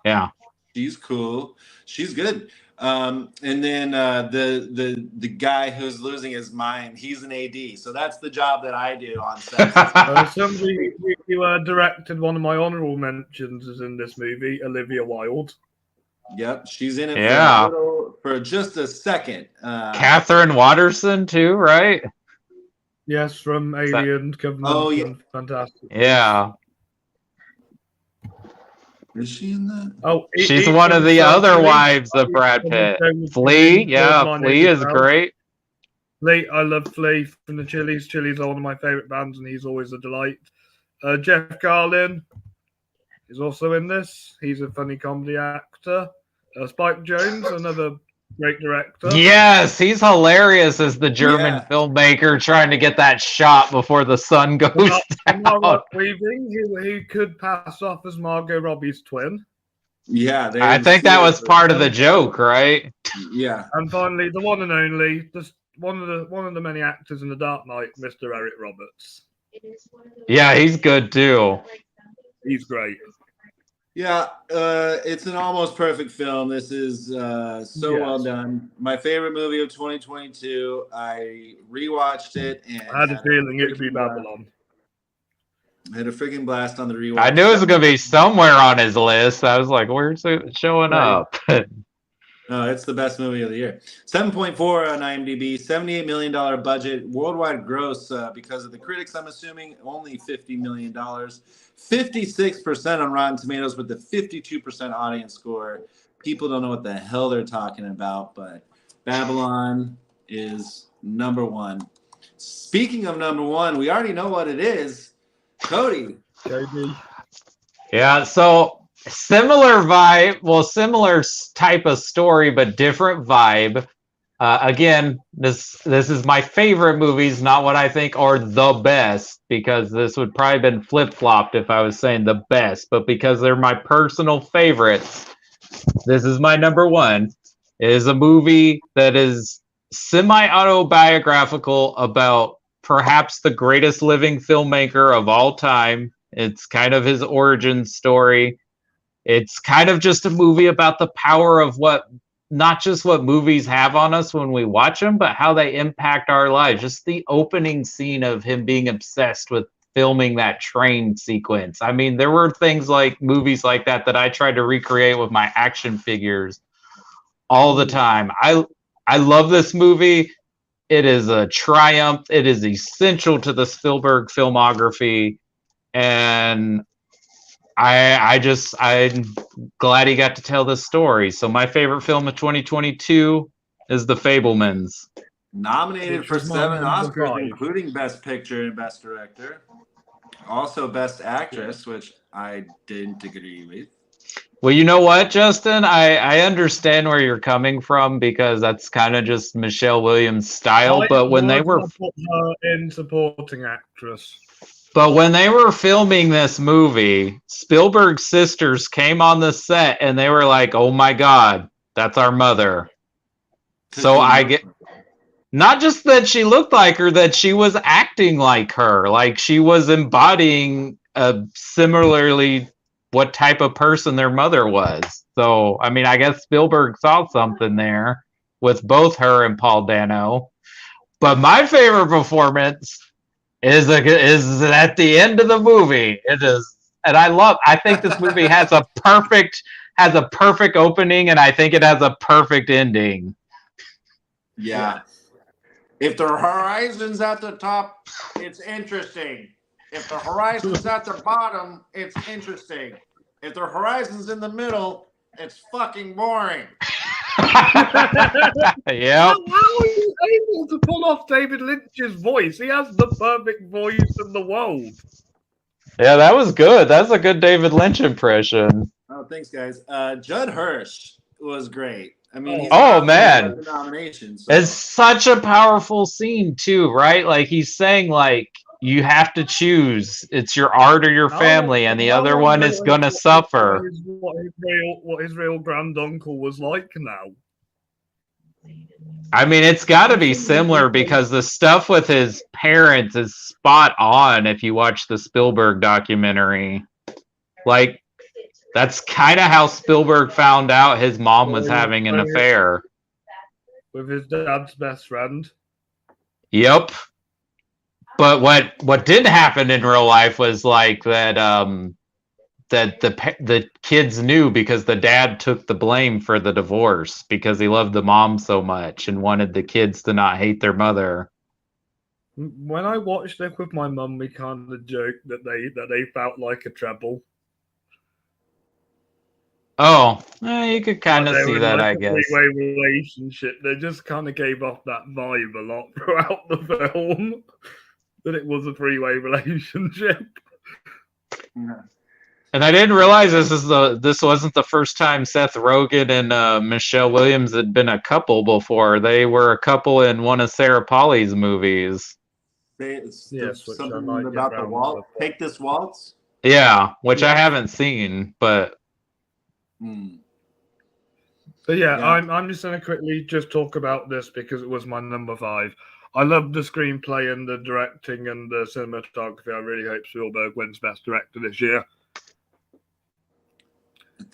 Yeah. She's cool. She's good. And then the guy who's losing his mind, he's an AD. So that's the job that I do on set. Somebody who directed one of my honorable mentions is in this movie, Olivia Wilde. Yep, she's in it Yeah. for just a second. Catherine Watterson too, right? Yes, from Alien, Covenant, Oh, yeah. and Fantastic. Yeah. Is she in that? Oh, She's one of the other wives of Brad Pitt. Flea, yeah, Flea is great. Flea, I love Flea from the Chili's. Chili's are one of my favorite bands, and he's always a delight. Jeff Garlin is also in this. He's a funny comedy actor. Spike Jonze, another great director. Yes, he's hilarious as the German filmmaker trying to get that shot before the sun goes down. Margot Weaving, who could pass off as Margot Robbie's twin. Yeah, I think that was part of the joke, right? Yeah. And finally, the one and only, one of the many actors in The Dark Knight, Mr. Eric Roberts. Yeah, he's good too. He's great. Yeah, it's an almost perfect film. This is well done. My favorite movie of 2022. I rewatched it and I had a feeling it would be Babylon. I had a freaking blast on the rewatch. I knew it was going to be somewhere on his list. I was like, where's it showing up? It's the best movie of the year. 7.4 on IMDb, $78 million budget. Worldwide gross, because of the critics, I'm assuming, only $50 million. 56% on Rotten Tomatoes with the 52% audience score. People don't know what the hell they're talking about, but Babylon is number one. Speaking of number one, we already know what it is. Cody. Yeah, so similar vibe, well, similar type of story, but different vibe. Again, this is my favorite movies, not what I think are the best, because this would probably been flip-flopped if I was saying the best, but because they're my personal favorites, this is my number one. It is a movie that is semi-autobiographical about perhaps the greatest living filmmaker of all time. It's kind of his origin story. It's kind of just a movie about the power of not just what movies have on us when we watch them, but how they impact our lives. Just the opening scene of him being obsessed with filming that train sequence. I mean, there were things like movies like that I tried to recreate with my action figures all the time. I love this movie. It is a triumph. It is essential to the Spielberg filmography. And I'm glad he got to tell this story. So my favorite film of 2022 is The Fabelmans. Nominated for 7 Oscars, including Best Picture and Best Director. Also Best Actress, which I didn't agree with. Well, you know what, Justin? I understand where you're coming from, because that's kind of just Michelle Williams' style. But when they were put her in supporting actress. But when they were filming this movie, Spielberg's sisters came on the set and they were like, "Oh my God, that's our mother." So I get not just that she looked like her, that she was acting like her, like she was embodying similarly what type of person their mother was. So, I mean, I guess Spielberg saw something there with both her and Paul Dano. But my favorite performance is at the end of the movie. It is, and I think this movie has a perfect opening, and I think it has a perfect ending. Yeah. If the horizon's at the top, it's interesting. If the horizon's at the bottom, it's interesting. If the horizon's in the middle, it's fucking boring. Yeah. How are you able to pull off David Lynch's voice? He has the perfect voice in the world. Yeah, that was good. That's a good David Lynch impression. Oh, thanks, guys. Judd Hirsch was great. I mean, he's man, nomination. So. It's such a powerful scene too, right? Like he's saying, like you have to choose. It's your art or your family, and the other one is gonna suffer. What his real granduncle was like now. I mean, it's got to be similar because the stuff with his parents is spot on if you watch the Spielberg documentary. Like, That's kind of how Spielberg found out his mom was having an affair. With his dad's best friend. Yep. But what did happen in real life was like that that the kids knew because the dad took the blame for the divorce because he loved the mom so much and wanted the kids to not hate their mother. When I watched it with my mum, we kind of joked that they felt like a treble. Oh, you could kind of They see were that, like I a guess. three-way relationship. They just kind of gave off that vibe a lot throughout the film. That it was a three-way relationship. And I didn't realize this wasn't the first time Seth Rogen and Michelle Williams had been a couple before. They were a couple in one of Sarah Polley's movies. Something about the waltz. Take This Waltz. Yeah, which I haven't seen, but. But yeah, I'm just going to quickly just talk about this because it was my number 5. I love the screenplay and the directing and the cinematography. I really hope Spielberg wins Best Director this year.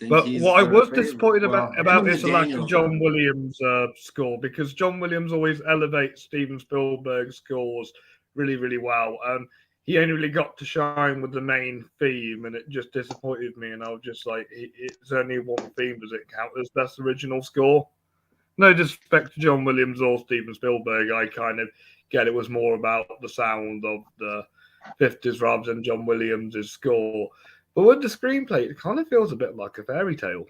But what I was disappointed about is the lack of John Williams' score, because John Williams always elevates Steven Spielberg's scores really, really well. And he only really got to shine with the main theme, and it just disappointed me. And I was just like, it's only one theme. Does it count as Best Original Score? No disrespect to John Williams or Steven Spielberg. I kind of get it was more about the sound of the 50s rather than John Williams' score. But with the screenplay, it kind of feels a bit like a fairy tale.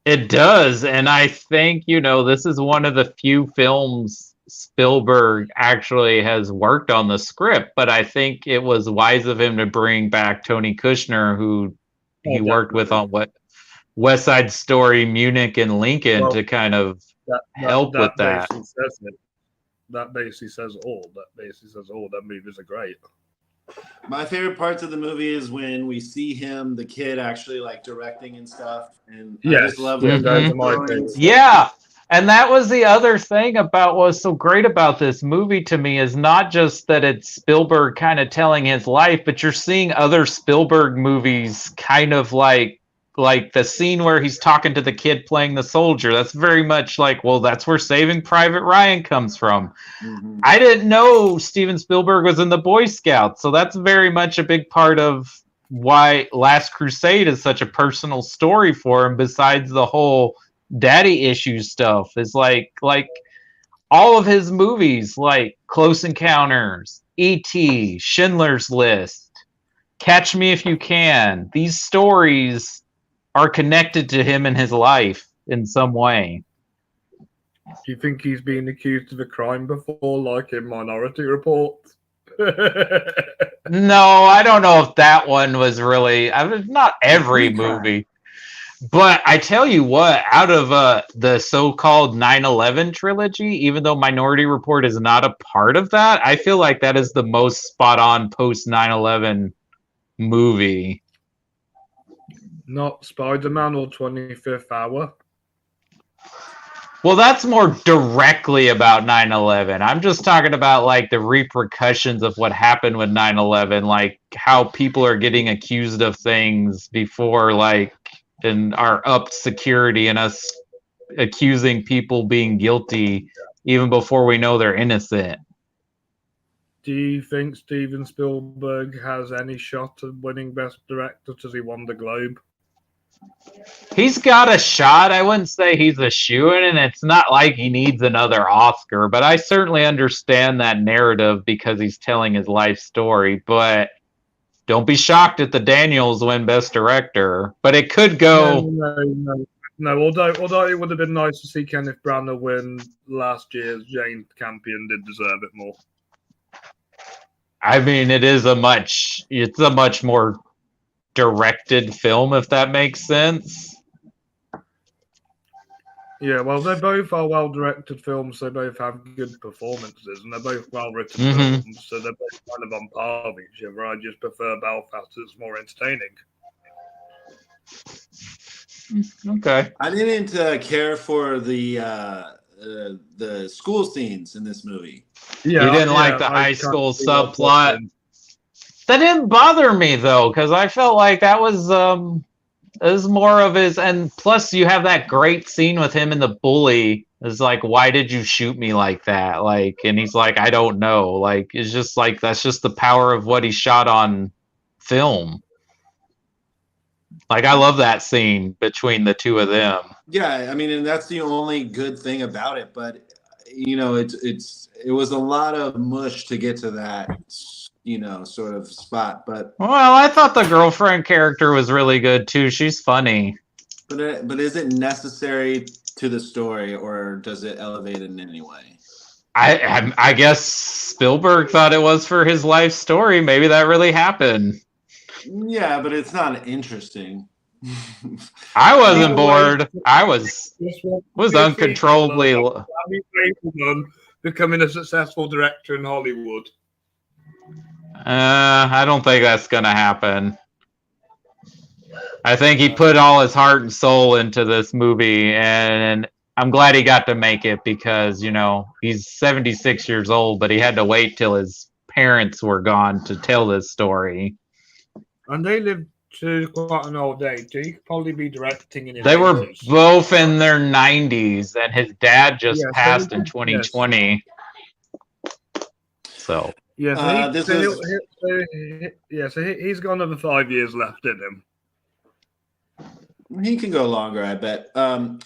It does. And I think, this is one of the few films Spielberg actually has worked on the script. But I think it was wise of him to bring back Tony Kushner, who he worked with on West Side Story, Munich, and Lincoln to kind of help with that. That basically says all. That movies are great. My favorite parts of the movie is when we see him, the kid, actually like directing and stuff. And I just love that. Yeah. And that was the other thing about what's so great about this movie to me is not just that it's Spielberg kind of telling his life, but you're seeing other Spielberg movies kind of like the scene where he's talking to the kid playing the soldier. That's very much like, well, that's where Saving Private Ryan comes from. Mm-hmm. I didn't know Steven Spielberg was in the Boy Scouts, so that's very much a big part of why Last Crusade is such a personal story for him, besides the whole daddy issues stuff. Is like all of his movies, like Close Encounters, E.T., Schindler's List, Catch Me If You Can. These stories are connected to him in his life in some way. Do you think he's been accused of a crime before, like in Minority Report? No, I don't know if that one was really... not every movie. But I tell you what, out of the so-called 9/11 trilogy, even though Minority Report is not a part of that, I feel like that is the most spot-on post-9/11 movie. Not Spider-Man or 25th Hour? Well, that's more directly about 9/11. I'm just talking about like the repercussions of what happened with 9/11, like how people are getting accused of things before, like, and our upped security and us accusing people being guilty even before we know they're innocent. Do you think Steven Spielberg has any shot of winning Best Director because he won the Globe? He's got a shot. I wouldn't say he's a shoo-in, and it's not like he needs another Oscar, but I certainly understand that narrative because he's telling his life story. But don't be shocked if the Daniels win Best Director. But it could go... No, although it would have been nice to see Kenneth Branagh win last year's Jane Campion did deserve it more. I mean, it's a much more directed film, if that makes sense. Yeah, well, they both are well-directed films. They both have good performances, and they're both well-written films, so they're both kind of on par with each other. I just prefer Belfast. It's more entertaining. Okay. I didn't care for the school scenes in this movie. Yeah, you didn't like the high school subplot. That didn't bother me though, because I felt like that was is more of his, and plus you have that great scene with him and the bully. Is like, why did you shoot me like that? Like, and he's like, I don't know. Like, it's just like that's just the power of what he shot on film. Like, I love that scene between the two of them. Yeah, I mean, and that's the only good thing about it. But you know, it was a lot of mush to get to that, you know, sort of spot. But Well, I thought the girlfriend character was really good too. She's funny. but is it necessary to the story, or does it elevate it in any way? I guess Spielberg thought it was for his life story. Maybe that really happened. Yeah, but it's not interesting. I wasn't bored. I was uncontrollably. Abby Fableman becoming a successful director in Hollywood. I don't think that's gonna happen. I think he put all his heart and soul into this movie, and I'm glad he got to make it because, you know, he's 76 years old, but he had to wait till his parents were gone to tell this story. And they lived to quite an old age. He could probably be directing in his They were 80s. both in their 90s, and his dad just Yeah, so passed he- in 2020. So, Yeah, so he's got another 5 years left in him. He can go longer, I bet.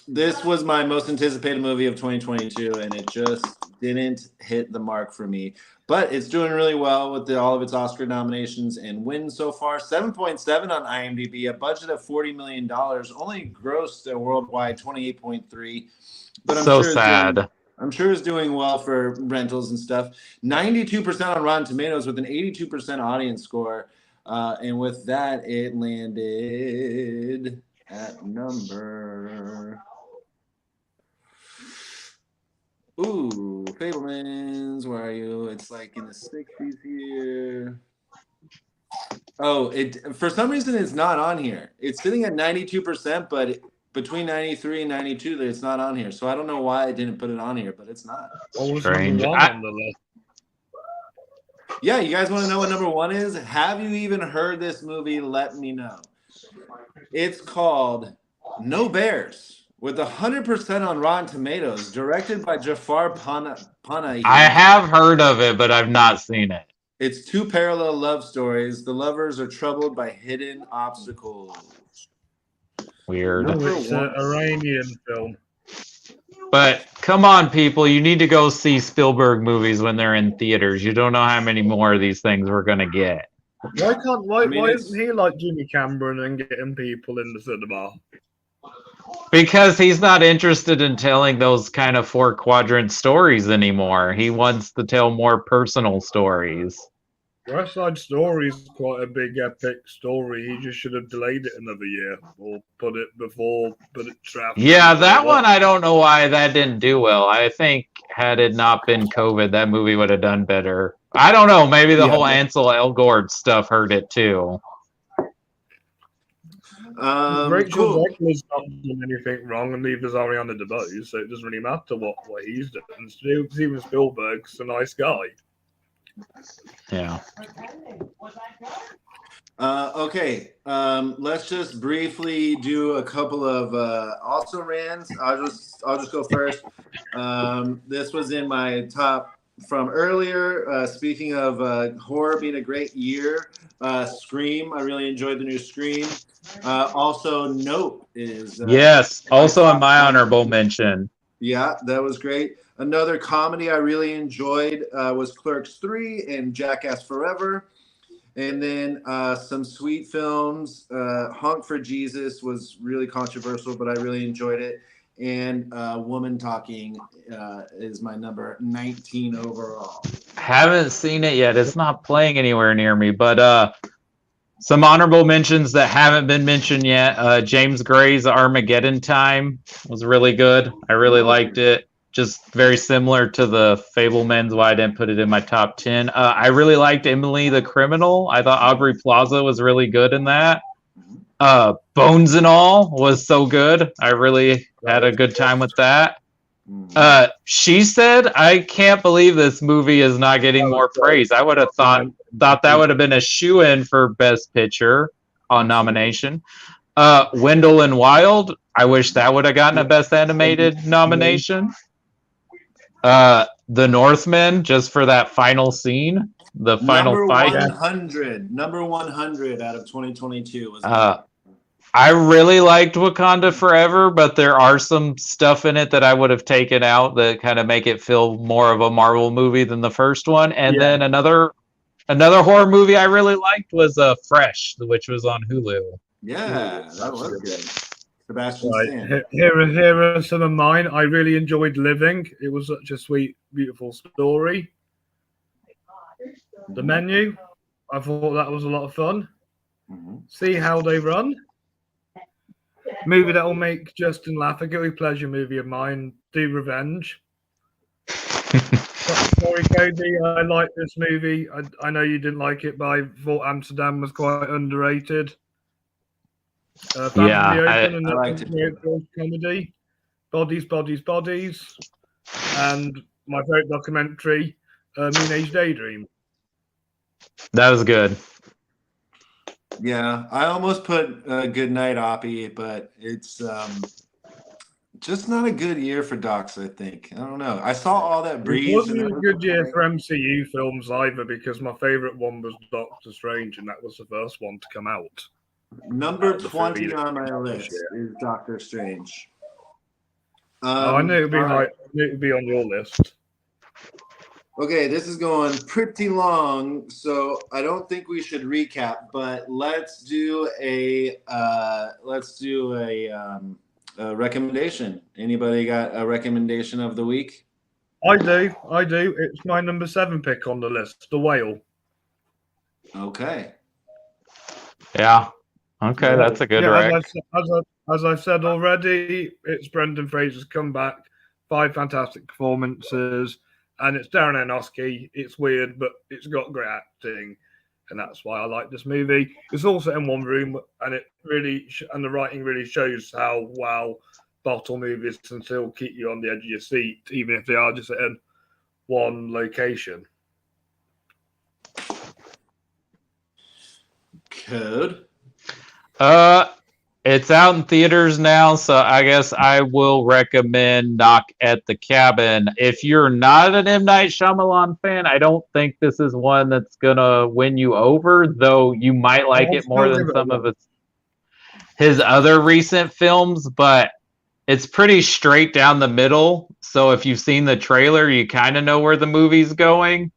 This was my most anticipated movie of 2022, and it just didn't hit the mark for me. But it's doing really well with all of its Oscar nominations and wins so far. 7.7 on IMDb, a budget of $40 million, only grossed a worldwide 28.3. But I'm so sure sad. I'm sure it's doing well for rentals and stuff. 92% on Rotten Tomatoes with an 82% audience score. And with that, it landed at number. Ooh, Fablemans, where are you? It's like in the 60s here. Oh, it for some reason it's not on here. It's sitting at 92%, but between 93 and 92, it's not on here. So I don't know why I didn't put it on here, but it's not. What was Strange. number one on the list? Yeah, you guys want to know what number one is? Have you even heard this movie? Let me know. It's called No Bears with 100% on Rotten Tomatoes, directed by Jafar Panahi. I have heard of it, but I've not seen it. It's two parallel love stories. The lovers are troubled by hidden obstacles. Weird. No, it's an Iranian film. But come on, people, you need to go see Spielberg movies when they're in theaters. You don't know how many more of these things we're gonna get. Why isn't he like Jimmy Cameron and getting people in the cinema? Because he's not interested in telling those kind of 4-quadrant stories anymore. He wants to tell more personal stories. West Side Story is quite a big epic story. He just should have delayed it another year or put it after. Yeah, that one, I don't know why that didn't do well. I think had it not been COVID, that movie would have done better. I don't know. Maybe the whole Ansel Elgort stuff hurt it too. Rachel Zegler's not doing anything wrong, and neither's Ariana DeBose, so it doesn't really matter what he's doing. Steven Spielberg's a nice guy. Yeah. Okay. Let's just briefly do a couple of also rans. I'll just go first. This was in my top from earlier. Speaking of horror being a great year, Scream. I really enjoyed the new Scream. Also, Nope is yes. Also on my honorable mention. Yeah, that was great. Another comedy I really enjoyed was Clerks 3 and Jackass Forever. And then some sweet films. Honk for Jesus was really controversial, but I really enjoyed it. And Woman Talking is my number 19 overall. Haven't seen it yet. It's not playing anywhere near me, but some honorable mentions that haven't been mentioned yet. James Gray's Armageddon Time was really good. I really liked it. Just very similar to the Fablemans, why I didn't put it in my top 10. I really liked Emily the Criminal. I thought Aubrey Plaza was really good in that. Bones and All was so good. I really had a good time with that. She Said, I can't believe this movie is not getting more praise. I would have thought that would have been a shoo-in for Best Picture on nomination. Wendell and Wild. I wish that would have gotten a Best Animated nomination. The Northman, just for that final scene, the final Number fight. 100. Number 100 out of 2022 was I really liked Wakanda Forever, but there are some stuff in it that I would have taken out that kind of make it feel more of a Marvel movie than the first one. And then another horror movie I really liked was Fresh, which was on Hulu. Yeah, that was good. Sebastian Right. Stan. Here are some of mine. I really enjoyed Living. It was such a sweet, beautiful story. The Menu. I thought that was a lot of fun. See How They Run. Movie that will make Justin laugh. A guilty pleasure movie of mine. Do Revenge. Sorry, Cody. I like this movie. I know you didn't like it, but I thought Amsterdam was quite underrated. Family Open, I liked it. Comedy. Bodies, Bodies, Bodies. And my favorite documentary, Mean Age Daydream. That was good. Yeah, I almost put Good Night Oppie, but it's just not a good year for docs, I think. I don't know. I saw All That Breeze. It wasn't a good year for MCU films either, because my favorite one was Doctor Strange, and that was the first one to come out. Number 20 on my list is Doctor Strange. I knew it would be high. I knew it would be on your list. Okay, this is going pretty long, so I don't think we should recap. But let's do a recommendation. Anybody got a recommendation of the week? I do. It's my number 7 pick on the list, The Whale. Okay. Yeah. Okay, that's a good rec. As I've said already, it's Brendan Fraser's comeback. 5 fantastic performances. And it's Darren Aronofsky. It's weird, but it's got great acting, and that's why I like this movie. It's also in one room, and it really and the writing really shows how well bottle movies can still keep you on the edge of your seat, even if they are just in one location. Code. It's out in theaters now, so I guess I will recommend Knock at the Cabin. If you're not an M. Night Shyamalan fan, I don't think this is one that's gonna win you over, though you might like it more than some of his other recent films, but it's pretty straight down the middle. So if you've seen the trailer, you kind of know where the movie's going.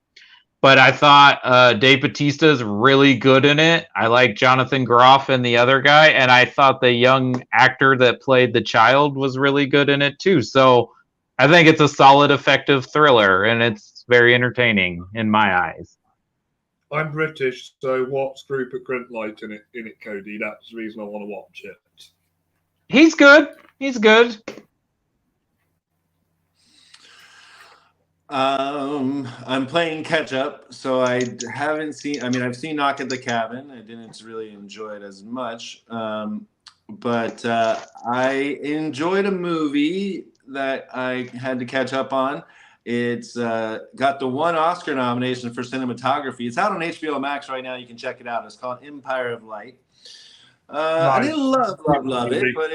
But I thought Dave Bautista is really good in it. I like Jonathan Groff and the other guy, and I thought the young actor that played the child was really good in it too. So I think it's a solid, effective thriller, and it's very entertaining in my eyes. I'm British, so what's Rupert Grint like in it, Cody? That's the reason I want to watch it. He's good. He's good. I'm playing catch up, so I haven't seen. I mean, I've seen Knock at the Cabin. I didn't really enjoy it as much, but I enjoyed a movie that I had to catch up on. It's got the 1 Oscar nomination for cinematography. It's out on HBO Max right now. You can check it out. It's called Empire of Light. I didn't love it, but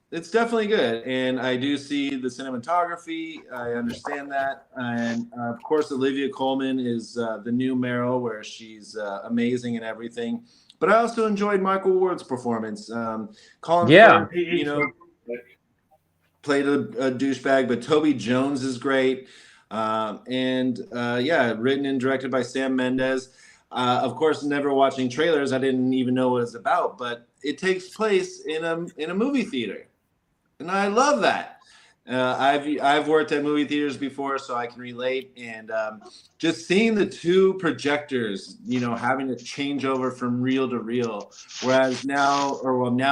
it's definitely good, and I do see the cinematography. I understand that, and of course, Olivia Colman is the new Meryl, where she's amazing and everything. But I also enjoyed Michael Ward's performance. Colin Firth, played a douchebag, but Toby Jones is great, written and directed by Sam Mendes. Of course, never watching trailers, I didn't even know what it's about, but it takes place in a movie theater. And I love that. I've worked at movie theaters before, so I can relate. And just seeing the 2 projectors, having to change over from reel to reel, whereas now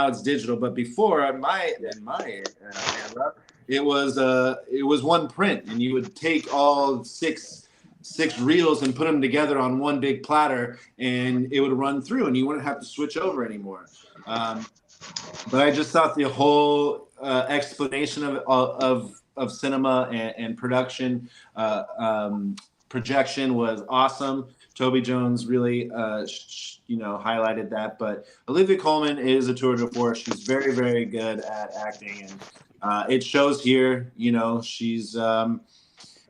it's digital, but before in my era, it was one print, and you would take all six reels and put them together on one big platter, and it would run through, and you wouldn't have to switch over anymore. But I just thought the whole explanation of cinema and production projection was awesome. Toby Jones really, highlighted that. But Olivia Colman is a tour de force. She's very, very good at acting, and it shows here. She's.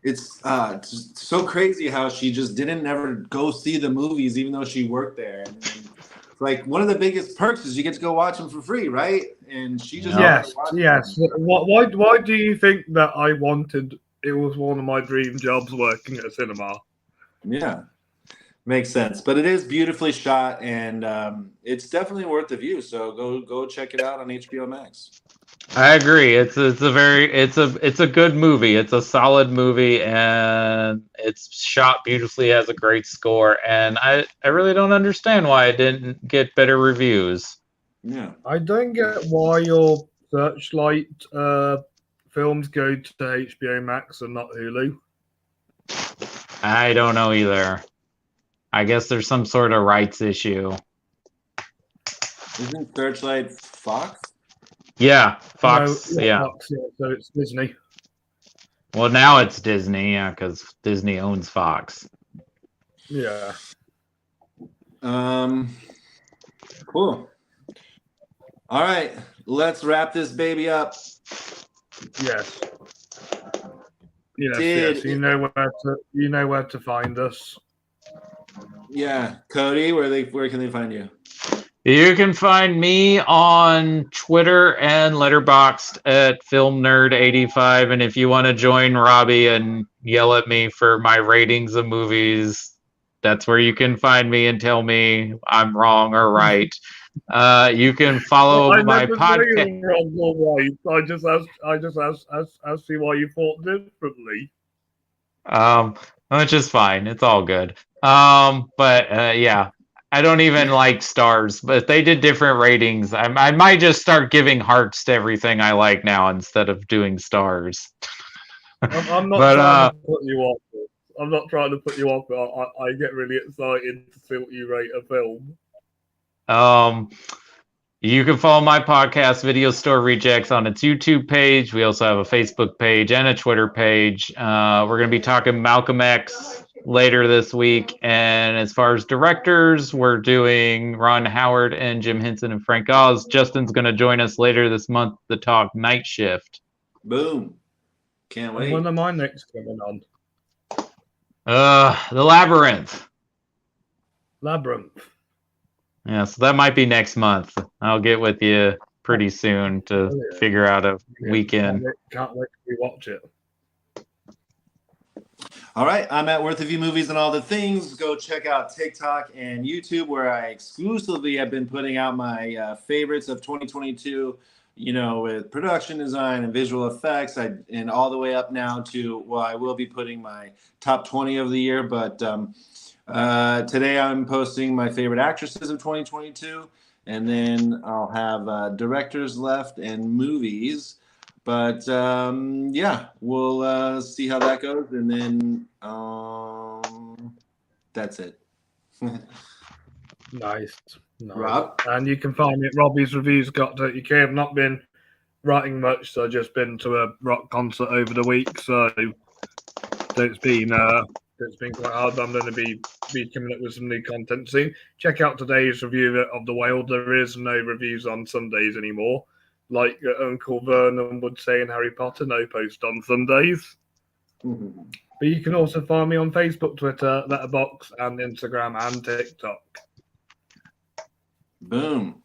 It's just so crazy how she just didn't never go see the movies, even though she worked there. And like one of the biggest perks is you get to go watch them for free, right? And she just yes. Why do you think that I wanted? It was one of my dream jobs working at a cinema. Yeah, makes sense. But it is beautifully shot, and it's definitely worth the view. So go check it out on HBO Max. I agree. It's a good movie. It's a solid movie, and it's shot beautifully. Has a great score, and I really don't understand why it didn't get better reviews. Yeah, I don't get why your Searchlight films go to HBO Max and not Hulu. I don't know either. I guess there's some sort of rights issue. isn't Searchlight Fox? Yeah, Fox. No, Yeah. Fox, so it's Disney. Well, now it's Disney, yeah, because Disney owns Fox. Yeah. Cool. All right, let's wrap this baby up. Yes. Yes. You know where to find us. Yeah, Cody, where can they find you? You can find me on Twitter and Letterboxd at FilmNerd85, and if you want to join Robbie and yell at me for my ratings of movies, that's where you can find me and tell me I'm wrong or right. You can follow my podcast. Wrong or right. I just asked you why you thought differently. Which is fine. It's all good. Yeah. I don't even like stars, but they did different ratings. I might just start giving hearts to everything I like now instead of doing stars. I'm not trying to put you off. I'm not trying to put you off. I get really excited to see what you rate a film. You can follow my podcast, Video Store Rejects, on its YouTube page. We also have a Facebook page and a Twitter page. We're going to be talking Malcolm X later this week. And as far as directors, we're doing Ron Howard and Jim Henson and Frank Oz. Justin's going to join us later this month to talk Night Shift. Boom. Can't wait. When am I next coming on? The Labyrinth. Labyrinth. Yeah, so that might be next month. I'll get with you pretty soon to figure out a weekend. Can't wait to watch it. All right, I'm at Worth of You Movies and all the things. Go check out TikTok and YouTube, where I exclusively have been putting out my favorites of 2022. With production design and visual effects, and all the way up now to I will be putting my top 20 of the year. But today I'm posting my favorite actresses of 2022, and then I'll have directors left and movies. But we'll see how that goes, and then that's it. Nice. Rob? And you can find me at robbysreviews.co.uk. I've not been writing much, so I've just been to a rock concert over the week, so it's been quite hard. I'm going to be coming up with some new content soon. Check out today's review of The Whale. There is no reviews on Sundays anymore. Like Uncle Vernon would say in Harry Potter, no post on Sundays. Mm-hmm. But you can also find me on Facebook, Twitter, Letterboxd, and Instagram and TikTok. Boom.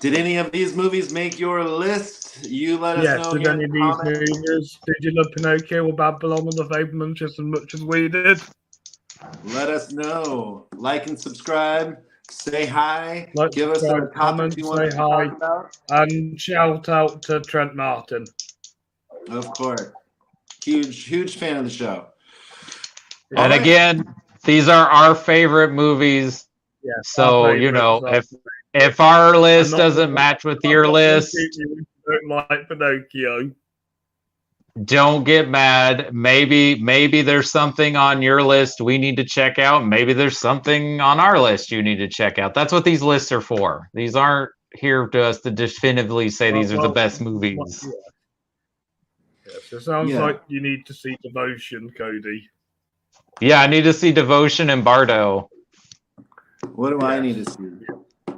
Did any of these movies make your list? You let us know. Did any of these movies? Did you love Pinocchio or Babylon or The Fabelmans just as much as we did? Let us know. Like and subscribe. Say hi. Give us a comment. You want to talk about. And shout out to Trent Martin. Of course. Huge fan of the show. And again, these are our favorite movies. Yeah, so if our list doesn't match with your list, don't like Pinocchio. Don't get mad. Maybe there's something on your list we need to check out. Maybe there's something on our list you need to check out. That's what these lists are for. These aren't here to us to definitively say these are the best movies. Yes, it sounds like you need to see Devotion, Cody. Yeah, I need to see Devotion and Bardo. What do I need to see?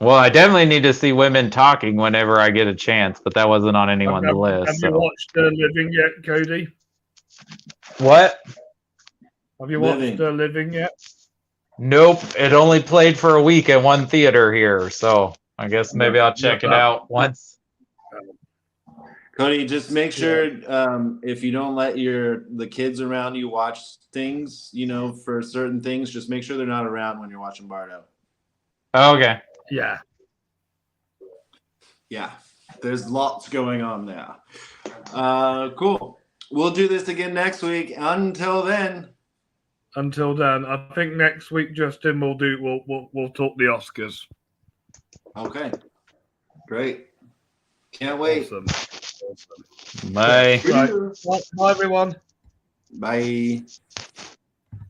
Well, I definitely need to see women talking whenever I get a chance, but that wasn't on anyone's Have list. you So. watched Living yet, Cody? What? Have you Living. watched Living yet? Nope. It only played for a week at one theater here, so I guess maybe I'll check it out once. Cody, just make sure if you don't let the kids around you watch things, for certain things, just make sure they're not around when you're watching Bardo. Okay. Yeah. Yeah, there's lots going on there. Cool. We'll do this again next week. Until then, I think next week, Justin, we'll talk the Oscars. okay, great. Can't wait. Awesome. Bye. Right. Bye, everyone. Bye.